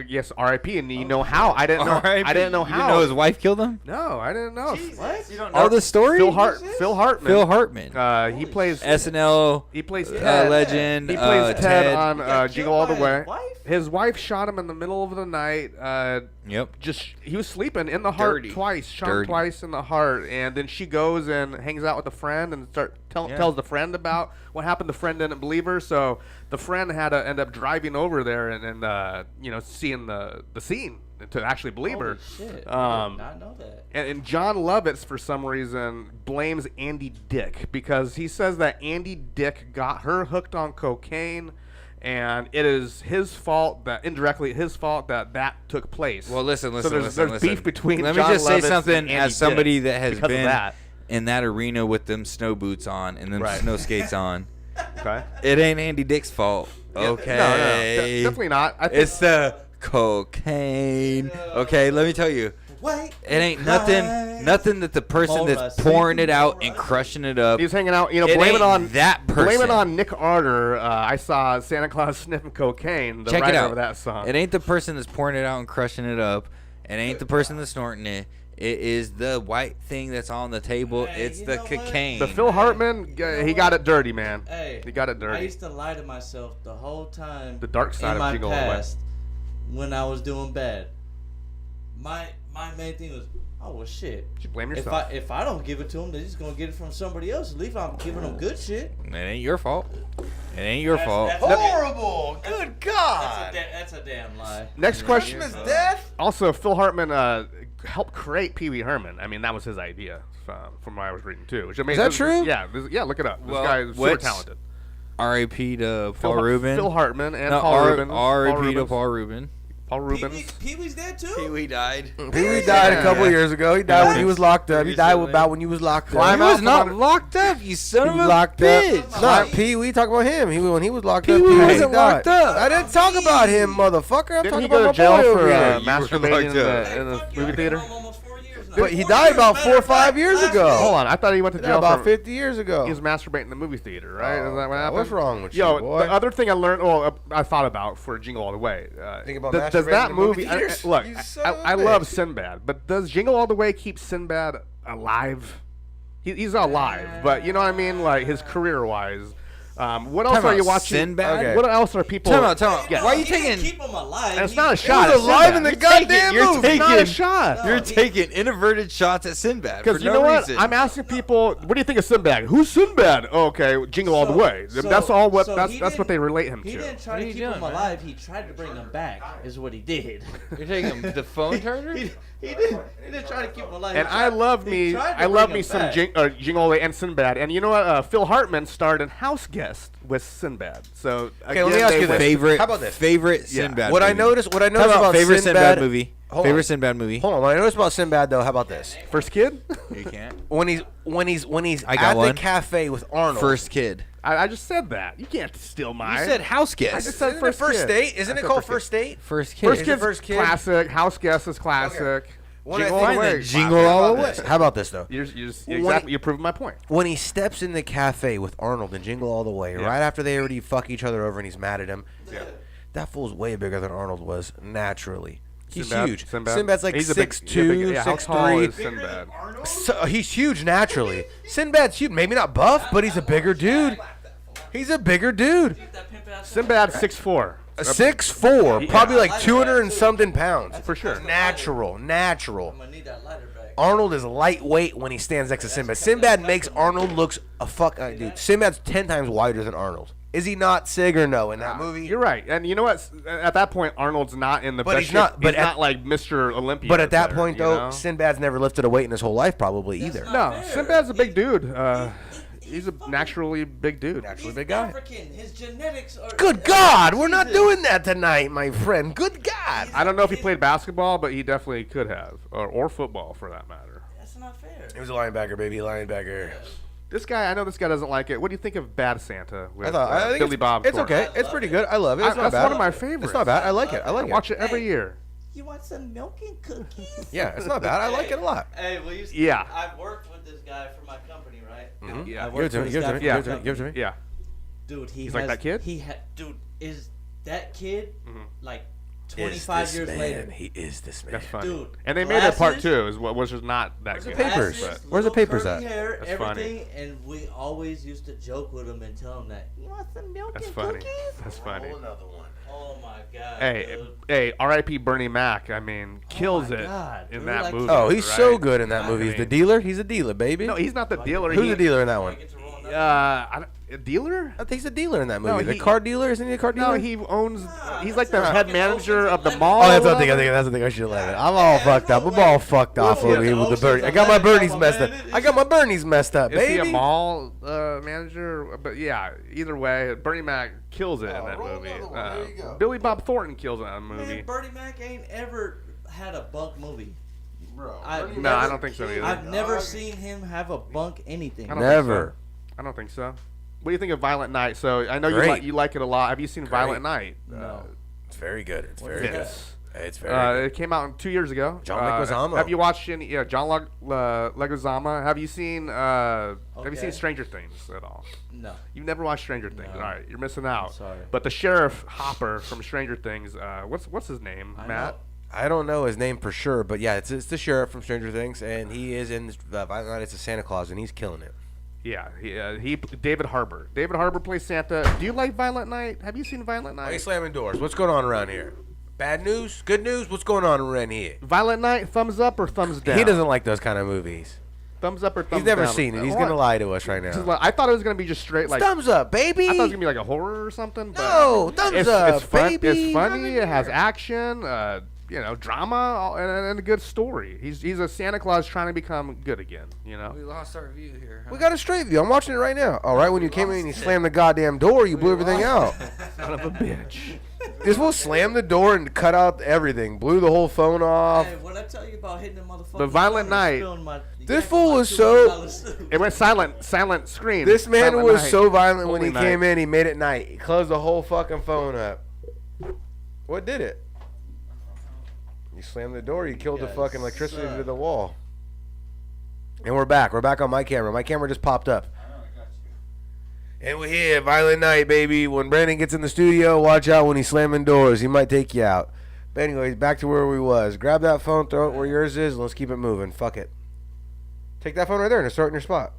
Yes, R.I.P. And you know how? I didn't know. I didn't know You how. didn't know his wife killed him? No, I didn't know. What? You don't Oh, the story? Phil Hartman. Phil Hartman. He plays SNL. He plays Ted. Legend. He plays Ted on got Jingle All the killed by Way. his wife? His wife shot him in the middle of the night. Yep. He was sleeping in the heart Dirty. twice. Shot him twice in the heart, and then she goes and hangs out with a friend and tells the friend about what happened. The friend didn't believe her, so the friend had to end up driving over there and seeing the scene to actually believe her. Shit. I did not know that. And John Lovitz, for some reason, blames Andy Dick because he says that Andy Dick got her hooked on cocaine, and it is his fault that that took place. Well, listen. So there's beef between. Let John me just say Lovitz something and Andy as somebody Dick that has because of been that. in that arena with them snow boots on and them snow skates on. Okay. It ain't Andy Dick's fault. Okay. No, definitely not. It's the cocaine. Okay, let me tell you. Wait. It ain't nothing that the person that's pouring it out and crushing it up. He's hanging out, it blame it ain't on that person. Blame it on Nick Arter. I saw Santa Claus sniffing cocaine. The Check it writer out. of that song. It ain't the person that's pouring it out and crushing it up. It ain't the person that's snorting it. It is the white thing that's on the table. Hey, it's you the know what? cocaine. The Phil Hartman, he got it dirty, man. Hey, he got it dirty. I used to lie to myself the whole time. The dark side in of my Jingle All the Way. past when I was doing bad. My main thing was, oh well, shit. You blame yourself. If I don't give it to them, they're just gonna get it from somebody else. At least I'm giving them good shit. It ain't your fault. It ain't your fault. That's Horrible. Good God. That's a damn lie. Next question. Christmas death? Also, Phil Hartman helped create Pee Wee Herman. I mean, that was his idea from what I was reading too. Which I mean, Is that true? Yeah, look it up. This Well, guy is super what's- talented. R.I.P. to Paul Rubin. Phil Hartman and No, Paul Rubin. R.I.P. to Paul Rubin. Paul Rubens. Pee-wee's dead too. Pee-wee died. Pee-wee died a couple years ago. He died when he was locked up. He died about when you was locked up. He was not locked up, you son of a bitch. Not Pee-wee. Talk about him. When he was locked up, Pee-wee Pee-wee wasn't died. locked up. I didn't talk about him, motherfucker. I'm Didn't talking he go about to my boy jail over for here. masturbating in the movie I've theater? known him almost 4 years But he died about 4 or 5 years ago. Hold on, I thought he went to jail about for 50 years ago. He was masturbating in the movie theater, right? Oh, Is that what happened? what's wrong with you, Yo, boy? the other thing I learned, I thought about for Jingle All the Way. Think about does masturbating that in movie movie? theaters? Look, You son of a I love bitch. Sinbad, but does Jingle All the Way keep Sinbad alive? He's alive, but you know what I mean, like his career-wise. What else are you watching? Sinbad? Okay. What else are people? Time out. Yeah. Why are you He didn't taking? keep him alive. And it's He- not a shot. He was at alive Sinbad. in the goddamn You're movie. It's not a taking. shot. You're taking inverted shots at Sinbad for Because you no know what? reason. I'm asking people, what do you think of Sinbad? Who's Sinbad? Oh, okay, Jingle All the Way. That's all. What so that's he what didn't- they relate him He to. didn't try to keep him alive. He tried to bring him back. Is what he did. You're taking the phone charger. He didn't try to keep him alive. And He I tried- love he me, tried to I love bring me him some back. Jingle All the Way and Sinbad. And you know what? Phil Hartman starred in House Guest with Sinbad. So Okay, let me ask you this. Favorite. How about this? Favorite Yeah. Sinbad. What I movie. noticed Talk about favorite Sinbad movie. Hold Favorite on. Sinbad movie. Hold on. What I noticed about Sinbad though, how about this? First Kid. You can't. When he's I got at one. the cafe with Arnold. First Kid. I just said that. You can't steal mine. You said House Guest. I just said Isn't it First First Kid. Date? Isn't I it said called First Kid. First Date? First Kid. First Is it Kid's First Kid? classic. House Guest is classic. When Jingle I All think the that Way. Jingle How All the about Way. this? How about this though? You're proving my point. When he steps in the cafe with Arnold and Jingle All the Way, right after they already fuck each other over and he's mad at him, that fool's way bigger than Arnold was naturally. He's Sinbad? huge. Sinbad? Sinbad's like He's a big- 6'2", yeah, how tall 6'3". is Sinbad? So, he's huge naturally. Sinbad's huge. Maybe not buff, but he's a bigger dude. He's a bigger dude. Sinbad 6'4". 6'4", probably like 200 and something pounds. For sure. Natural. I'm gonna need that lighter back. Arnold is lightweight when he stands next to Sinbad. Sinbad makes Arnold looks a fuck. Dude, Sinbad's 10 times wider than Arnold. Is he not, Sig, or no in that movie? You're right, and you know what? At that point, Arnold's not in the But best he's not- shape. but He's at- not like Mr. Olympia. But at that there, point, you though, know? Sinbad's never lifted a weight in his whole life, probably either. No, fair. Sinbad's a big dude. He's a naturally big dude. Naturally He's big guy. African. His genetics are. Good God, we're not doing that tonight, my friend. Good God. I don't know if he played basketball, but he definitely could have, or football for that matter. That's not fair. He was a linebacker, baby, linebacker. This guy, I know this guy doesn't like it. What do you think of Bad Santa with I think Billy Bob it's Thornton? okay. It's pretty good. I love it. It's not That's bad. one of my favorites. It's not bad. I like it. I like I it. watch it every year. You want some milk and cookies? Yeah, it's not bad. I like it a lot. Hey, well, Yeah. I've worked with this guy for my company, right? Yeah. I Give it worked to with me. this Give it guy to me. for Yeah. my Give it to me. company. Give it to me. Yeah. Dude, He's like that kid? Dude, is that kid like Is 25 this years man. later? He is this man. That's funny. Dude, and they made it part glasses? 2, which is not that Where's the good. papers? Glasses, Where's the little papers curly at? Hair, That's funny. everything, and we always used to joke with him and tell him that you want some milk That's and funny. cookies. That's funny. Another one. Oh my god. Hey, dude. hey, R.I.P. Bernie Mac. I mean, kills my it God, in dude, that like- movie. Oh, he's so right? good in that I movie. He's the mean- dealer. He's a dealer, baby. No, he's not the dealer. Who's the dealer in that one? Get to roll another A dealer? I think he's a dealer in that No, movie. The he- car dealer? Isn't he a car dealer? No, he owns. He's like the head manager of the mall. Oh, that's or what I'm thinking. whatever. That's the thing. I should have it. I'm all fucked up. I'm all fucked off over here with the Bernie. I got my Bernies messed up. I got my Bernies messed up, Is he a baby. mall manager? But yeah, either way, Bernie Mac kills it in that movie. There you go. Billy Bob Thornton kills it in that movie. Man, Bernie Mac ain't ever had a bunk movie. Bro, No, I don't think so either. I've never seen him have a bunk anything. I don't think Never. so. I don't think so. What do you think of Violent Night? So I know Great. you like it a lot. Have you seen Violent Night? No. It's very good. It's very good. Yes. It's very good. It came out 2 years ago. John Leguizamo. Have you watched any? Yeah, John Leguizamo. Have you seen? Have you seen Okay. Stranger Things at all? No. You've never watched Stranger Things. No. All right, you're missing out. sorry. But the sheriff Hopper from Stranger Things. What's his name? I Matt. know. I don't know his name for sure, but yeah, it's the sheriff from Stranger Things, and he is in Violent Night. It's a Santa Claus, and he's killing it. Yeah, he David Harbour. David Harbour plays Santa. Do you like Violent Night? Have you seen Violent Why are you Night? slamming doors? What's going on around here? Bad news? Good news? What's going on around here? Violent Night, thumbs up or thumbs down? He doesn't like those kind of movies. Thumbs up or thumbs He's never down? seen it. He's What? gonna lie to us right This is now. like- I thought it was gonna be just straight like. Thumbs up, baby. I thought it was gonna be like a horror or something. But No, thumbs up, it's fun, baby. It's funny. It has action. Drama and a good story. He's a Santa Claus trying to become good again. You know. We lost our view here. We got a straight view. I'm watching it right now. All right, when you came in and you slammed the goddamn door, you blew everything out. Son of a bitch. This fool slammed the door and cut out everything. Blew the whole phone off. Hey, what I tell you about hitting the motherfucker? The Violent Night. This fool was so- It went silent screen. This man Silent was night. so violent when he Holy came night. in. He made it night. He closed the whole fucking phone up. What did it? You slammed the door. You killed the Guys fucking electricity suck. to the wall. And we're back. We're back on my camera. My camera just popped up. And we're here, Violent Night, baby. When Brandon gets in the studio, watch out when he's slamming doors. He might take you out. But anyways, back to where we was. Grab that phone, throw it where yours is, and let's keep it moving. Fuck it. Take that phone right there and start in your spot.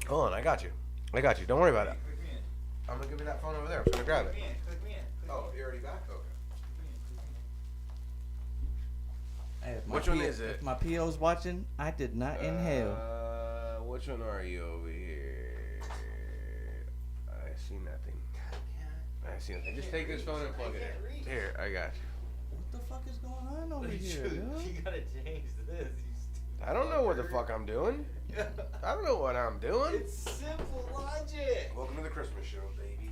Hold on, I got you. Don't worry about it. I'm going to give you that phone over there. I'm just going to grab it. Oh, you're already back? Okay. Hey, Which one is it? If my PO's watching, I did not inhale. Which one are you over here? I see nothing. Just take this phone and plug it in. Here, I got you. What the fuck is going on over here, dude? You gotta change this. I don't know what the fuck I'm doing. I don't know what I'm doing. It's simple logic. Welcome to the Christmas show, baby.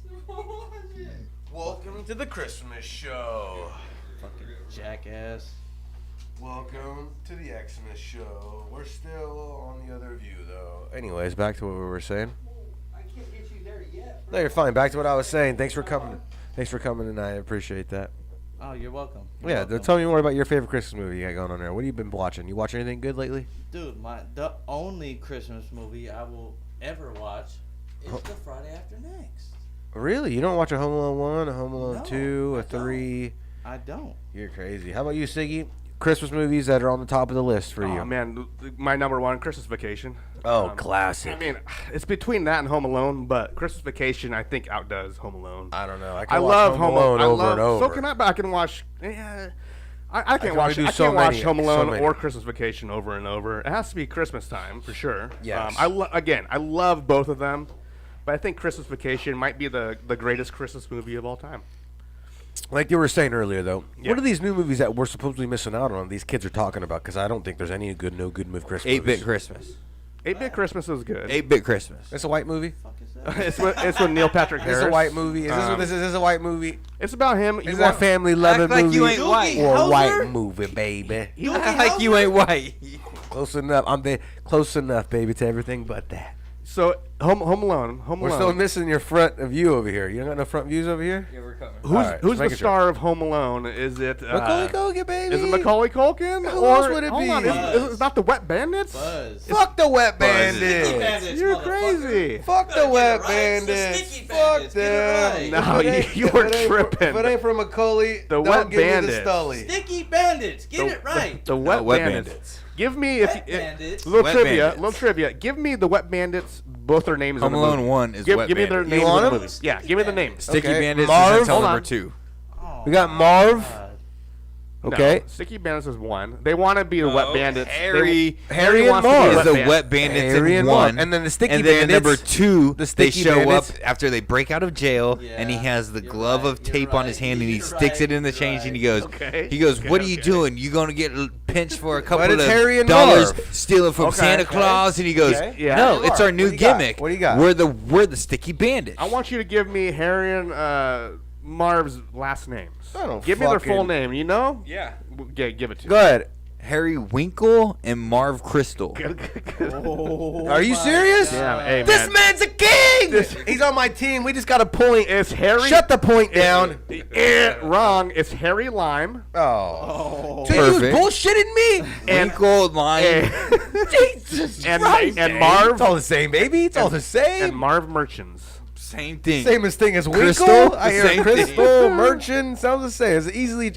Simple logic. Welcome to the Christmas show. Fucking jackass. Welcome to the Xmas show. We're still on the other view, though. Anyways, back to what we were saying. I can't get you there yet. No, you're fine. Back to what I was saying. Thanks for coming. Thanks for coming tonight. I appreciate that. Oh, you're welcome. Tell me more about your favorite Christmas movie you got going on there. What have you been watching? You watch anything good lately? Dude, the only Christmas movie I will ever watch is the Friday After Next. Really? You don't watch a Home Alone 1, a Home Alone 2, a 3? I don't. You're crazy. How about you, Siggy? Christmas movies that are on the top of the list for you. Oh, man, my number one, Christmas Vacation. Oh, classic. I mean, it's between that and Home Alone, but Christmas Vacation, I think, outdoes Home Alone. I don't know. I love Home Alone over and over. So can I, but I can watch... I can't watch Home Alone or Christmas Vacation over and over. It has to be Christmas time, for sure. Yes. I love both of them, but I think Christmas Vacation might be the greatest Christmas movie of all time. Like you were saying earlier, though, what are these new movies that we're supposedly missing out on? These kids are talking about because I don't think there's any good move Christmas. 8-Bit Christmas. 8-Bit Christmas is good. 8-Bit Christmas. It's a white movie. It's with Neil Patrick Harris. It's a white movie. Is this what this is? Is this a white movie? It's about him. Is that family loving movie? Like you ain't white. Or a white movie, baby. Act like you ain't white. Close enough. I'm close enough, baby, to everything but that. So Home Alone. We're still missing your front view over here. You don't got no front views over here? Yeah, we're coming. Who's the star of Home Alone? Is it Macaulay Culkin, baby? Is it Macaulay Culkin? Who else would it hold be? on, is it not the Wet Bandits? Buzz. Fuck the Wet Bandits, Bandits. You're crazy. Fuck the Wet right. Bandits. Sticky Fuck Bandits. Get them. it No, you were tripping. If it ain't for Macaulay, The don't Wet give me the Bandits. Stully. Sticky Bandits. Get it right. The Wet Bandits. Give me Bandits. little Wet trivia. Bandits. Little trivia. Give me the Wet Bandits. Both their names. Home in the Alone movie. 1 is give Wet me their Bandits. names You want in the them? movie. Yeah, give me the names. Sticky Okay. Bandits Marv? is until Hold number on. 2. We got Marv. Okay. No, Sticky Bandits is 1. They want to be the Wet Bandits. Harry and wants to be Marv. is the Bandits. Wet Bandits Harry in and 1. Marv. And then the Sticky and then in Bandits. number 2, the they Sticky show Bandits. up after they break out of jail, and he has the glove of tape on his hand, and he sticks it in the change, and he goes, "What are you doing? You going to get pinched for a couple it's of Harry and dollars Marv. stealing from Santa Claus?" And he goes, Yeah. "No, it's our new What do you got? gimmick. What do you got? We're the Sticky Bandits." I want you to give me Harry and Marv's last names. I don't Give me their fucking- full name. You know? Yeah. Give it to Go ahead. Harry Winkle and Marv Crystal. Are you serious? Yeah, hey, man. This man's a king. He's on my team. We just got a point. It's Harry. Shut the point down. Wrong. It's Harry Lime. Oh. So you was Perfect. bullshitting me? Winkle, Lime. Jesus and Christ. and Marv. It's all the same, baby. It's all the And same. Marv Merchants. Same thing. Same as thing as Crystal? Winkle. I The hear same Crystal, Merchant. Sounds the same. It's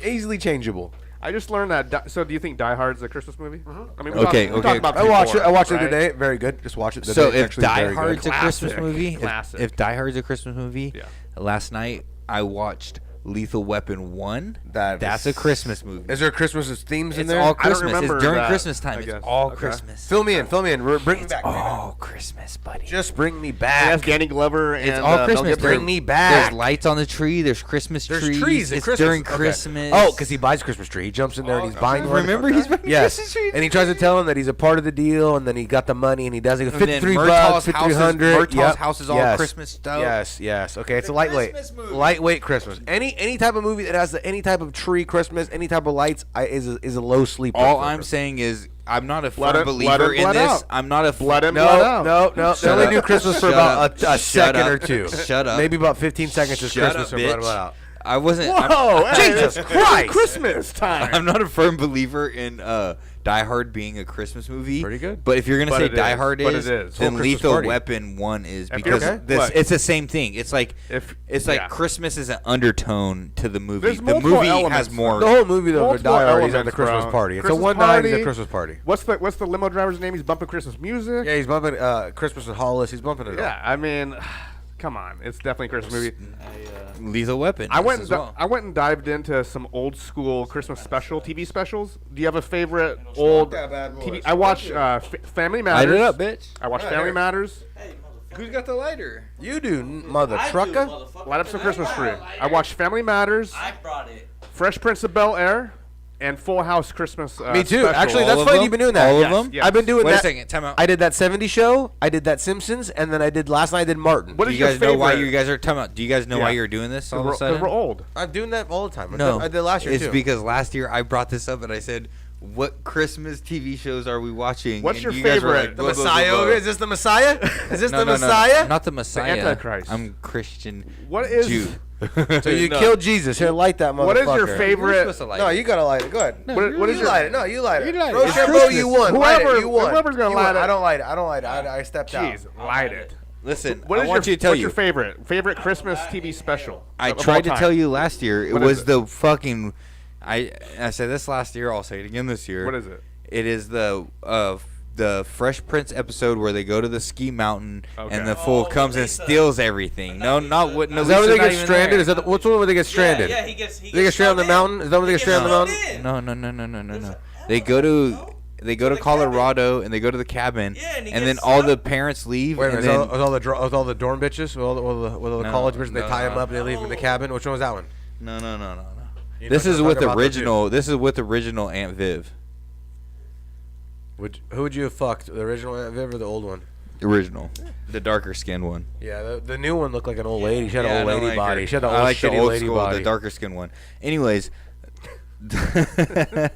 easily changeable. I just learned that. So, do you think Die Hard's a Christmas movie? I mean, we Okay, talked about I watched it. before, I watched it right? today. Very good. Just watch it. So Today. if Actually, Die very good. Hard's a Christmas Classic. movie, Classic. if Die Hard's a Christmas movie, Yeah. last night I watched Lethal Weapon 1. That That's is- a Christmas movie. Is there Christmas themes in It's there? all I don't Christmas. remember It's during that, Christmas time. I It's guess. all Okay. Christmas. Fill me in. Bring me back. all Christmas, buddy. Just bring me It has back. Danny Glover and It's all Mel Christmas. Gibson. Bring me back. There's lights on the tree. There's Christmas There's trees. trees. It's Christmas. during Okay. Christmas. Oh, because he buys a Christmas tree. He jumps in there and he's buying one. Remember, he's buying Yes. Christmas trees. And he tries to tell him that he's a part of the deal, and then he got the money, and he does it. And then $53, Murtaugh's $5,300. Murtaugh's house is all Yes. Christmas stuff. Yes. Okay, it's a lightweight, Christmas movie. lightweight Christmas. Any type of movie that has any type of tree Christmas, any type of lights, is a low sleeper. All for I'm me. saying is I'm not a Let firm it- believer let it in blood this. out. I'm not a Blood in, No. blood out. They Shut only up. do Christmas for Shut about up. a Shut second up. or two. Shut up. Maybe about 15 seconds is Shut Christmas up, or bitch. blah. I wasn't. Whoa! Hey, Jesus it's Christ! Christmas time. I'm not a firm believer in Die Hard being a Christmas movie. Pretty good. But if you're gonna But say it Die is. Hard But is, it is. then Whole Christmas Lethal Party. Weapon 1 is If because you're- this. Look. It's the same thing. It's like Yeah. Christmas is an undertone to the movie. There's The multiple movie elements, has more. The whole movie though, Multiple Die Hard, he's at the elements, Christmas bro. party. It's Christmas a one night. He's party. at Christmas party. What's the limo driver's name? He's bumping Christmas music. Yeah, he's bumping Christmas with Hollis. He's bumping it. Yeah, I mean, come on, it's definitely a Christmas movie. Lethal Weapon. I went as well. I went and dived into some old school Christmas TV specials. Do you have a favorite old TV? I watch Family Matters. Light it up, bitch. I watch Family Matters. Who's got the lighter? You do, mother trucker. Light up some Christmas tree. I watched Family Matters. I brought it. Fresh Prince of Bel-Air. And Full House Christmas. Me too. Special. Actually, All that's of funny them? you've been doing that. All Yes, of them? yes. I've been doing Wait that. a second. Time out. I did that 70s show. I did that Simpsons, and then I did last night. I did Martin. What Do is you your guys know why favorite? you guys are time out? Do you guys know why Yeah. you're doing this all of a Because sudden? we're old. I'm doing that all the time. No, I did last year it's too. because last year I brought this up and I said, "What Christmas TV shows are we watching?" What's And your you guys were favorite? like, the blah, blah, Messiah. blah, blah. Is this the Messiah? Is this No, the no, Messiah? not the Messiah. Antichrist. I'm Christian. What is? Jew. So you No. killed Jesus. Here, light that motherfucker. What is your You're favorite? supposed to light No, it. you gotta light it. Go ahead. What is You your? light it. No, you light it. You light it. Rochambeau, It's Christmas. you won. Light Whoever- it. You won. whoever's gonna You light won. it. I don't light it. I don't light it. I stepped out. Jeez, light it. Listen, What I is want your, you to tell what's you. your favorite Christmas TV special? I of all tried to time? tell you last year. It What is was it? the fucking. I said this last year. I'll say it again this year. What is it? It is the Fresh Prince episode where they go to the ski mountain Okay. and the fool comes and Lisa. steals everything. No, not what. No, Is that where they Lisa's not get even stranded? there. Is that what's the one where they get stranded? Yeah, he gets. They get stranded on the mountain. Is that where they get stranded on the mountain? No. They go to Colorado and they go to the cabin, Yeah, and he and then gets all stuck. the parents leave. Wait a and minute. then, With all the dorm bitches, with all the No, college bitches, they no, tie them no. up and they leave them in the cabin. Which one was that one? no. You This know is what I'm with talking about, original. This is with original Aunt Viv. Who would you have fucked? The original Aunt Viv or the old one? Original, the darker skinned one. Yeah, the new one looked like an old lady. She had Yeah, I an old don't lady like body. her. She had an I old like the shitty old lady school, body. the darker skinned one. Anyways, the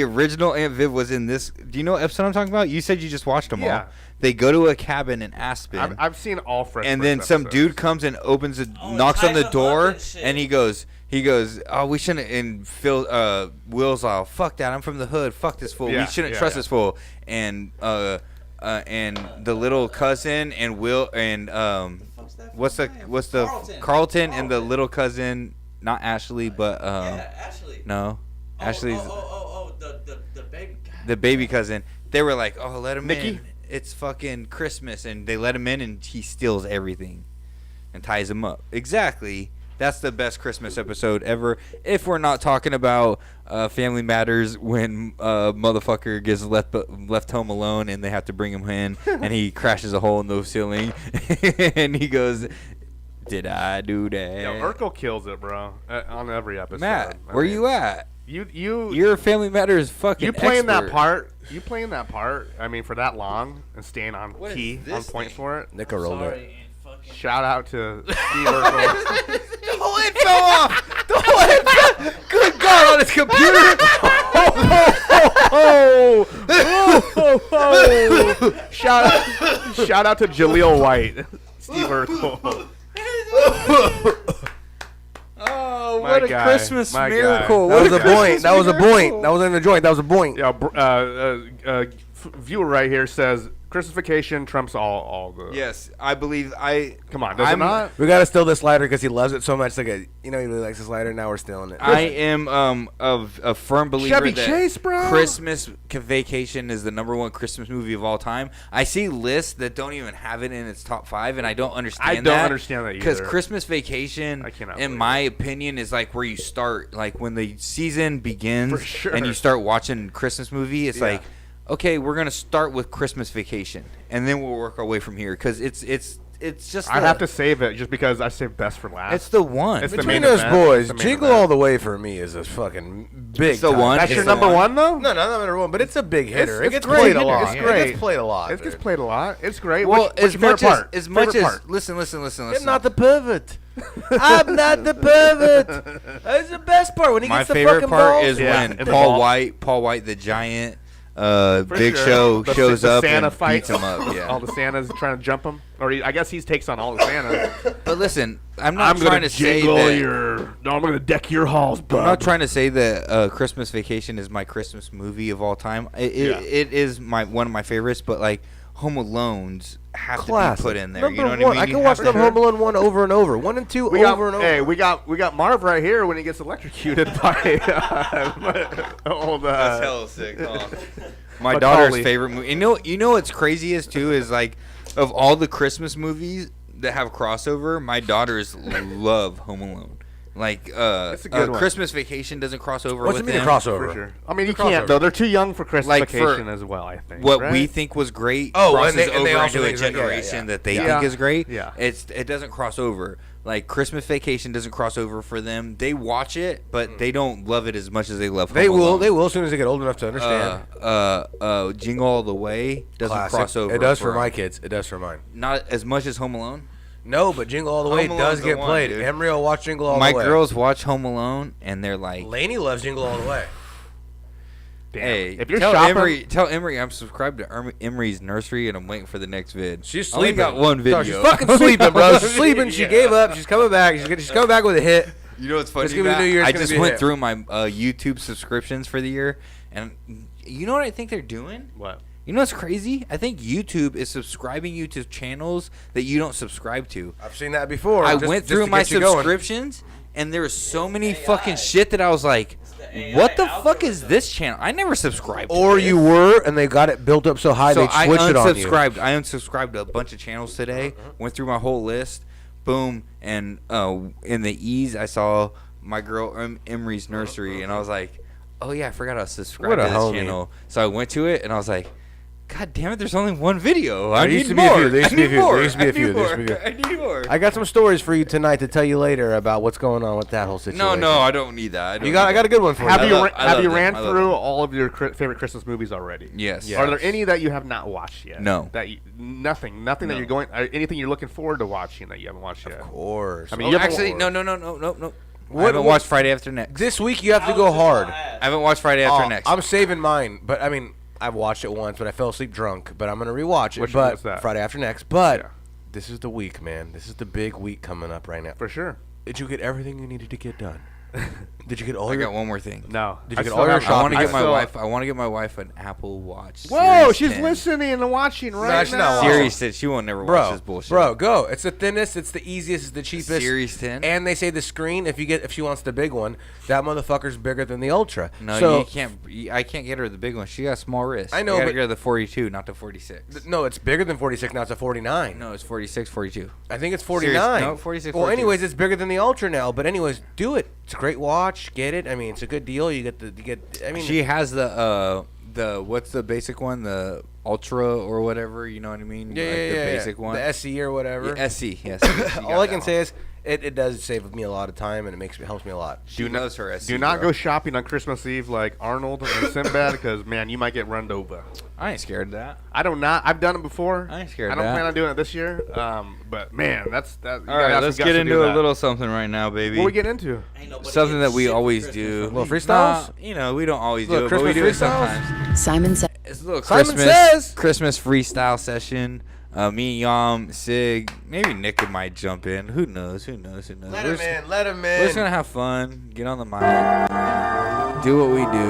original Aunt Viv was in this. Do you know what episode I'm talking about? You said you just watched them Yeah. all. They go to a cabin in Aspen. I've seen all Fresh and Prince then some episodes. dude comes and opens it, Oh, knocks on ties the him up door, and shit. and he goes, oh, we shouldn't. And Phil, Will's all, fuck that, I'm from the hood, fuck this fool, Yeah, we shouldn't yeah, trust yeah. this fool. And the little cousin and Will and what's the Carlton and the little cousin, not Ashley, but Yeah, Ashley. no, Ashley's The baby. the baby cousin. They were like, oh, let him Nikki? in. It's fucking Christmas. And they let him in, and he steals everything and ties him up. Exactly. That's the best Christmas episode ever. If we're not talking about Family Matters when motherfucker gets left home alone and they have to bring him in, and he crashes a hole in the ceiling, and he goes, did I do that? Yo, Urkel kills it, bro. On every episode. Matt, I where mean, you at? You're a Family Matters fucking You playing that expert. part? You playing that part? I mean, for that long and staying on What key, is on this point thing? for it. Nick rolled it. Sorry, fucking. Shout out to Steve Urkel. The whole head fell off. The whole head fell. Good God, on his computer. Shout out to Jaleel White, Steve Urkel. Oh, My what a guy, Christmas my guy. miracle. That What was a a boink. Christmas That was a miracle. boink. That wasn't a joint. That was a boink. Yeah, viewer right here says Christmas Vacation trumps all the. Yes, I believe Come on, does it not? We gotta steal this lighter because he loves it so much. Like he really likes this lighter. Now we're stealing it. I am of a firm believer Chevy that Chase, bro. Christmas Vacation is the #1 Christmas movie of all time. I see lists that don't even have it in its top 5, and I don't understand. I don't that understand that because either. Christmas Vacation, I cannot in believe my opinion, is like where you start, like when the season begins, For sure. and you start watching Christmas movie. It's Yeah. like, okay, we're gonna start with Christmas Vacation, and then we'll work our way from here because it's just. I'd have to save it just because I saved best for last. It's the one. It's the Between main us event. boys, It's the main Jingle event. All the Way for me is a fucking big. It's the time. one? That's It's your the number one. one though. No, not number one, but it's a big hitter. It's It gets great played a hitter. lot. It's It great. gets played a lot. It gets dude. played a lot. It's great. Well, what's as your much favorite as part? as much Favorite as part? listen. I'm not the pervert. I'm not the pervert. That's the best part when he My gets the favorite fucking part balls. is Yeah, when and the Paul ball. White, the giant, Big sure. Show The shows up Santa and fights. beats him up. Yeah. All the Santas trying to jump him, or I guess he takes on all the Santas. But listen, I'm not trying gonna to say jingle that. I'm gonna deck your halls, bub. I'm not trying to say that Christmas Vacation is my Christmas movie of all time. It is one of my favorites, but like Home Alone's have to be put in there. Number you know what one. I mean? I can watch the Home Alone 1 over and over. 1 and 2 over and over. Hey, we got Marv right here when he gets electrocuted by old. That's hella sick. Huh? My Macaulay. daughter's favorite movie. You know what's craziest too is like of all the Christmas movies that have crossover, my daughters love Home Alone. Like It's a good one. Christmas Vacation doesn't cross over What's with it mean a them. crossover? For sure. I mean, you can't though. They're too young for Christmas Like, Vacation for as well. I think What right? we think was great Oh, crosses and they over also into a think- yeah, generation that they Yeah. think is great. Yeah. It doesn't cross over. Like Christmas Vacation doesn't cross over for them. They watch it, but they don't love it as much as they love. They Home will. Alone. They will as soon as they get old enough to understand. Jingle All the Way doesn't Classic. cross over. It does for my kids. It does for mine. Not as much as Home Alone. No, but Jingle All the Way Home does Alone's the get one, played. dude. Emery will watch Jingle All My the Way. girls watch Home Alone and they're like, Lainey loves Jingle All the Way. Damn. "Hey, if you're tell shopping, tell Emery I'm subscribed to Emery's nursery and I'm waiting for the next vid." She's I only sleeping. got one video. No, she's fucking sleeping, bro. She's sleeping. She Yeah. gave up. She's coming back. She's coming back with a hit. You know what's funny? Let's give it a Matt? New Year, it's I gonna just be a went hit. through my YouTube subscriptions for the year, and you know what I think they're doing? what? You know what's crazy? I think YouTube is subscribing you to channels that you don't subscribe to. I've seen that before. I just- went just through to my get you going. subscriptions, and there was so many fucking shit that I was like, "What the fuck is this channel?" I never subscribed. Or to you this. were, and they got it built up so high So they switched it on you. I unsubscribed to a bunch of channels today. Went through my whole list. Boom, and in the ease I saw my girl Emery's nursery, and I was like, "Oh yeah, I forgot I was subscribed What to a this homie. channel." So I went to it, and I was like, "God damn it, there's only one video. I There need used to be a more. few. There used I to be a need few. more. There used to be I a few. need There used to more. be a I need more." I got some stories for you tonight to tell you later about what's going on with that whole situation. No, I don't need that. I got a good one for Have you. you I love ran them. I love through them. all of your favorite Christmas movies already? Yes. Are there any that you have not watched yet? No. Nothing that No. you're going. Anything you're looking forward to watching that you haven't watched yet? Of course. I mean, Oh, you haven't- actually, no. I What- haven't watched Friday After Next. This week you have to go hard. I haven't watched Friday After Oh, Next. I'm saving mine, but I mean, I've watched it once, but I fell asleep drunk. But I'm gonna rewatch it. Which but one was that? Friday After Next. But Yeah. this is the week, man. This is the big week coming up right now. For sure. Did you get everything you needed to get done? Did you get all I your? got one more thing. No. Did you get still all your have- shopping? I want to get my still- wife. I want to get my wife an Apple Watch. Whoa, Series she's 10. listening and watching right No, she's not now. watching. Series 10. She won't never watch this bullshit. Bro, go. It's the thinnest. It's the easiest. It's the cheapest. Series 10. And they say the screen. If she wants the big one, that motherfucker's bigger than the Ultra. No, so, you can't. I can't get her the big one. She got small wrists. I know, I gotta but- get her the 42, not the 46. No, it's bigger than 46. Now it's a 49. No, it's 46, 42. I think it's 49. No, 46, Well, 42. anyways, it's bigger than the Ultra now. But anyways, do it. It's a great watch. Get it. I mean, it's a good deal. You get. I mean, She has the what's the basic one? The Ultra or whatever. You know what I mean? yeah, Like yeah, the yeah, basic one. the SE or whatever. Yeah, SC. Yes. All I can say is it does save me a lot of time and it helps me a lot. She knows her SC. Do not bro. go shopping on Christmas Eve like Arnold and Sinbad because, man, you might get run over. I ain't scared of that. I've done it before. I ain't scared I of don't that. plan on doing it this year. But, man, that's that. All right, let's get into a little something right now, baby. What we get into? Something that we always do. Little freestyles? Nah, we don't always Little do it, but we do it Christmas freestyles? sometimes. Simon said. It's a little Simon Christmas says. Christmas freestyle session. Me, Yam, Sig, maybe Nick might jump in. Who knows? Let We're him just- in. Let him We're just in. gonna have fun, get on the mic, do what we do,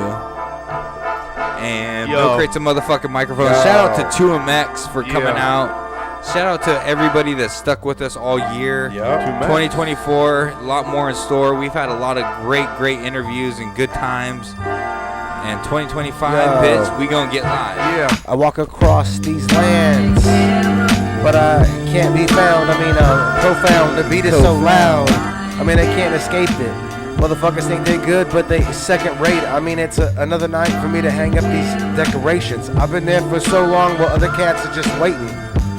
and Milkcrates Motherfucking Microphones. Yo. Shout out to 2MEX for coming Yeah. out. Shout out to everybody that stuck with us all year. Yep. 2024, a lot more in store. We've had a lot of great interviews and good times. And 2025, Yo. bitch, we gonna get live. Yeah. I walk across these lands, but I can't be found. I mean, profound. The beat is so loud. I mean, I can't escape it. Motherfuckers think they're good, but they second rate. I mean, it's another night for me to hang up these decorations. I've been there for so long, while other cats are just waiting.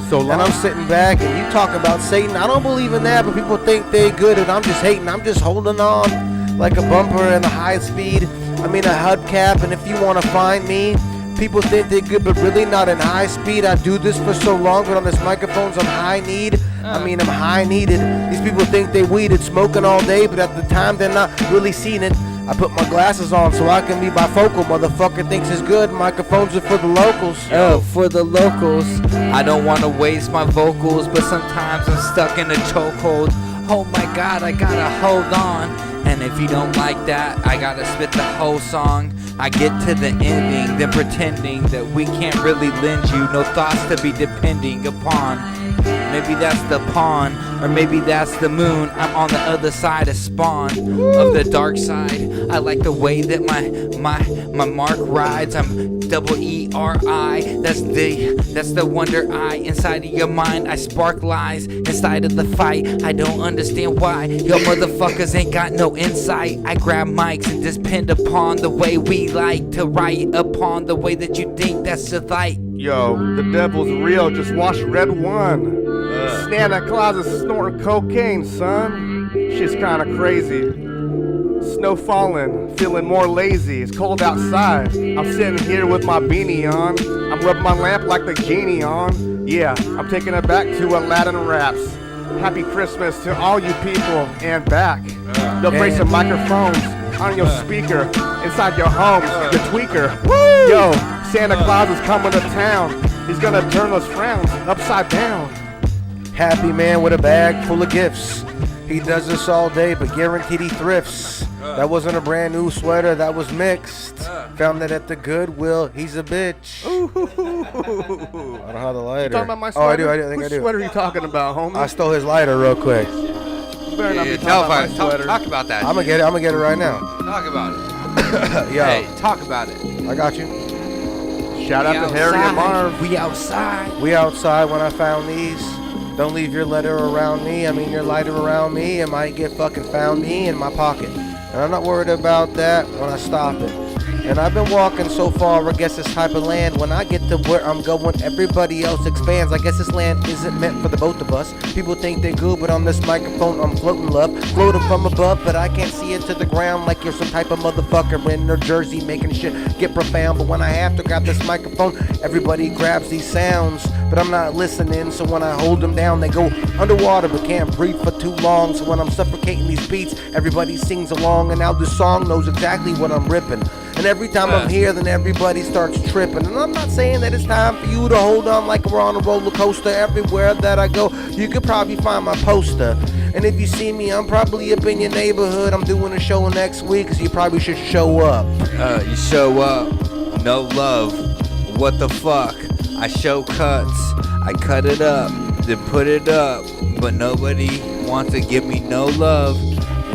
So long. And I'm sitting back, and you talk about Satan. I don't believe in that, but people think they're good, and I'm just hating. I'm just holding on like a bumper in a high speed. I mean, a hubcap, and if you want to find me, people think they're good, but really not in high speed. I do this for so long, but on this microphones, I'm high need. I mean, I'm high needed. These people think they weeded, smoking all day, but at the time, they're not really seen it. I put my glasses on so I can be bifocal. Motherfucker thinks it's good. Microphones are for the locals. Oh, for the locals. I don't want to waste my vocals, but sometimes I'm stuck in a chokehold. Oh my God, I gotta hold on. And if you don't like that, I gotta spit the whole song. I get to the ending, then pretending that we can't really lend you no thoughts to be depending upon. Maybe that's the pawn, or maybe that's the moon. I'm on the other side of spawn, of the dark side. I like the way that my mark rides. I'm WERI. That's the wonder eye inside of your mind. I spark lies inside of the fight. I don't understand why yo motherfuckers ain't got no insight. I grab mics and depend upon the way we like to write upon the way that you think that's the light. Yo, the devil's real, just watch Red One. Santa Claus is snorting cocaine, son. Shit's kinda crazy. Snow falling, feeling more lazy. It's cold outside. I'm sitting here with my beanie on. I'm rubbing my lamp like the genie on. Yeah, I'm taking it back to Aladdin raps. Happy Christmas to all you people and back. They'll play some microphones on your speaker inside your homes, your tweaker. Yo, Santa Claus is coming to town. He's gonna turn those frowns upside down. Happy man with a bag full of gifts. He does this all day, but guaranteed he thrifts. That wasn't a brand new sweater, that was mixed. Found that at the Goodwill, he's a bitch. I don't have the lighter. You talking about my sweater? Oh, I do, I think I do. Which sweater are you talking about, homie? I stole his lighter real quick. You better not be talking about my sweater. Talk about that. I'm gonna get it right now. Talk about it. Yo, Hey, talk about it. I got you. Shout out to Harry and Marv. We outside. We outside when I found these. Don't leave your letter around me. I mean your lighter around me. It might get fucking found me in my pocket. And I'm not worried about that when I stop it. And I've been walking so far, I guess this type of land. When I get to where I'm going, everybody else expands. I guess this land isn't meant for the both of us. People think they're good, but on this microphone, I'm floating love. Floating from above, but I can't see it to the ground like you're some type of motherfucker in New Jersey making shit get profound. But when I have to grab this microphone, everybody grabs these sounds. But I'm not listening, so when I hold them down, they go underwater, but can't breathe for too long. So when I'm suffocating these beats, everybody sings along. And now this song knows exactly what I'm ripping. And every time I'm here, then everybody starts tripping. And I'm not saying that it's time for you to hold on like we're on a roller coaster. Everywhere that I go, you could probably find my poster. And if you see me, I'm probably up in your neighborhood. I'm doing a show next week, so you probably should show up. You show up, no love. What the fuck? I show cuts. I cut it up, then put it up. But nobody wants to give me no love.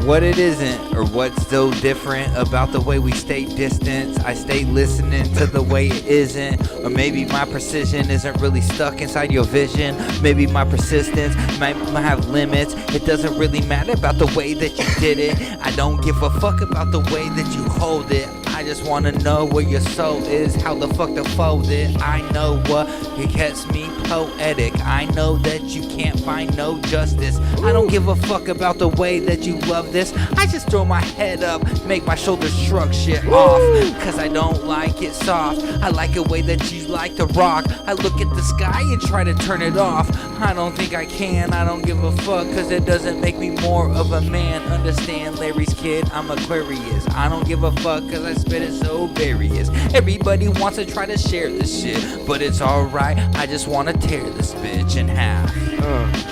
What it isn't, or what's so different about the way we stay distant. I stay listening to the way it isn't. Or maybe my precision isn't really stuck inside your vision. Maybe my persistence might have limits. It doesn't really matter about the way that you did it. I don't give a fuck about the way that you hold it. I just wanna know where your soul is, how the fuck to fold it. I know what it gets me poetic. I know that you can't find no justice. I don't give a fuck about the way that you love this. I just throw my head up, make my shoulders shrug shit off. Cause I don't like it soft. I like a way that you like to rock. I look at the sky and try to turn it off. I don't think I can, I don't give a fuck. Cause it doesn't make me more of a man. Understand Larry's kid, I'm Aquarius. I don't give a fuck cause I spit it so various. Everybody wants to try to share this shit, but it's alright, I just wanna tear this bitch in half.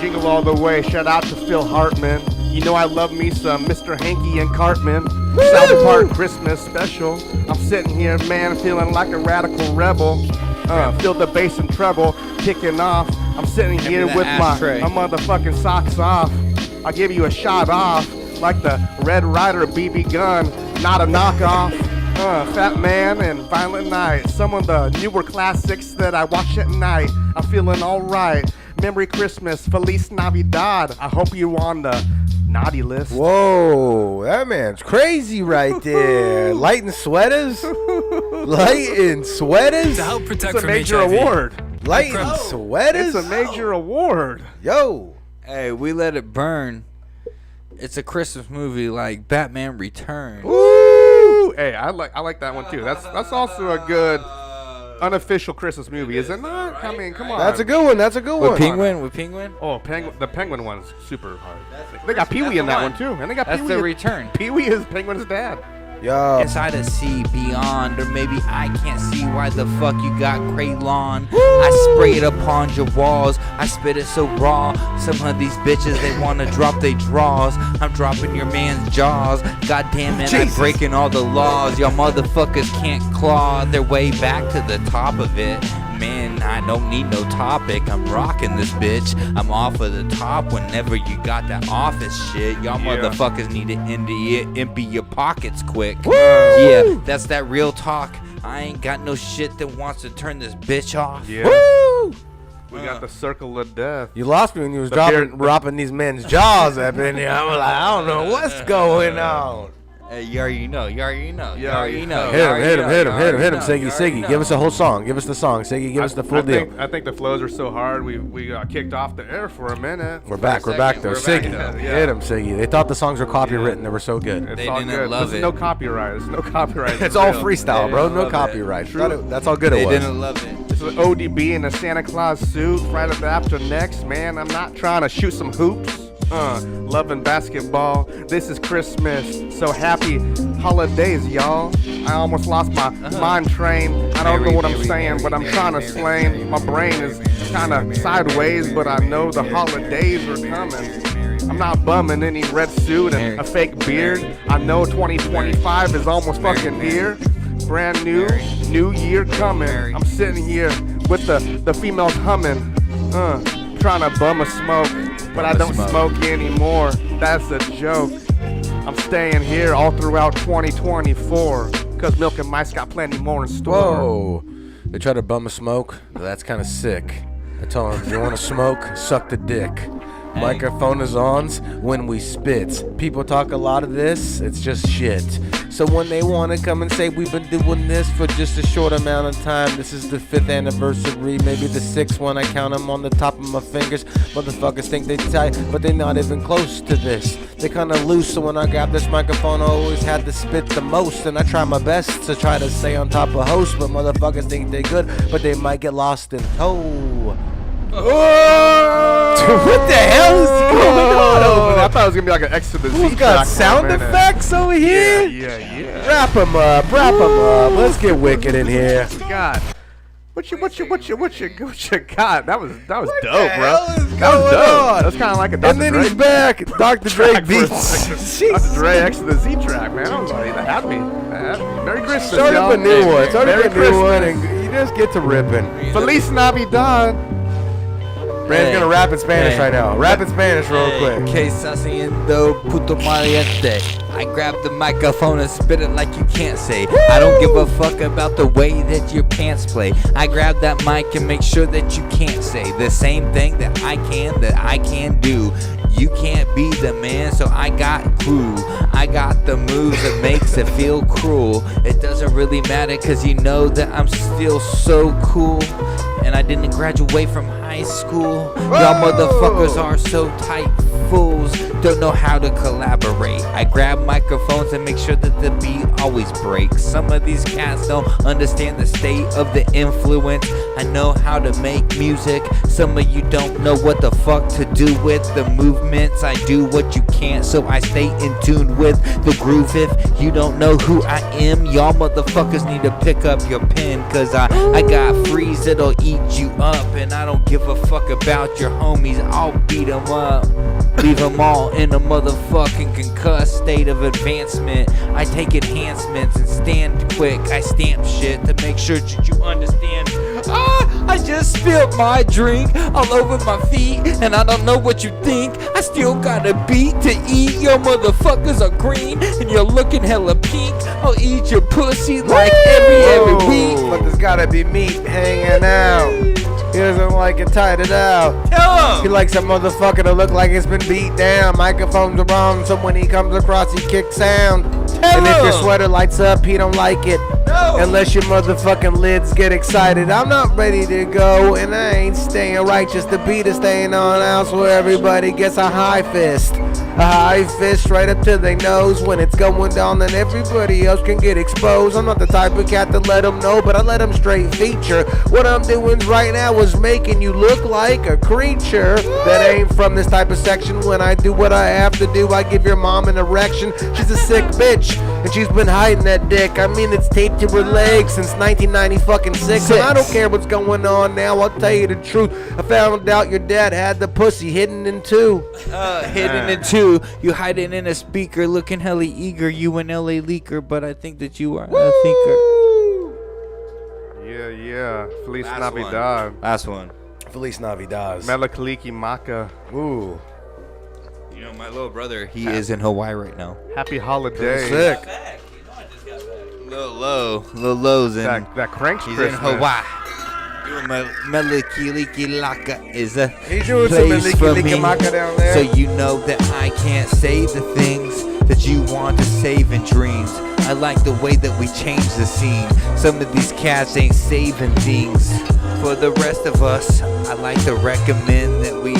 Jingle all the way, shout out to Phil Hartman. You know I love me some Mr. Hanky and Cartman. South Park Christmas special. I'm sitting here, man, feeling like a radical rebel. Feel the bass and treble kicking off. I'm sitting here with my motherfucking socks off. I'll give you a shot off like the Red Ryder BB gun, not a knockoff. Fat Man and Violent Night, some of the newer classics that I watch at night. I'm feeling alright. Merry Christmas, Feliz Navidad. I hope you on the naughty list. Whoa, that man's crazy right there. Lighting sweaters? Lighting sweaters? To help protect It's a from major HIV. award. Lighting sweaters? It's a major award. Yo. Hey, we let it burn. It's a Christmas movie like Batman Returns. Woo! Hey, I like that one too. That's also a good unofficial Christmas movie, is it not? I mean, come on. That's a good one. That's a good one. With Penguin? Oh, the Penguin one's super hard. They got Pee-wee in that one too, and they got That's Pee-wee. the return. Pee-wee is Penguin's dad. Yo. Inside a sea beyond, or maybe I can't see why the fuck you got Craylon. I spray it upon your walls, I spit it so raw. Some of these bitches, they wanna drop they draws. I'm dropping your man's jaws. God damn it, I'm breaking all the laws. Y'all motherfuckers can't claw their way back to the top of it. Man, I don't need no topic. I'm rocking this bitch. I'm off of the top whenever you got that office shit. Y'all motherfuckers need to empty your pockets quick. Yeah, that's that real talk. I ain't got no shit that wants to turn this bitch off. Yeah. Woo! We got the circle of death. You lost me when you was dropping these men's jaws up in here. I'm like, I don't know what's going on. You already know. You already know. You already know. Hit him, Siggy. Give us a whole song. Give us the song, Siggy. Give us the full deal. I think the flows are so hard, we got kicked off the air for a minute. We're back though. Siggy. Hit him, Siggy. They thought the songs were copywritten. They were so good. It's They all didn't good. love There's it. no copyright. There's no copyright. It's all freestyle, bro. No copyright. That's how good it was. They didn't love it. This is ODB in a Santa Claus suit. Friday after next, man. I'm not trying to shoot some hoops. Loving basketball. This is Christmas. So happy holidays, y'all. I almost lost my mind train. I don't know what I'm saying, but I'm trying to explain. My brain is kind of sideways, but I know the holidays are coming. I'm not bumming any red suit and a fake beard. I know 2025 is almost fucking here. Brand new year coming. I'm sitting here with the females humming, trying to bum a smoke, but I don't smoke anymore. That's a joke. I'm staying here all throughout 2024, cause Milk and Mice got plenty more in store. Whoa. They try to bum a smoke? That's kind of sick. I tell them, if you want to smoke, suck the dick. Microphone is on when we spit. People talk a lot of this, it's just shit. So when they want to come and say we've been doing this for just a short amount of time, this is the 5th anniversary, maybe the 6th one, I count them on the top of my fingers. Motherfuckers think they tight, but they're not even close to this. They kind of loose, so when I grab this microphone, I always had to spit the most. And I try my best to try to stay on top of host, but motherfuckers think they good, but they might get lost in tow. What the hell is going on? I thought it was gonna be like an X to the Z. Who's got sound effects over here? Yeah. Wrap them up. Let's get wicked in here. God. What you got? That was dope, bro. That was dope. That's kind of like a Dr. And then Dre he's back. Dr. Dre beats. Dr. Dre X to the Z track, man. I was like, that had me. Merry Christmas, Start up y'all. a new one. Merry Christmas. And you just get to ripping. Feliz Navidad. Brand's gonna rap in Spanish right now. Rap in Spanish real quick. Que estás haciendo, puto maleante? I grab the microphone and spit it like you can't say. I don't give a fuck about the way that your pants play. I grab that mic and make sure that you can't say the same thing that I can do. You can't be the man, so I got crew. I got the moves that makes it feel cruel. It doesn't really matter, cause you know that I'm still so cool. And I didn't graduate from high school. Y'all motherfuckers are so tight fools, don't know how to collaborate. I grab microphones and make sure that the beat always breaks. Some of these cats don't understand the state of the influence. I know how to make music. Some of you don't know what the fuck to do with the movements. I do what you can't, so I stay in tune with the groove. If you don't know who I am, y'all motherfuckers need to pick up your pen, cause I got freeze that'll eat you up. And I don't give a fuck about your homies, I'll beat them up. Leave them all in a motherfucking concussed state of advancement. I take enhancements and stand quick. I stamp shit to make sure that you understand. I just spilled my drink all over my feet, and I don't know what you think. I still got a beat to eat. Your motherfuckers are green, and you're looking hella pink. I'll eat your pussy like every week. But there's gotta be meat hanging out. He doesn't like it tied it out. Tell him. He likes a motherfucker to look like it's been beat down. Microphones are wrong, so when he comes across, he kicks sound. And if your sweater lights up, he don't like it. No. Unless your motherfucking lids get excited. I'm not ready to go, and I ain't staying righteous. The beat is staying on house where everybody gets a high fist. A high fist right up to their nose. When it's going down, then everybody else can get exposed. I'm not the type of cat to let them know, but I let them straight feature. What I'm doing right now is making you look like a creature that ain't from this type of section. When I do what I have to do, I give your mom an erection. She's a sick bitch, and she's been hiding that dick. I mean, it's taped to her leg since 1996. And I don't care what's going on now, I'll tell you the truth. I found out your dad had the pussy hidden in two. Hidden in two. You hiding in a speaker, looking hella eager. You an LA leaker, but I think that you are a thinker. Yeah. Feliz Navidad. Last one. Feliz Navidad. Melakaliki Maka. Ooh. You know, my little brother, he is in Hawaii right now. Happy holidays. Sick. Little low's in. That cranks He's Christmas. in Hawaii. Doing my Melikiliki Laka is a He's doing some place for me. Melikiliki down there. So you know that I can't say the things that you want to save in dreams. I like the way that we change the scene. Some of these cats ain't saving things. For the rest of us, I like to recommend that we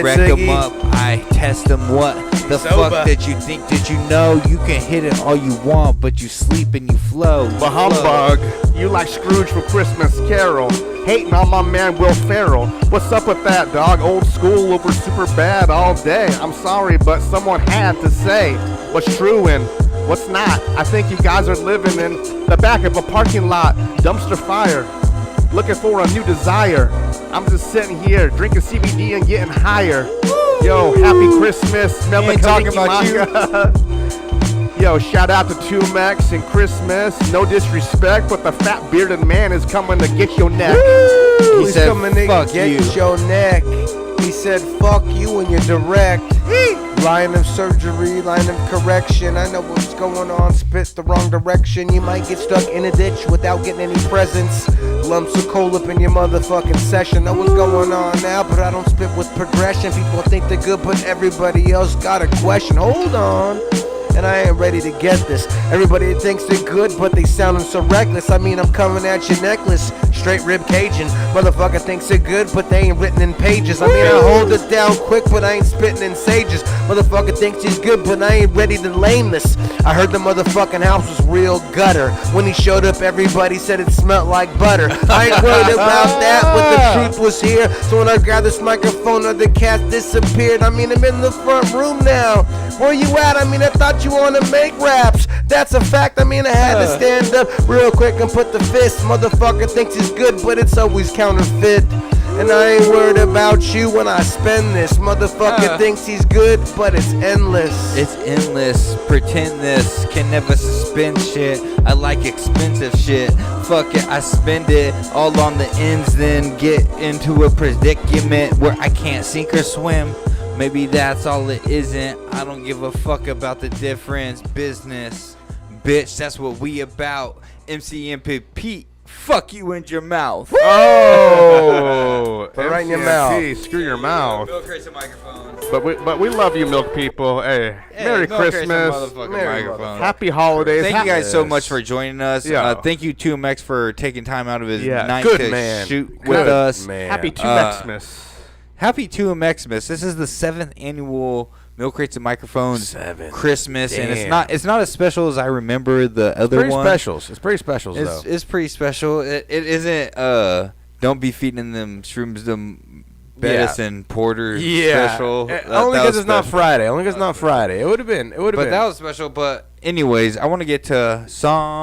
wreck them up. I test them. What the fuck that you think that you know? You can hit it all you want, but you sleep and you flow. But humbug, you like Scrooge from Christmas Carol. Hating on my man Will Ferrell. What's up with that, dog? Old school over super bad all day. I'm sorry, but someone had to say what's true and what's not. I think you guys are living in the back of a parking lot, dumpster fire, looking for a new desire. I'm just sitting here drinking CBD and getting higher. Yo, happy Christmas. Ain't talking about you. Yo, shout out to 2MEX and Christmas. No disrespect, but the fat bearded man is coming to get your neck. He said, coming to get your neck. He said, fuck you and your direct. Line of surgery, line of correction. I know what's going on, spit the wrong direction. You might get stuck in a ditch without getting any presents. Lumps of coal up in your motherfucking session. Know what's going on now, but I don't spit with progression. People think they're good, but everybody else got a question. Hold on. And I ain't ready to get this. Everybody thinks they're good, but they sounding so reckless. I mean, I'm coming at your necklace, straight rib Cajun. Motherfucker thinks they're good, but they ain't written in pages. I mean, I hold it down quick, but I ain't spitting in sages. Motherfucker thinks he's good, but I ain't ready to lame this. I heard the motherfucking house was real gutter. When he showed up, everybody said it smelled like butter. I ain't worried about that, but the truth was here. So when I grabbed this microphone, the cat disappeared. I mean, I'm in the front room now. Where you at? I mean, I thought you wanna make raps. That's a fact. I mean, I had to stand up real quick and put the fist. Motherfucker thinks he's good, but it's always counterfeit. And I ain't worried about you when I spend this. Motherfucker thinks he's good, but it's endless. It's endless. Pretend this can never suspend shit. I like expensive shit. Fuck it, I spend it all on the ends, then get into a predicament where I can't sink or swim. Maybe that's all it isn't. I don't give a fuck about the difference. Business, bitch, that's what we about. MCMP, fuck you in your mouth. Oh, right in your mouth. Screw your mouth. Milkcrates Microphones. But we love you, milk people. Hey, Merry Christmas. Happy holidays. Thank you guys so much for joining us. Yeah. Thank you 2MEX for taking time out of his night Good to man. shoot Good with us. man. Happy 2MEX-Mas. Happy 2MEX-Mas. This is the 7th annual Milkcrates and Microphones Christmas, and it's not as special as I remember the other one. It's pretty special though. It's pretty special. It isn't. Don't be feeding them shrooms them Bettis and Porter special. Only because it's not Friday. Only because it's not Friday. It would have been. But that was special. But anyways, I want to get to song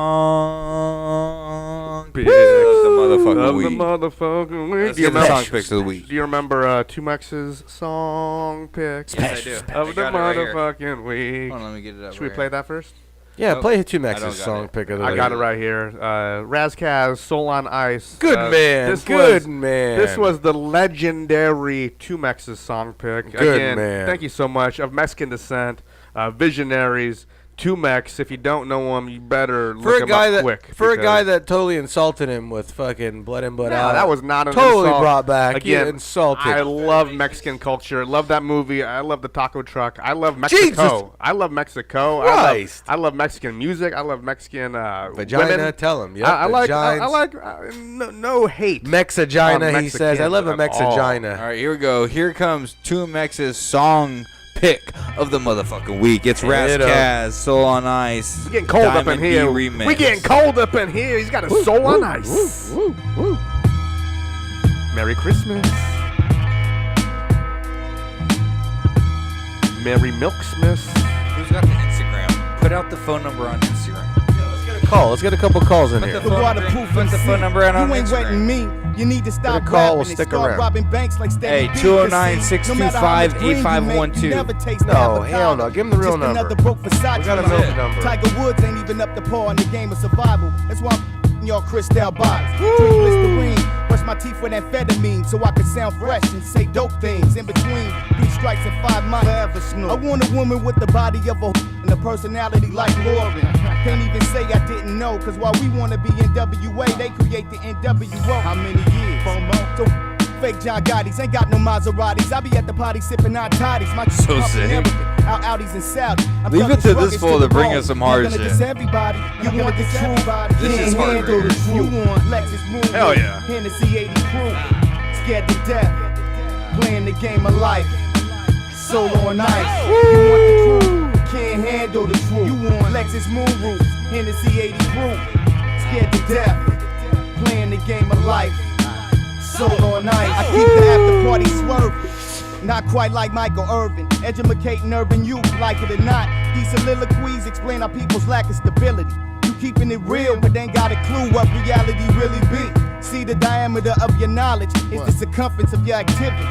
picks of the motherfucking week. Let's get the song picks of the week. Do you remember 2MEX's song picks? Yes, I do. Of the motherfucking week. Hold on, let me get it up. Should we play that first? Yeah, play 2MEX's song pick of the week. I got it right here. Razkaz, Soul on Ice. Good man. Good man. This was the legendary 2MEX's song pick. Good man. Thank you so much. Of Mexican descent, Visionaries. 2MEX, if you don't know him, you better look him up quick. For a guy that totally insulted him with fucking blood in, blood out. That was not an totally insult. Brought back. Again, insulted. I love Mexican culture. Love that movie. I love the taco truck. I love Mexico. Jesus. I love Mexico. Christ. I love Mexican music. I love Mexican vagina. women. Tell him. Yep, I like no hate. Mexagina, he says. I love a Mexagina. All right, here we go. Here comes 2MEX's song pick of the motherfucking week. It's Razzcast, Soul on Ice. We're getting cold up in here. Remix. We're getting cold up in here. He's got a Soul on Ice. Merry Christmas. Merry Milk&Mics. Who's got the Instagram? Put out the phone number on Instagram. Let's get a couple calls in here. Put the phone number out on Instagram. Me. You need to stop call, we'll stick around. robbing banks like Hey, 209-625-8512. No, hell no. Give him the real number. We got a milk number. Tiger Woods ain't even up to par in the game of survival. That's why I'm y'all crystal bottles. Drink Listerine. Brush my teeth with amphetamine so I can sound fresh and say dope things. In between 3 strikes and 5 months. Forever snore. I want a woman with the body of a and a personality like Lauren. Can't even say I didn't know, cause while we wanna be NWA, they create the NWO. How many years? So fake John Gotti's, ain't got no Maseratis. I be at the party sipping hot toddies. My So sick. Out Audis and Saudi. Leave it to this fool to bring us some hard shit. Everybody. You want this everybody. This is hard. You want Lexus Moon. Hell yeah. Hennessy 80 proof. Scared to death. Playing the game of life. Soul on ice. You want the truth. Can't handle the truth. You want Lexus Moon roof. Hennessy 80 proof. Scared to death. Playing the game of life. Soul on ice. I keep the after party swerving. Not quite like Michael Irvin, educating urban youth, like it or not. These soliloquies explain our people's lack of stability. You keeping it real, but ain't got a clue what reality really be. See, the diameter of your knowledge is the circumference of your activity.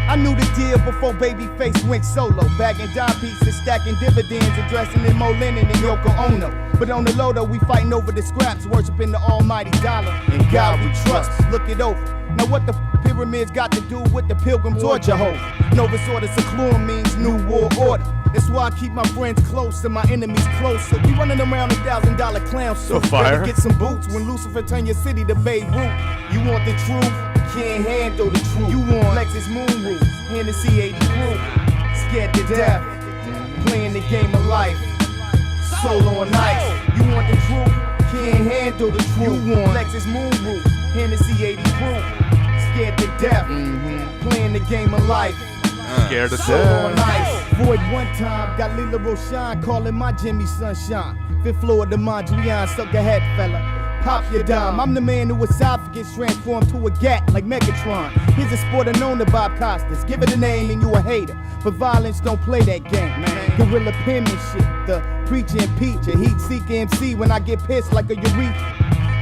I knew the deal before Babyface went solo. Bagging dime pieces, stacking dividends, and dressing in more linen than Yoko Ono. But on the low though, we fighting over the scraps, worshiping the almighty dollar. In God we trust, look it over. Now what the pyramids got to do with the pilgrim torture hole? Novus Ordo Seclorum means new world order. That's why I keep my friends close and my enemies closer. We running around $1,000 clowns, so better get some boots when Lucifer turn your city to Beirut. You want the truth? Can't handle the truth. You want Lexus Moon roof, Hennessy 80 proof. Scared to death, playing the game of life. Soul on ice. You want the truth? Can't handle the truth. You want Lexus Moon roof, Hennessy 80 proof. Scared to death, playing the game of life. Scared to Soul on death. ice. Void one time, got Lila Roshan calling my Jimmy Sunshine. 5th floor of the Mondrian, suck ahead, fella. Pop your dime. I'm the man who esophagus transformed to a gat like Megatron. Here's a sport unknown to Bob Costas. Give it a name and you a hater. But violence don't play that game, man. Gorilla penmanship, the preacher and peach, a heat-seeker MC when I get pissed like a urethra.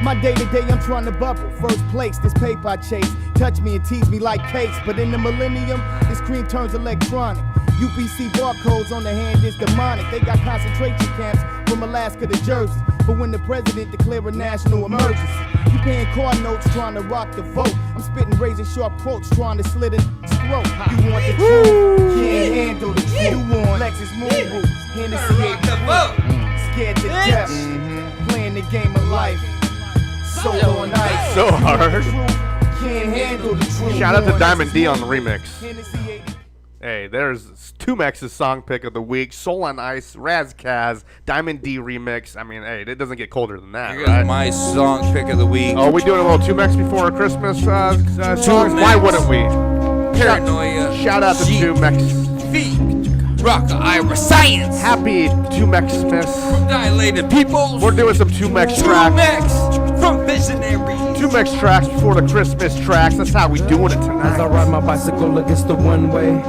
My day-to-day, I'm trying to bubble. First place, this paper I chase. Touch me and tease me like cakes. But in the millennium, this screen turns electronic. UPC barcodes on the hand is demonic. They got concentration camps from Alaska to Jersey. But when the president declare a national emergency, you paying car notes trying to rock the vote. I'm spitting razor sharp quotes trying to slit his throat. You want the truth? Can't handle the truth. You want Lexus Moon roof, Hennessy 80 proof. Scared to death, playing the game of life. So on ice. So hard. Can't handle the truth. Shout out to Diamond D on the remix. Hey, there's 2MEX's song pick of the week. Soul on Ice, Razzcast, Diamond D remix. I mean, hey, it doesn't get colder than that, Here's right? my song pick of the week. Oh, we doing a little 2MEX before our Christmas songs? 2MEX. Why wouldn't we? Paranoia. Shout out to G. 2MEX. Rock Ira Science. Happy 2MEX-Miss. Dilated people. We're doing some 2MEX tracks. 2MEX from Visionaries. 2MEX tracks before the Christmas tracks. That's how we doing it tonight. As I ride my bicycle against the one way,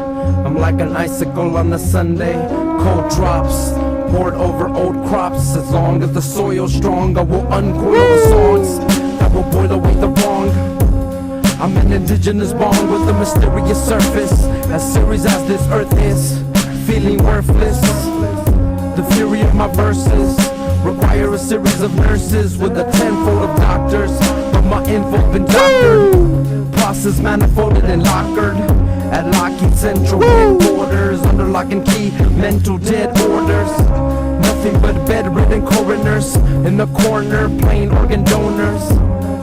I'm like an icicle on a Sunday. Cold drops poured over old crops. As long as the soil's strong, I will uncoil the songs that will boil away the wrong. I'm an indigenous bond with a mysterious surface, as serious as this earth is, feeling worthless. The fury of my verses require a series of nurses with a tenfold of doctors, but my info been doctored. Process manifolded and lockered at Lockheed Central headquarters, under lock and key, mental dead orders. Nothing but bedridden coroners in the corner, playing organ donors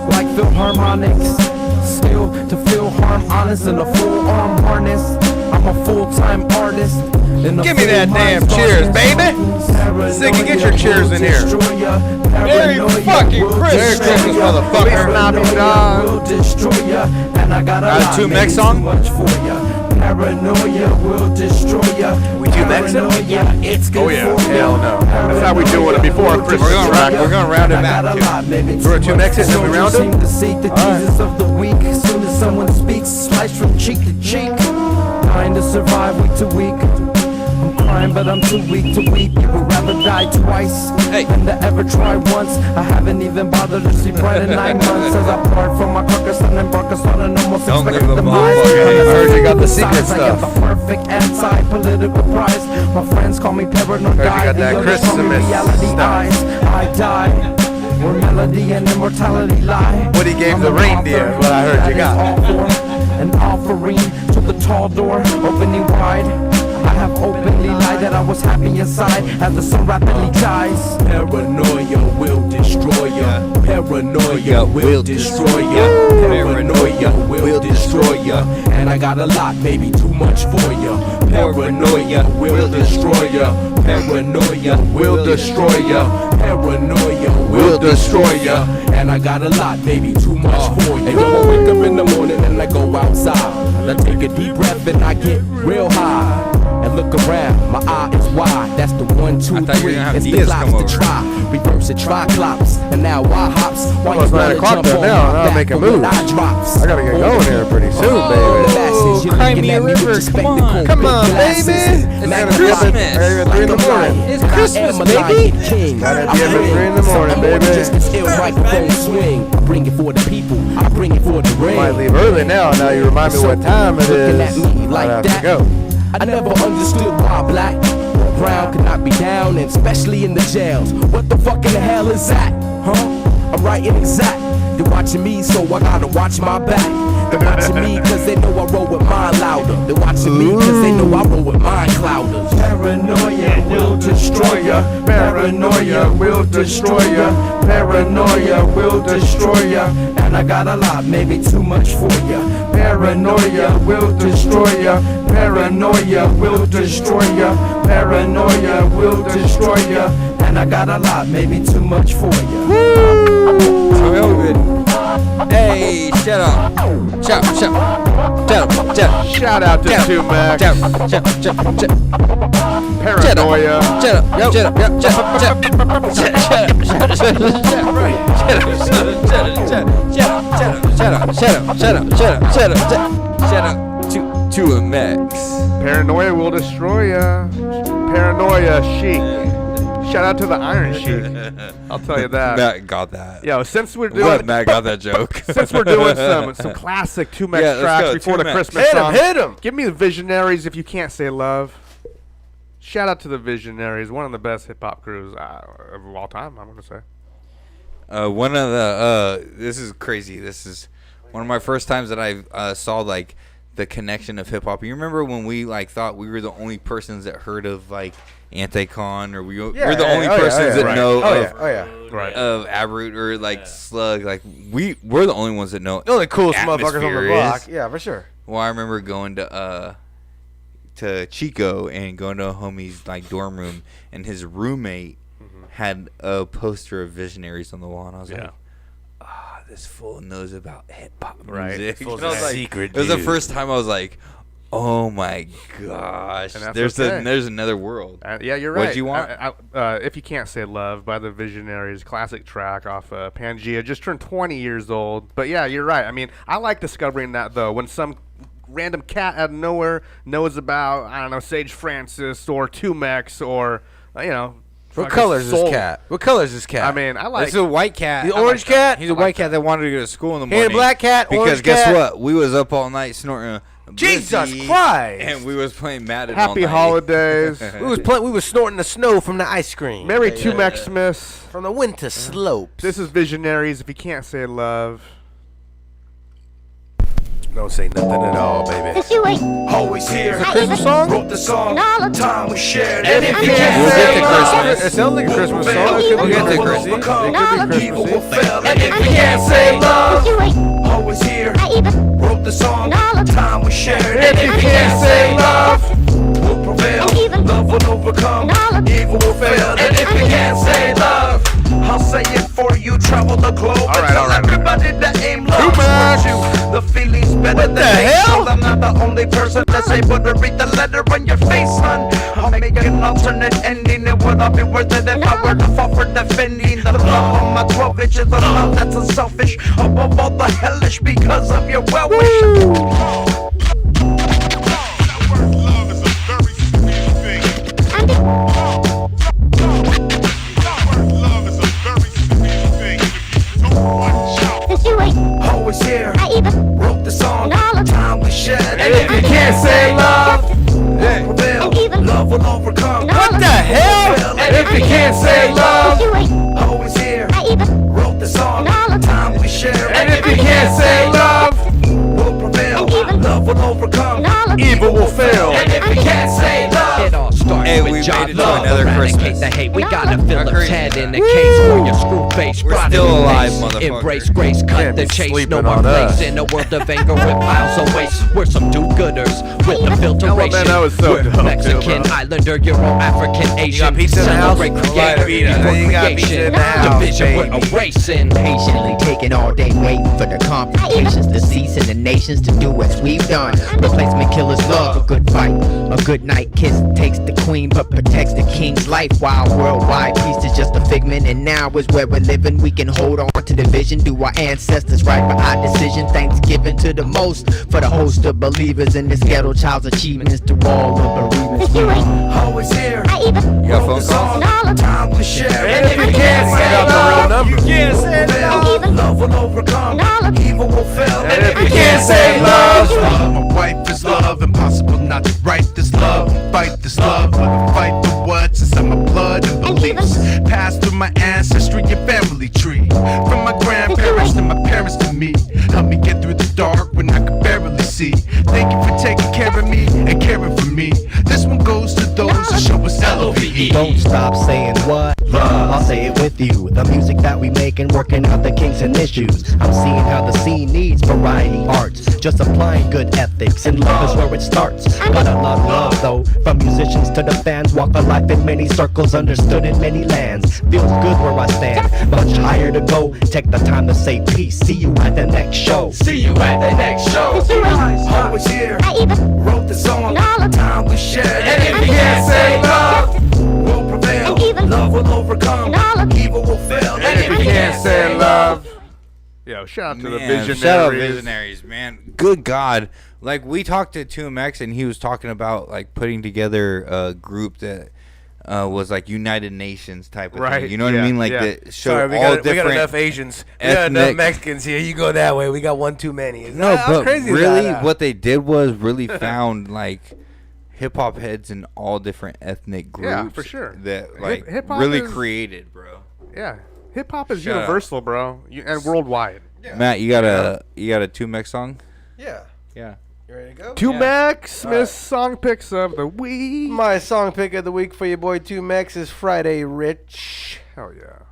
like Philharmonics. Still to feel harm, honest in a full arm harness. I'm a full-time artist. Give me that damn cheers, baby. Ziggy, get your cheers in here. Merry fucking Christmas, motherfucker. 2MEX song? Paranoia will destroy ya. We 2MEX it? Paranoia, it's good Oh, yeah. for ya. Hell no. That's how we doing it before our Christmas track. We're gonna round it back, too. We're gonna 2MEX it and then we round Seem it? to see the Jesus of the week. As soon as someone speaks, sliced from cheek to cheek. Trying to survive week to week. I'm crying, but I'm too weak to weep. You would rather die twice than to ever try once. I haven't even bothered to sleep right in 9 months as I part from my carcass and embark us on an almost Don't expected give a demise. fuck. I heard you got the secret Besides, I get stuff. the perfect anti-political prize. My friends call me paranoid. Heard you got that Christmas reality stuff. eyes. I die where melody and immortality lie. What he gave the reindeer is what I heard you got. An offering to the tall door, opening wide. I have openly lied that I was happy inside as the sun rapidly dies. Paranoia will destroy ya. Paranoia will destroy ya. Paranoia will destroy ya. And I got a lot, maybe too much for ya. Paranoia will destroy ya. Paranoia will destroy ya. Paranoia will destroy ya. And I got a lot, maybe too much for ya. And I wake up in the morning and I go outside. I take a deep breath and I get real high. And look around, my eye is wide. That's the 1, 2, 3. It's the claps to try. Reverse it, try clops. And now why hops? Why Well, it's 9 o'clock there now, and I'll make a move. I drops. I gotta get going here pretty soon, baby. Cry me a river, come on. Come on, baby. It's Christmas. I gotta be at 3 in the morning. It's Christmas, baby. Gotta be up at 3 in the morning, baby. Just this ill microphone swing. I bring it for the people. I bring it for the ring. Might leave early now. Now you remind me what time it Looking at is. me like I'd have that. to go. I never understood why black or brown could not be down, and especially in the jails. What the fuck in the hell is that? Huh? I'm writing exact. They're watching me, so I gotta watch my back. They're watching me cause they know I roll with mine louder. They're watching me cause they know I roll with mine clouders. Paranoia will destroy ya. Paranoia will destroy ya. Paranoia will destroy ya. And I got a lot, maybe too much for ya. Paranoia will destroy ya. Paranoia will destroy ya. Paranoia will destroy ya. And I got a lot, maybe too much for ya. Hey, shut up. Shut up, shut up. Shout out to 2MEX. Paranoia. Shut up, shut up, shut up, 2MEX. Paranoia will destroy ya. Paranoia chic. Shout out to the Iron Sheik. I'll tell you that. Matt got that. Yo, since we're doing Matt got that joke. Since we're doing some classic 2MEX tracks before the Christmas song, hit him. Give me the Visionaries if you can't say love. Shout out to the Visionaries, one of the best hip hop crews of all time. I'm gonna say. One of the this is crazy. This is one of my first times that I saw like the connection of hip hop. You remember when we like thought we were the only persons that heard of like Anti-Con, or we're the only persons that know of Abroot or like Slug. Like we're the only ones that know. The only coolest motherfuckers on the block. Is. Yeah, for sure. Well, I remember going to Chico and going to a homie's like dorm room, and his roommate had a poster of Visionaries on the wall, and I was like, this fool knows about hip hop music. It was It was the first time I was like, oh my gosh, there's another world. Yeah, you're right. What you want? If You Can't Say Love by the Visionaries, classic track off Pangaea, just turned 20 years old. But yeah, you're right. I mean, I like discovering that though, when some random cat out of nowhere knows about, I don't know, Sage Francis or 2MEX or What color is this cat? What color is this cat? I mean, I like. It's a white cat. The orange cat? He's a white cat that wanted to go to school in the morning. He a black cat, because orange guess cat? what? We was up all night snorting. Jesus Blizzy, Christ! And we was playing Madden Happy all night. holidays. We was snorting the snow from the ice cream. Merry 2MEX-Mas. From the winter slopes. This is Visionaries. If You Can't Say Love. Don't say nothing at all, baby. Always here. It's a Christmas song? Wrote the song. Time we shared. And if you can't say love, it sounds like a Christmas song. We'll get to Christmas. It could be Evil Christmas. will fail. And if you can't say love, always here. Wrote the song. Time we shared. And if you can't say love, will prevail. Love will overcome. Evil will fail. And if you can't say love, I'll say it for you. Travel the globe. All right. Everybody that aim love towards you. The feeling's better than the hell. I'm not the only only person that's able to read the letter on your face, son. I'll make an alternate ending. It would all be worth it if I were to fall for defending the love on my 12 inches of love that's unselfish, above all the hellish because of your well wish. Always here, wrote the song, time we shared. And if you can't say love, love will overcome. What the hell? And if you can't say love, always here, wrote the song, time we share. and if you can't say love, will prevail, love will overcome. evil will fail. And if you can't say love, it all starts Hey, we with made job it to love. another Eradicate Christmas. the hate. We gotta fill How a crazy head is in that? the case for your screw face. We're Pride still and alive, face. motherfucker. Embrace grace, cut Can't the be chase. No sleeping more on place us. in a world of anger with piles of waste. We're some do-gooders with the filtration. that was so We're dope, Mexican, too, bro. Islander, Euro, African, Asian. pizza in the house? Celebrate You got creative pizza. You got pizza in creation. the house, Division we're baby. erasing. Patiently taking all day waiting for the complications to cease and the nations to do as we've done. Replacement killers love a good fight, a good night kiss takes the queen but protects the king's life. While worldwide peace is just a figment, and now is where we're living. We can hold on to the vision, do our ancestors right by our decision. Thanksgiving to the most for the host of believers in this ghetto child's achievements through all the bereavements. always here, You got phone calls? time we share. And if you can't say love, you can't say love. Love will overcome, evil will fail. And if you can't say love, My wife is love, impossible not to write this love and fight this love. But fight for what's inside my blood and beliefs. Passed through my ancestry and family tree. From my grandparents to my parents to me. Help me get through the dark when I could barely see. Thank you for taking care of me and caring for me. This one goes to those who show us LOVE. Don't stop saying what? Love, I'll say it with you. The music that we make and working out the kinks and issues. I'm seeing how the scene needs variety arts. Just applying good ethics and love is where it starts. Got a lot of love though, from musicians to the fans. Walk a life in many circles, understood in many lands. Feels good where I stand, much higher to go. Take the time to say peace. See you at the next show. See you at the next show. Always here, wrote the song, time we shared. and if you can't say love, will prevail, love will overcome, evil will fail. and if you can't say love. Yo, shout out to the Man, Visionaries. shout out Visionaries, man. Good God. Like, we talked to 2MEX, and he was talking about, like, putting together a group that was, like, United Nations type of thing. You know what I mean? Like, that showed Sorry, all we got different enough Asians. We got enough ethnic. Mexicans here. You go that way. We got one too many. No, How but crazy is really, that? what they did was really found, like, hip-hop heads in all different ethnic groups. Yeah, for sure. That, like, Hip-hop really is- created, bro. Yeah, hip hop is Shut up. universal, bro, and worldwide. Matt, you got a 2MEX song? Yeah. Yeah. You ready to go? 2MEX-Mas song picks of the week. My song pick of the week for your boy 2MEX is Friday Rich. Hell yeah.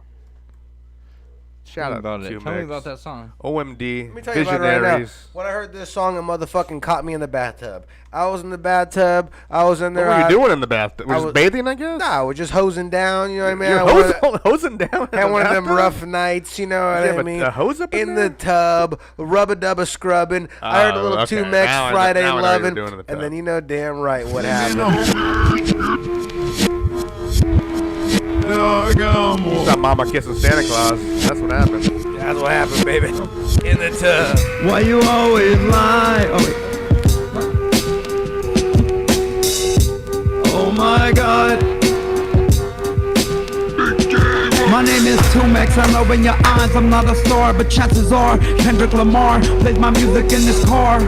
Shout out about to it. 2MEX. Tell me about that song. OMD. Let me tell you about it right now. Visionaries. When I heard this song, a motherfucking caught me in the bathtub. I was in the bathtub. I was in there. What were you doing in the bathtub? I Was was- bathing, I guess? Nah, I was just hosing down. You know what I mean? You're I hosing down. had one of them rough nights. You know what You have I a- mean? a hose up in the tub, rubber dubber scrubbing. I heard a little okay. 2MEX Now I know- Friday now I know what you're loving, doing in the and tub. then you know damn right what happened. Stop mama kissing Santa Claus. That's what happened. That's what happened, baby. In the tub. Why you always lie? Oh, wait. Oh my God. My name is 2MEX, I know in your eyes I'm not a star, but chances are Kendrick Lamar plays my music in this car.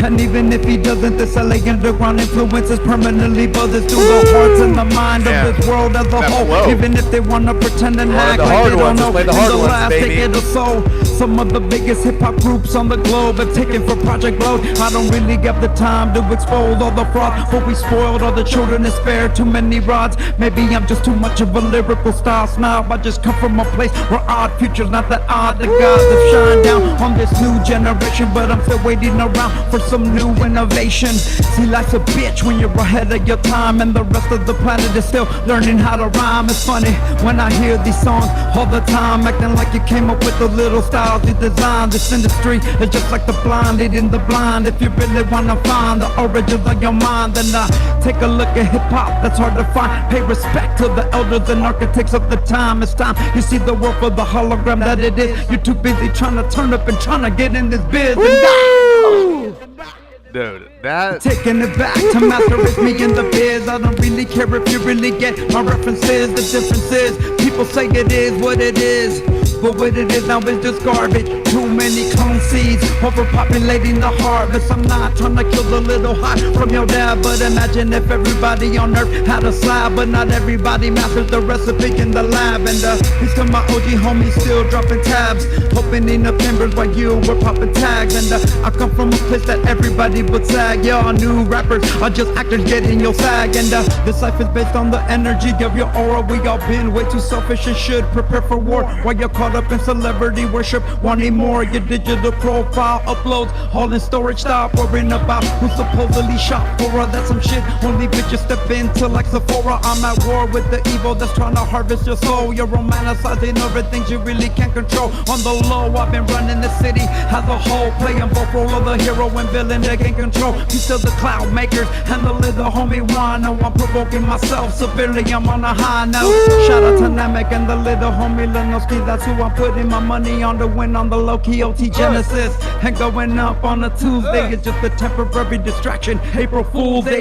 And even if he doesn't, this LA underground influence is permanently buzzes through the hearts and the mind of this world as a whole. Even if they wanna pretend and act like they don't know, in the last decade or so, some of the biggest hip-hop groups on the globe have taken for Project Load. I don't really get the time to expose all the fraud, but we spoiled all the children and spared too many rods. Maybe I'm just too much of a lyrical style snob. I just come from a place where odd futures not that odd. The gods have shined down on this new generation, but I'm still waiting around for some new innovation. See, life's a bitch when you're ahead of your time, and the rest of the planet is still learning how to rhyme. It's funny when I hear these songs all the time, acting like you came up with the little styles you designed. This industry is just like the blind leading the blind. If you really wanna find the origins of your mind, then take a look at hip-hop, that's hard to find. Pay respect to the elders and architects of the time. It's time you see the world for the hologram that it is. You're too busy trying to turn up and trying to get in this biz and Dude, that... Taking it back to master race, me in the biz. I don't really care if you really get my references. The difference is, people say it is what it is, but what it is now is just garbage. Too many clone seeds, overpopulating the harvest. I'm not trying to kill the little hot from your dad, but imagine if everybody on earth had a slab, but not everybody masters the recipe in the lab. And these to my OG homies still dropping tabs, opening up embers while you were popping tags. And I come from a place that everybody but sag. Y'all new rappers are just actors getting your sag. And this life is based on the energy of your aura. We all been way too selfish and should prepare for war, while you're caught up in celebrity worship, wanting more. Your digital profile uploads all in storage. Stop worrying about who supposedly shot for her. That's some shit only bitches step into like Sephora. I'm at war with the evil that's trying to harvest your soul. You're romanticizing everything you really can't control. On the low, I've been running the city as a whole, playing both role of the hero and villain that can control. Peace of the cloud makers, handle it the homie one. No, I'm provoking myself severely, I'm on a high note. Shout out to Namek and the little homie Lenoski. That's who I'm putting my money on to win on the low-key OT Genesis. And going up on a Tuesday is just a temporary distraction. April Fool's Day.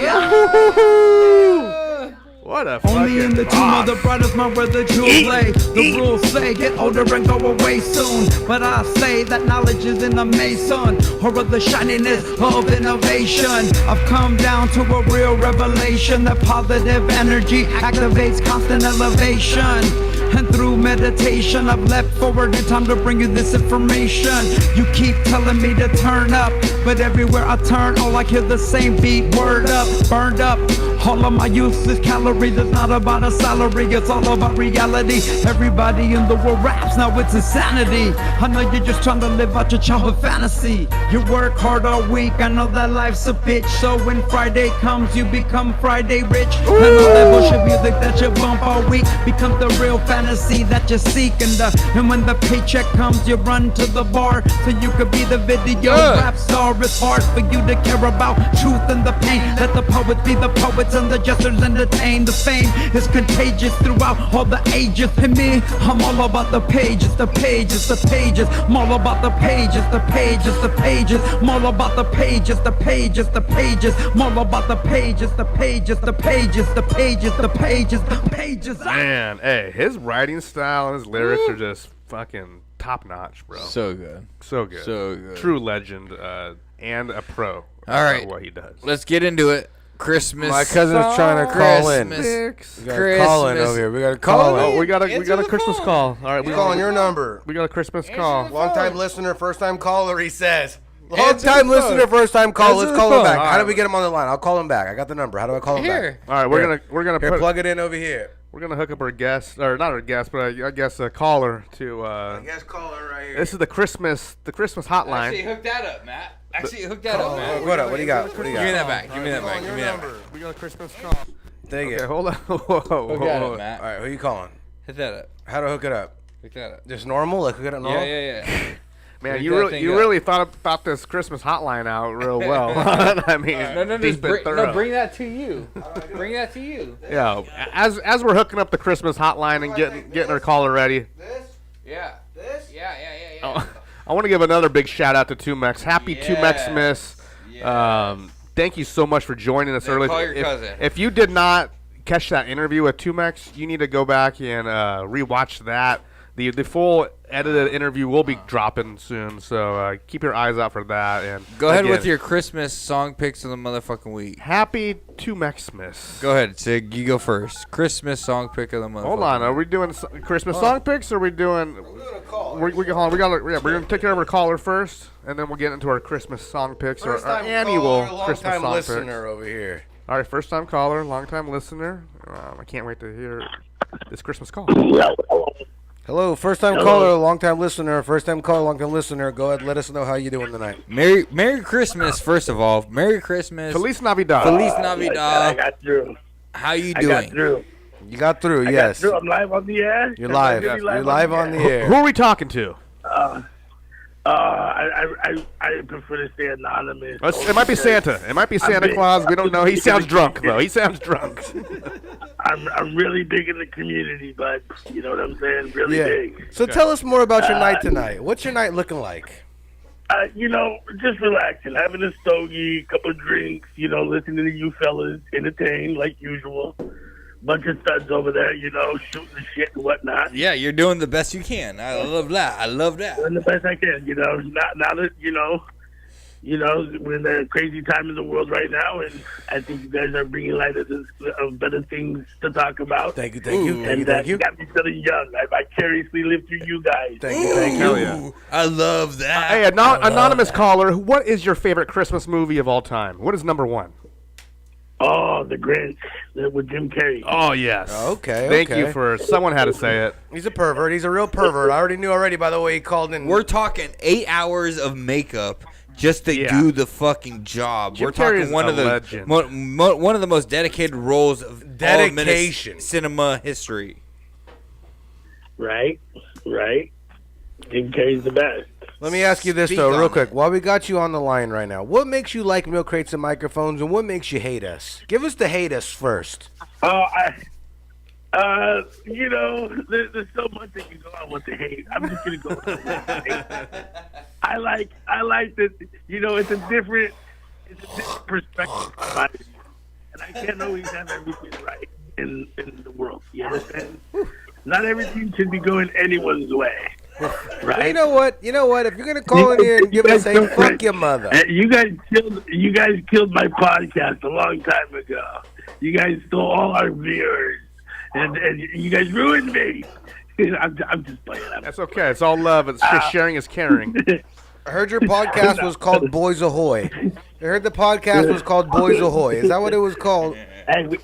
What a Only in the tomb of the brightest mind where the jewels lay. The rules say get older and go away soon, but I say that knowledge is in the mason, or of the shininess of innovation. I've come down to a real revelation that positive energy activates constant elevation. And through meditation, I've leapt forward in time to bring you this information. You keep telling me to turn up, but everywhere I turn, all I hear the same beat. Word up, burned up. All of my useless calories, it's not about a salary, it's all about reality. Everybody in the world raps, now it's insanity. I know you're just trying to live out your childhood fantasy. You work hard all week, I know that life's a bitch. So when Friday comes, you become Friday rich. And all that bullshit music that you bump all week becomes the real fantasy that you seek. And when the paycheck comes, you run to the bar so you could be the video rap star. It's hard for you to care about truth and the pain. Let the poets be the poets and the jesters entertain. The fame is contagious throughout all the ages. And me, I'm all about the pages, the pages, the pages. I'm all about the pages, the pages, the pages. I'm all about the pages, the pages, the pages. I'm all about the pages, the pages, the pages, the pages, the pages, the pages. Man, hey, his writing style and his lyrics are just fucking top notch, bro. So good. So good. So good. True legend and a pro. All right. What he does. Let's get into it. Christmas. My cousin's trying to call in. Christmas. We got a call in over here. We got a call in. Oh, we got a Christmas call. All right, we calling your number. We got a Christmas call. Long time listener, first time caller. He says. Long time listener, first time call. Let's call him back. How do we get him on the line? I'll call him back. I got the number. How do I call him back? All right, we're gonna here, plug it in over here. We're gonna hook up our guest, or not our guest, but I guess a caller to. I guess caller right here. This is the Christmas hotline. Actually, hook that up, Matt. Hook that up, Matt. What up? What do you got? Give me that back. Give me that back. Give me that back. We got a Christmas call. Dang it. Hold on. Hook that up, Matt. All right, who are you calling? Hit that up. How to hook it up? Hook that up. Just normal? Like hook it up normal? Yeah. Man, you really thought about this Christmas hotline out real well. I mean, bring that to you. Bring that to you. Yeah, as we're hooking up the Christmas hotline and getting our caller ready. Yeah. Oh, I want to give another big shout out to 2MEX. Happy 2MEX-Mas. Thank you so much for joining us early. Call your cousin. If you did not catch that interview with 2MEX, you need to go back and rewatch that. The full edited interview will be dropping soon, so keep your eyes out for that. And go ahead with your Christmas song picks of the motherfucking week. Happy 2MEX-Mas. Go ahead, Sig. You go first. Christmas song pick of the motherfucking Hold on. Are we doing Christmas song picks, or are we doing? We're doing a call. We're going to take care of our caller first, and then we'll get into our Christmas song picks, or our annual Christmas song picks. Listener over here. All right, first time caller, long time listener. I can't wait to hear this Christmas call. Hello, first-time caller, long-time listener. First-time caller, long-time listener. Go ahead, let us know how you doing tonight. Merry Christmas, first of all. Merry Christmas. Feliz Navidad. Feliz Navidad. I got through. How you I doing? got through. You got through, I yes. got through. I'm live on the air. You're live. Really You're live on the air. Who are we talking to? I prefer to stay anonymous. It might be Santa. It might be Santa Claus. We don't know. He sounds drunk, though. He sounds drunk. I'm really big in the community, but you know what I'm saying? Really big. So tell us more about your night tonight. What's your night looking like? Just relaxing, having a stogie, couple of drinks, listening to you fellas entertain like usual. Bunch of studs over there, shooting the shit and whatnot. Yeah, you're doing the best you can. I love that. Doing the best I can, Now that, we're in a crazy time in the world right now, and I think you guys are bringing light of better things to talk about. Thank you, thank you. And Thank you. You got me feeling young. I vicariously live through you guys. Thank you, thank you. Hell yeah. I love that. Hey, anonymous caller, what is your favorite Christmas movie of all time? What is number one? Oh, The Grinch with Jim Carrey. Oh, yes. Okay, Thank you for someone had to say it. He's a pervert. He's a real pervert. I already knew by the way he called in. We're talking 8 hours of makeup just to do the fucking job. Jim We're talking Carrey's one a of the legend. one of the most dedicated roles of Dedication. all cinema history. Right. Jim Carrey's the best. Let me ask you this, though, real quick. While we got you on the line right now, what makes you like Milkcrates and Microphones, and what makes you hate us? Give us the hate us first. There's so much that you go on with the hate. I'm just going to go with the hate. I like that, it's a different perspective about it. And I can't always have everything right in the world. You understand? Not everything should be going anyone's way. Right. You know what? If you're gonna call in here and give us a fuck your mother. You guys killed my podcast a long time ago. You guys stole all our viewers, and you guys ruined me. I'm just playing. That's okay. It's all love. It's just sharing is caring. I heard your podcast was called Boys Ahoy. I heard the podcast was called Boys Ahoy. Is that what it was called? Hey, we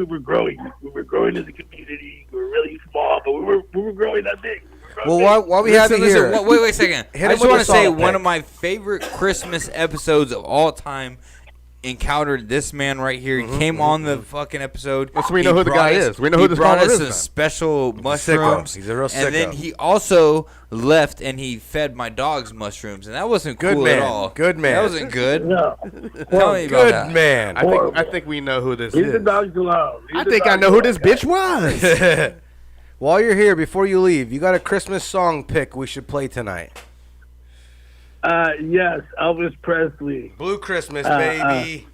were growing. We were growing as a community. We were really small, but we were growing that big. Well, while we have you here, wait a second. I just want to say one of my favorite Christmas episodes of all time encountered this man right here. He came on the fucking episode. So we know who the guy is. We know who this caller is. He brought us some special mushrooms. He's a real sicko. And then he also left and he fed my dogs mushrooms, and that wasn't cool at all. Good man. That wasn't good. No. Tell me about that. Good man. I think we know who this Leave is. the dogs alone. I think I know who this bitch was. While you're here, before you leave, you got a Christmas song pick we should play tonight. Yes, Elvis Presley. Blue Christmas, baby.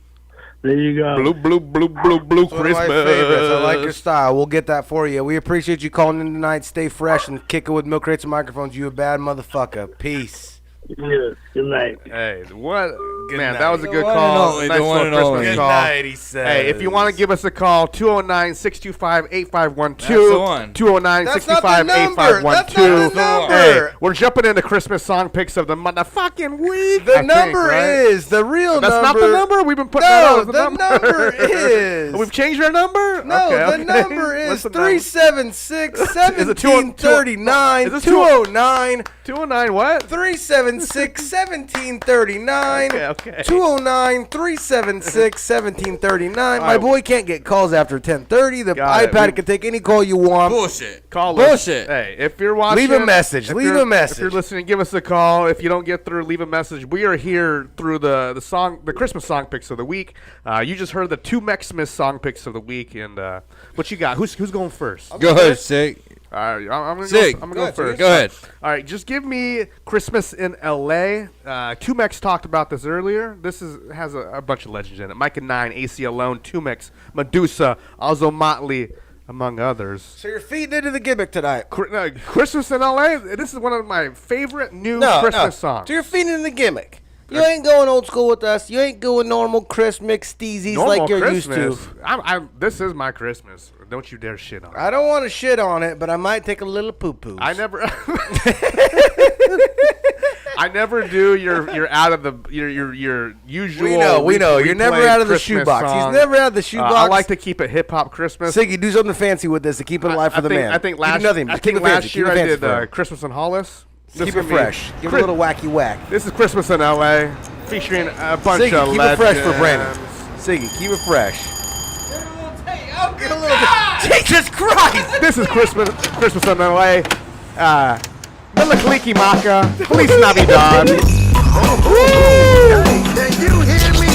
There you go. Blue It's one of Christmas. my favorites. I like your style. We'll get that for you. We appreciate you calling in tonight. Stay fresh and kick it with Milkcrates and Microphones. You a bad motherfucker. Peace. Yes. Good night. Hey, what? Good Man, night. that was a good The one call. and only, Nice the one little and only. Christmas Good call. night, he says. Hey, if you want to give us a call, 209-625-8512. That's the one. 209-625-8512. That's not the number. Hey, we're jumping into Christmas song picks of the motherfucking week. The number is the real That's number. not the number? We've been putting that out No, as the the number is. We've changed our number? No, Okay, the okay. number is What's the number? 376-1739. Is this 209. 209 what? 376-1739. Okay. 209-376-1739. My boy can't get calls after 10:30. The iPad can take any call you want. Bullshit. Call Bullshit. us. Hey, if you're watching, Leave a message. if Leave you're- a message. If you're listening, give us a call. If you don't get through, leave a message. We are here through the Christmas song picks of the week. You just heard the 2MEX-Mas song picks of the week, and what you got? Who's going first? Go ahead, Sick. All right, I'm gonna Sick. go. I'm gonna go first. Go ahead. All right, just give me Christmas in L.A. 2MEX talked about this earlier. This has a bunch of legends in it. Mike and Nine, AC Alone, 2MEX, Medusa, Alzo Motley, among others. So you're feeding into the gimmick tonight. Christmas in L.A. This is one of my favorite new Christmas songs. So you're feeding into the gimmick. You ain't going old school with us. You ain't going normal Christmas steezies like you're used to. This is my Christmas. Don't you dare shit on it. I don't want to shit on it, but I might take a little poo-poo. I never. I never do your out of the your usual. We know. You're never out of the Christmas shoebox. song. He's never out of the shoebox. I like to keep it hip hop Christmas. Siggy, do something fancy with this to keep it alive for the man. I think You do last nothing. I Just think keep it fancy. last Keep year it I fancy did for him. Christmas in Hollis. Keep it fresh. Give it a little wacky whack. This is Christmas in LA, featuring a bunch Siggy, of keep legends. it fresh for Brandon. Siggy, keep it fresh. Jesus Christ! This is Christmas in LA. Milkcrates Microphones. Feliz Navidad. Can you hear me?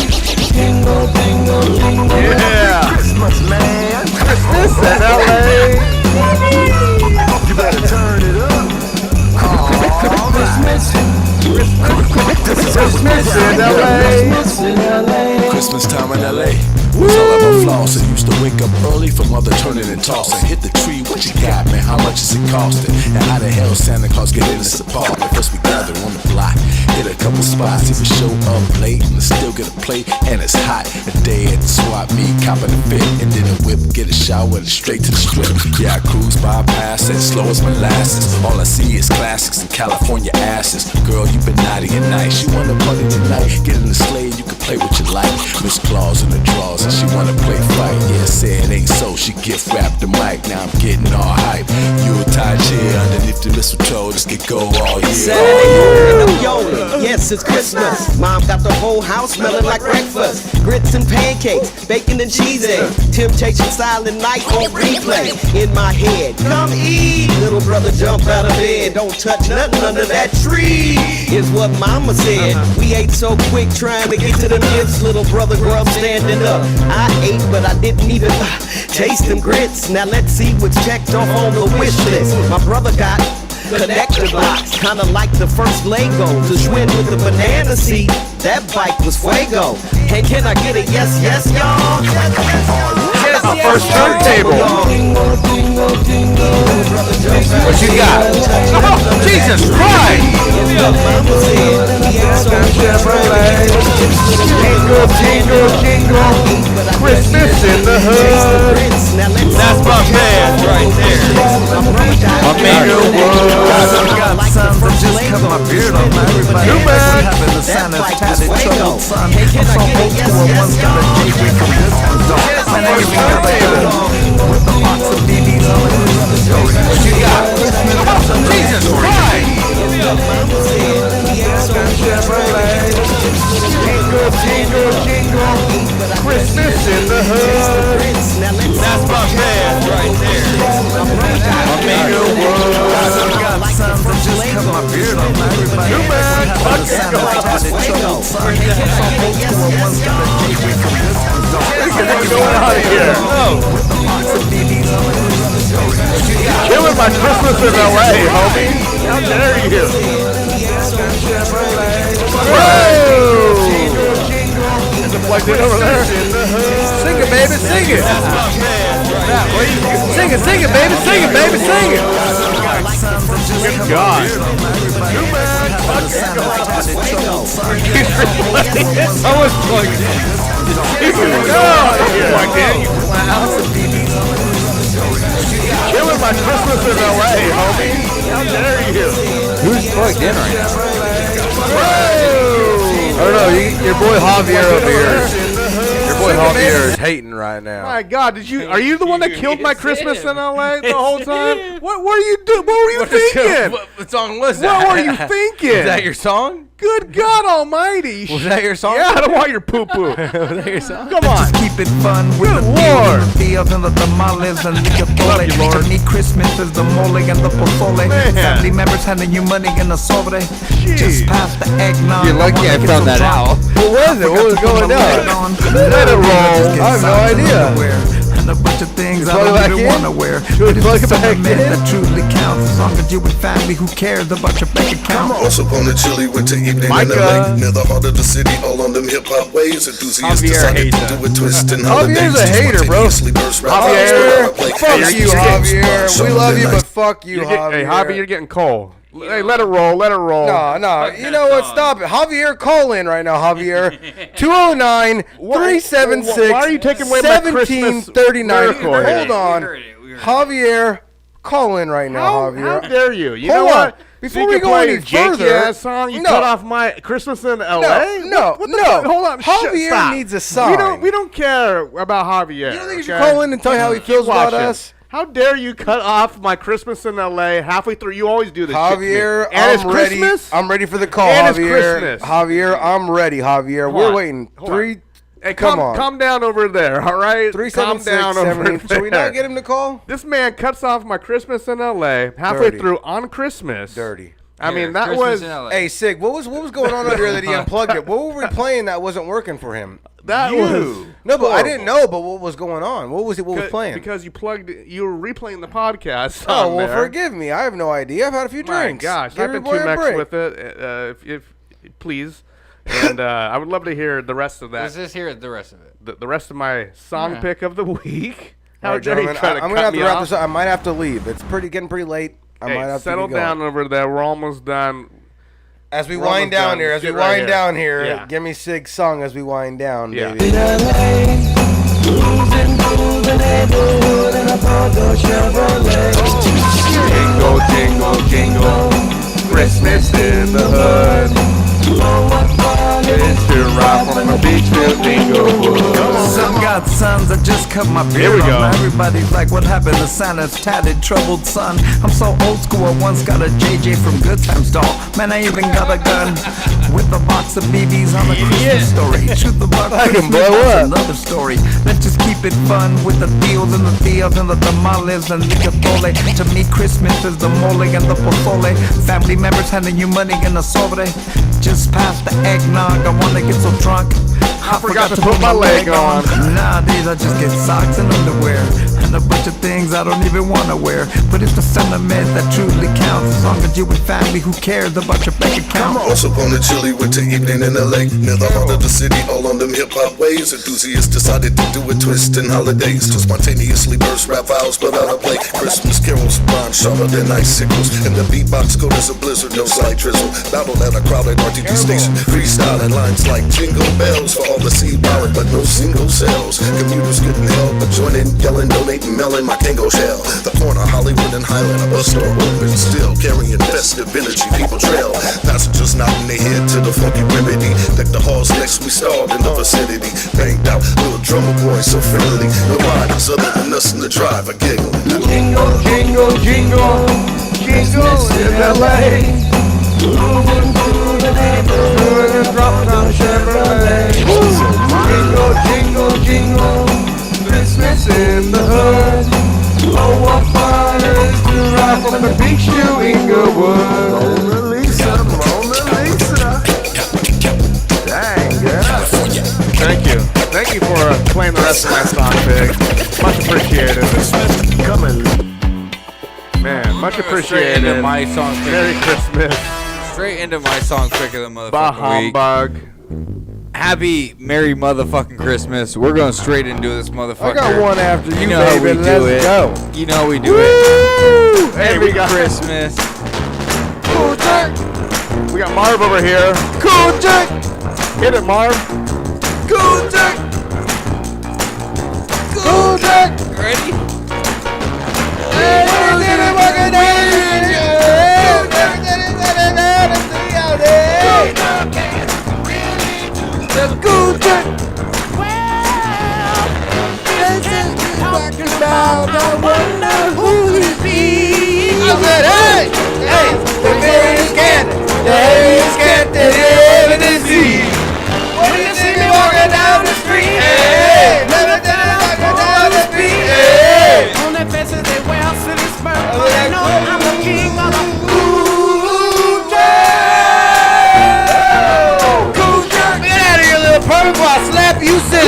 Jingle, jingle, jingle. Yeah. Christmas, man. Christmas in LA. You better turn it up. Christmas in LA. Christmas time in LA. Was all about floss and used to wake up early from mother turning and tossing. Hit the tree, what you got, man? How much is it costing? And how the hell Santa Claus get in this apartment? First we gather on the block, hit a couple spots, even show up late and still get a plate. And it's hot, a day at the swap meet, copping a fit, and then a whip, get a shower and straight to the strip. Yeah, I cruise by past it, slow as molasses. All I see is classics and California asses. Girl, you been naughty and nice. You wanna party tonight? Get in the sleigh, you can play what you like. Miss Claus in the drawers, and she wanna play fight. Yeah, say it ain't so. She gift wrapped the mic. Now I'm getting all hype. Yuletide cheer underneath the mistletoe. Just get go all year. Saturday morning, I'm yawning. Yes, it's Christmas. Mom got the whole house smelling like breakfast. Grits and pancakes, bacon and cheese eggs. Temptation Silent Night on replay. In my head, come eat. Little brother jump out of bed. Don't touch nothing under that tree. Is what mama said. We ate so quick trying to get to them gifts. Little brother grub standing up. I ate, but I didn't even taste them grits. Now let's see what's checked off on the wish list. My brother got connector box, kinda like the first Lego. To swim with the banana seat, that bike was fuego. And can I get a yes, yes, y'all? Yes, my first turntable. What you got? Oh, Jesus Christ! Jingle, jingle, jingle. Christmas in the hood. That's my man right there. My man. Got some that just cut my beard off. Now everybody having the Santa's tatted troubled son. I'm from both to a one's got a gateway from this one's on. Man, everything got a good with a box of BBs on it. What you got? Jesus Christ! Jingle, jingle, jingle. Christmas in the hood. That's my man right there. My man. Got some that just cut my beard off. Now everybody having the Santa's tatted troubled son. I'm from both to a one's got a gateway from this one's on. What's going on here? With a box of BBs on it. Killing my Christmas in LA, homie. How dare you? Whoa! Is it plugged in over there? Sing it, baby, sing it. Sing it, sing it, baby, sing it, baby, sing it. Good God. I was plugged in. Plugged in, you clown. Killing my Christmas in LA, homie. How dare you? Who's plugged in right now? I don't know. Your boy Javier over here. Your boy Javier is hating right now. My God, are you the one that killed my Christmas in LA the whole time? What were you doing? What were you thinking? What song was that? What were you thinking? Was that your song? Good God Almighty! Was that your song? Yeah, I don't want your poo poo. Was that your song? Come on. Just keep it fun with Good the Lord. deals and the tamales and the pozole. To me, Christmas is the mole and the pozole. Family members handing you money in a sobre. Just pass the eggnog. You're lucky I found that out. What was it? What was going on? Let it roll. I have no idea. And a bunch of things I Plug it don't back even in? want to wear. Should we But it's plug the it back sentiment in? that truly counts. As long as you with family, who cares about your bank account? Once upon a chilly winter evening in LA, near the heart of the city, all on them hip hop waves. Enthusiasts decided to do a twist and Javier's a hater, bro. Javier, fuck you, Javier. We love you, but fuck you, Javier. Hey, Javier, you're getting cold. Hey, let it roll. Let it roll. No. You know what? Stop it. Javier, call in right now, Javier. 209-376-1739. Why are you taking away my Christmas miracle here? Hold on. Javier, call in right now, Javier. How dare you? You Hold know on. what? Before we go any further, song, you cut off my Christmas in L.A. No. Hold on, Javier stop. needs a song. We don't care about Javier. You don't think you should call in and tell you how he feels about us? How dare you cut off my Christmas in L.A. halfway through? You always do this. Javier, and I'm ready. Christmas? I'm ready for the call, and Javier. It's Christmas. Javier, I'm ready, Javier. We're waiting. Hey, come on. Calm down over there, all right? 376-70. Should we not get him to call? This man cuts off my Christmas in L.A. halfway through on Christmas. Dirty. I mean, that was. Hey, Sig, what was going on over here that he unplugged it? What were we playing that wasn't working for him? That was no, but horrible. I didn't know. But what was going on? What was playing? Because you were replaying the podcast. Oh well, forgive me. I have no idea. I've had a few drinks. My gosh, Give I've been everybody a 2MEX break. with it. If please, and I would love to hear the rest of that. Let's just hear the rest of it. The rest of my song pick of the week. All right, gentlemen, I'm gonna have to wrap this up. I might have to leave. It's getting pretty late. I might have to settle down over there. We're almost done. As we wind down here, give me Sig's song as we wind down, baby. Jingle, jingle, jingle, Christmas in the hood. It's to ride from the Beachville Inglewood. Some got sons that just cut my beard. Here we go. Everybody's like, what happened to Santa's tatted, troubled son? I'm so old school, I once got a JJ from Good Times doll. Man, I even got a gun with a box of BBs on a Christmas story. Truth about Christmas, that's another story. Let's just keep it fun with the deals and the deals and the tamales and the atole. To me, Christmas is the mole and the pozole. Family members handing you money in a sobre. Just past the eggnog, I wanna get so drunk I forgot to put my leg on. Nowadays I just get socks and underwear and a bunch of things I don't even wanna wear. But it's the sentiment that truly counts. As long as you with family, who cares about your bank account? Also on a chilly winter evening in LA, near the heart of the city, all on them hip-hop waves. Enthusiasts decided to do a twist in holidays to spontaneously burst rap files, but out of play. Christmas carols rhyme sharper than icicles, and the beatbox cold as a blizzard, no slight drizzle. Battle at a crowded RTD station, freestyling lines like jingle bells for all the seed wallet, but no single cells. Commuters couldn't help but join in, yelling, donating, melon my Kango shell. The corner Hollywood and Highland, a bus store open, still carrying festive energy. People trail, passengers nodding their head to the funky remedy. Deck the halls next, we stalled in the vicinity. Banged out, little drummer boy so friendly. No riders other than us in the drive are giggling. Jingle, jingle, jingle, jingle in LA. Moving through the neighborhood and dropping down Chevrolet. Jingle, jingle, jingle, Christmas in the hood. Oh, what fun it is to ride from the beach to Inglewood. Mona Lisa, Mona Lisa. Dang, girl. Thank you for playing the rest of my song, Big. Much appreciated. Coming. Man, much appreciated. Straight into my song pick. Merry Christmas. Straight into my song pick of the motherfucking Bah week. humbug. Happy Merry motherfucking Christmas. We're going straight into this motherfucker. I got one after you, know how baby. we do Let's it. go. You know we do Woo! it. Hey, Every we got Christmas. Cool Jack. We got Marv over here. Cool Jack. Hit it, Marv. Cool Jack. Cool Jack. Ready? The Cool Jack. Well, this is talking about. I wonder who it be. I said, hey, hey, the very scared, the heavy scared, the heavy see. When you see me walking down the street, hey, never did I walk down the street, hey. On their faces they wear city spurs, but they know I'm the king of the Cool Jack. Cool Jack. Get out of here, little pervert, before I slap you silly.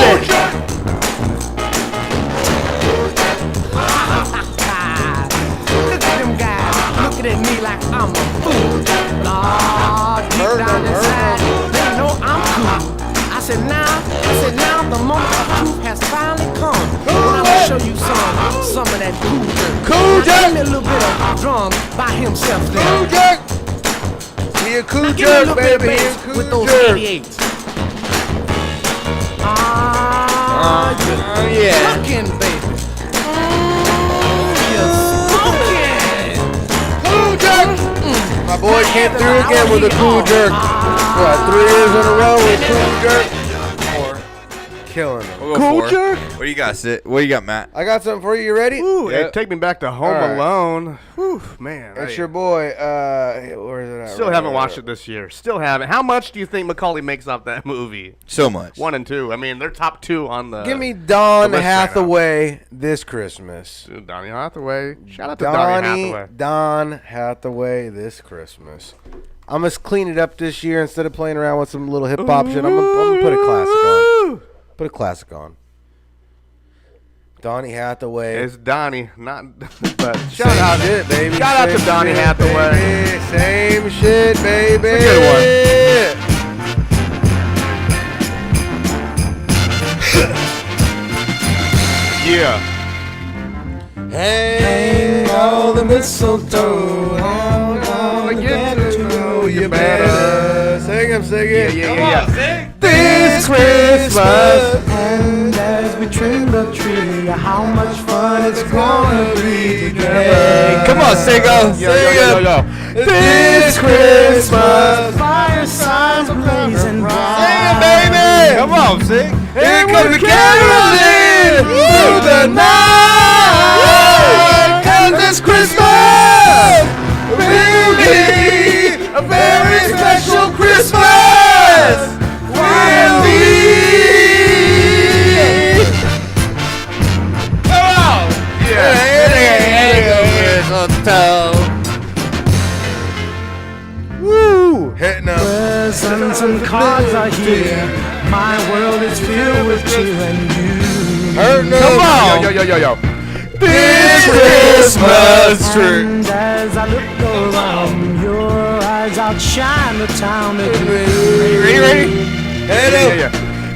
Look at them guys looking at me like I'm a fool. Nah, deep down inside, they know I'm cool. I said now the moment of truth has finally come. When I'ma show you some of that cool jerk. Cool jerk. Give me a little bit of drum by himself there. Cool jerk. He a cool jerk, baby. He a cool with those jerk. 88s. Yeah. Looking, baby. You're smoking. Cool jerk. My boy came through again with a cool jerk. What, 3 years in a row with cool jerk? Killing them. Cool jerk? What do you got, Sid? What do you got, Matt? I got something for you. You ready? Ooh, hey, take me back to Home All right. Alone. Whew, man. It's your boy. Where is it at? Still haven't watched it this year. Still haven't. How much do you think Macaulay makes off that movie? So much. 1 and 2. I mean, they're top 2 on the. Give me Dawn the list right Hathaway this Christmas. Dude, Donnie Hathaway. Shout out to Donnie Hathaway. Dawn Hathaway this Christmas. I'm going to clean it up this year instead of playing around with some little hip hop shit. I'm gonna put a classic on. Put a classic on. Donnie Hathaway. It's Donnie, not. But shout out shit, baby. Shout out to Donnie Hathaway. Baby. Same shit, baby. It's a good one. Yeah. Hang all the mistletoe. I'm gonna get to know you better. Sing him, sing it. Yeah. Sing. This Christmas. And as we trim the tree, how much fun it's gonna be together. Come on, Singo. Yo. This Christmas. Firesides blazing bright. Sing it, baby. Come on, sing. Here comes the caroling through the night. And this Christmas will be a very special Christmas. Will be. Woo! Hitting them. Presents and cards are here. My world is filled with cheer and you. Come on! Yo. This Christmas tree. And as I look around, your eyes outshine the town of you. Ready? Head up. Yeah.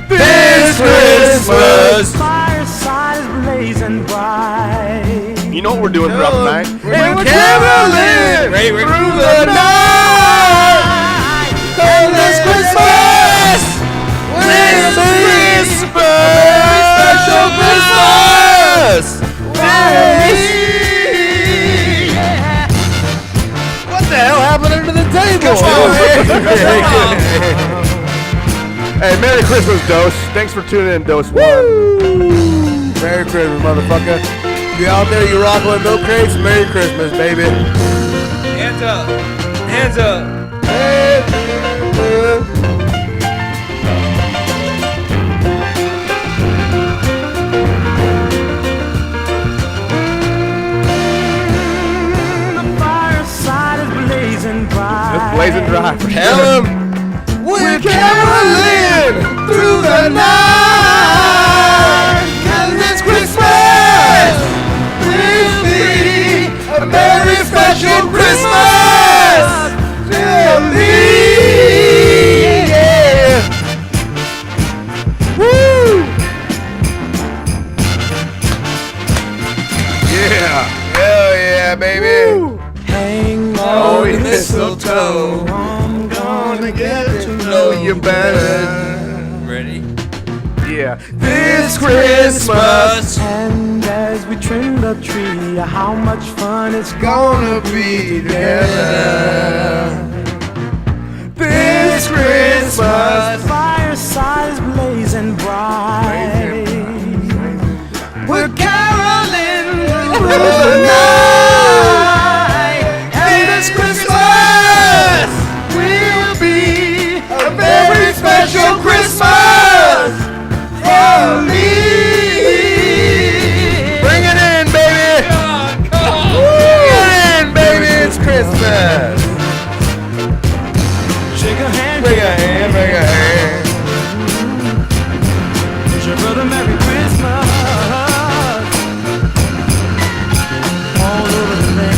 This Christmas. Fireside is blazing bright. You know what we're doing throughout the night? We're caroling through the night. And this Christmas will be a very special Christmas. What the hell happened under the table? Hey, Merry Christmas, Dose. Thanks for tuning in, Dose 1. Merry Christmas, motherfucker. You out there, you rockin' with Milkcrates? Merry Christmas, baby. Hands up. Hands up. The fireside is blazing bright. It's blazing dry. Tell him we're caroling through the night. And this Christmas will be a very special Christmas to me. Yeah. Woo! Yeah. Hell yeah, baby. Hang Oh, on the mistletoe. I'm gonna get to Know you better. Ready? Yeah. This Christmas And as we trim the tree, how much fun it's gonna be together. This Christmas Fireside is blazing bright. we're caroling through the night. And this Christmas will be a very special Christmas for me. Bring it in, baby. Bring it in, baby. It's Christmas. Shake a hand, Bring a hand, bring a hand. wish your brother Merry Christmas. All over the land.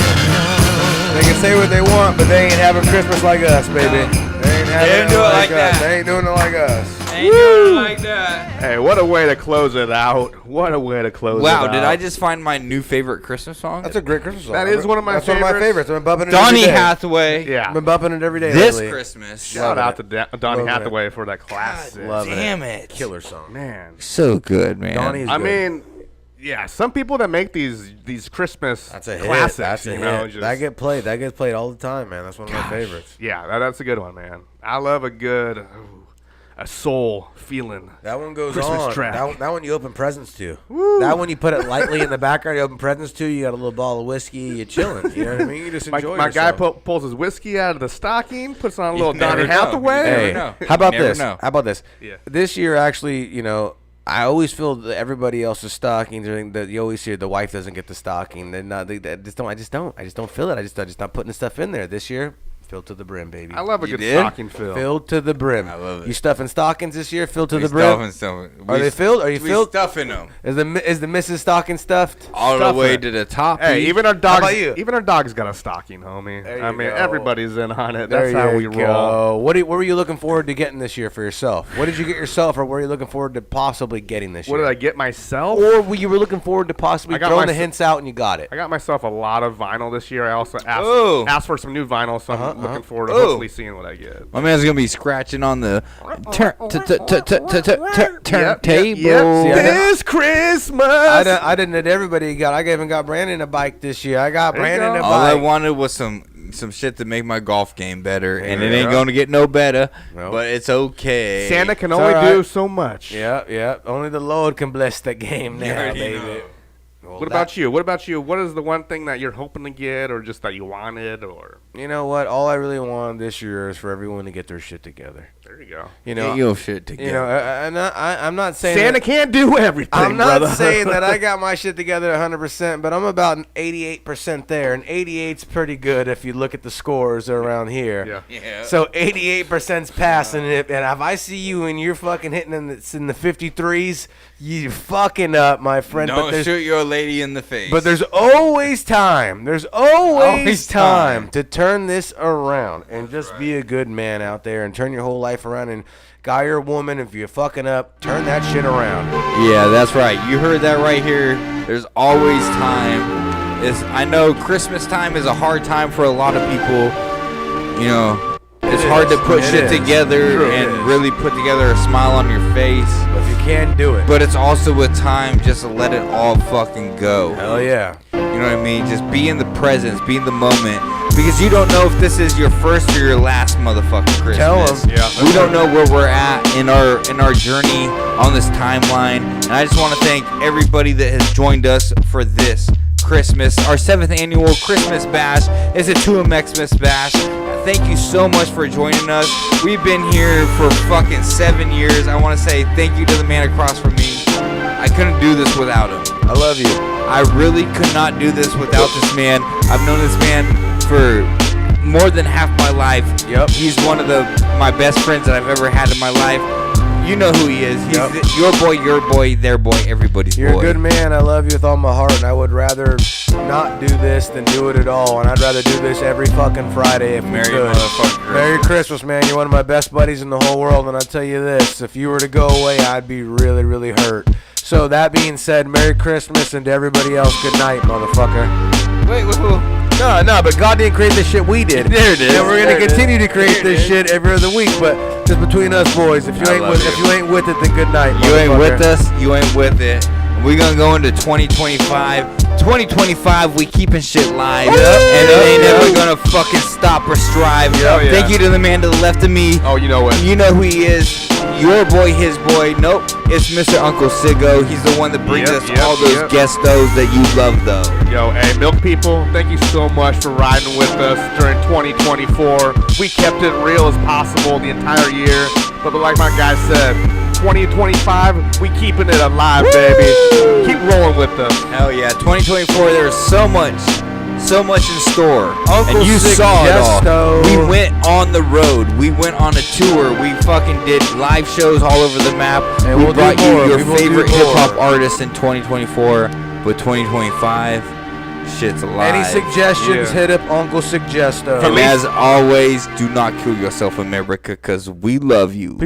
They can say what they want, but they ain't having Christmas like us, baby. They ain't having ain't it doing it like like us. that. They ain't doing it like us. Ain't doing it like that. Hey, what a way to close it out. What a way to close it out. Wow, did I just find my new favorite Christmas song? That's a great Christmas song. That is one of my That's favorites. one of my favorites. I've been bumping it Donny every day. Hathaway. Yeah. I've been bumping it every day This lately. Christmas. Shout out to Donny Loving it. Hathaway for that classic. Loving Damn it. Killer song. Man. So good, man. Donnie's I good. mean, Yeah, some people that make these Christmas classics, That's a hit. That gets played all the time, man. That's one of my favorites. Yeah, that's a good one, man. I love a good, a soul feeling. That one goes Christmas on. track. That one you open presents to. Woo. That one you put it lightly in the background. You open presents to. You got a little bottle of whiskey. You're chilling. You know what I mean? You just enjoy my guy yourself. pulls his whiskey out of the stocking, puts on a little never Donny know. Hathaway. You never Hey, know. how about You never this? know. How about this? Yeah. This year, actually, you know, I always feel that everybody else's stockings. That you always hear the wife doesn't get the stocking. Then I just don't feel it. I just not putting the stuff in there. This year, filled to the brim, baby. I love a You good did? stocking fill. Filled to the brim. I love it. You stuffing stockings this year? Filled to We the brim. stuffing. Are they filled? Are you we filled? stuffing them Is the Mrs. Stocking stuffed? all Stuffing the way it. to the top. Hey, even our How dogs. about you? Even our dogs got a stocking, homie. There I you mean, go. everybody's in on it. There That's how we you roll. go. What were you looking forward to getting this year for yourself? What did you get yourself, or what are you looking forward to possibly getting this What year? did I get myself? Or you were looking forward to possibly I got throwing the myse- hints out and you got it? I got myself a lot of vinyl this year. I also Oh. asked for some new vinyl, so I'm looking forward to Oh. hopefully seeing what I get. My man's gonna be scratching on the turntable. See, I done- This Christmas. I didn't let everybody got. I even got Brandon a bike this year. I got There you Brandon go. a All I bike. wanted was some shit to make my golf game better, and There it you ain't go. gonna get no better. Nope. But it's okay. Santa can It's only all do right. so much. Yeah. Only the Lord can bless the game You now, already baby. know. Well, What about you? What about you? What is the one thing that you're hoping to get, or just that you wanted, or You know what? All I really wanted this year is for everyone to get their shit together. there you go. You know, Get your shit together. You know, I'm not saying Santa that- can't do everything. I'm not brother. saying that I got my shit together 100%, but I'm about an 88% there, and 88's pretty good if you look at the scores around here. Yeah. So 88%'s passing it, and if I see you and you're fucking hitting in the 53s, you fucking up, my friend. Don't shoot your lady in the face. But there's always time. There's always Always time time. to turn this around and just be a good man out there and turn your whole life around. And guy or woman, if you're fucking up, turn that shit around. Yeah, that's right. You heard that right here. There's always time. I know Christmas time is a hard time for a lot of people. You know, it's hard to put shit together and really put together a smile on your face. But if you can do it. But it's also a time just to let it all fucking go. Hell yeah. You know what I mean? Just be in the presence, be in the moment. Because you don't know if this is your first or your last motherfucking Christmas. Tell 'em. Yeah. We don't know where we're at in our journey on this timeline. And I just want to thank everybody that has joined us for this Christmas. Our 7th annual Christmas bash is a 2MEX-Mas bash. Thank you so much for joining us. We've been here for fucking 7 years. I want to say thank you to the man across from me. I couldn't do this without him. I love you. I really could not do this without this man. I've known this man for more than half my life. Yep. He's one of my best friends that I've ever had in my life. You know who he is. He's your boy, their boy, everybody's You're boy. a good man. I love you with all my heart, and I would rather not do this than do it at all. And I'd rather do this every fucking Friday if Merry we could. motherfucking Merry Christmas, man. You're one of my best buddies in the whole world, and I'll tell you this: if you were to go away, I'd be really, really hurt. So that being said, Merry Christmas, and to everybody else, good night, motherfucker. Wait. No, but God didn't create this shit. We did. There it is. And we're There gonna it is. continue to create There it this is. shit every other week. But just between us boys, if you I ain't love with you. if you ain't with it, then good night. You ain't with motherfucker. us, you ain't with it. We're gonna go into 2025. 2025, we keeping shit live. And it ain't ever gonna fucking stop or strive. Yeah. Thank you to the man to the left of me. Oh, you know what? You know who he is. Your boy, his boy. Nope, it's Mr. Uncle Siggo. He's the one that brings us all those guestos that you love, though. Yo, hey, Milk people, thank you so much for riding with us during 2024. We kept it real as possible the entire year. But like my guy said, 2025, we keeping it alive, baby. Keep rolling with us. Hell yeah, 2024, there's so much in store. Uncle and you saw it all. Suggesto. We went on the road. We went on a tour. We fucking did live shows all over the map. And we we'll do brought you more. your We will do favorite more. hip hop artists in 2024. But 2025, shit's alive. Any suggestions? Hit up Uncle Suggesto. And as always, do not kill yourself, America, because we love you.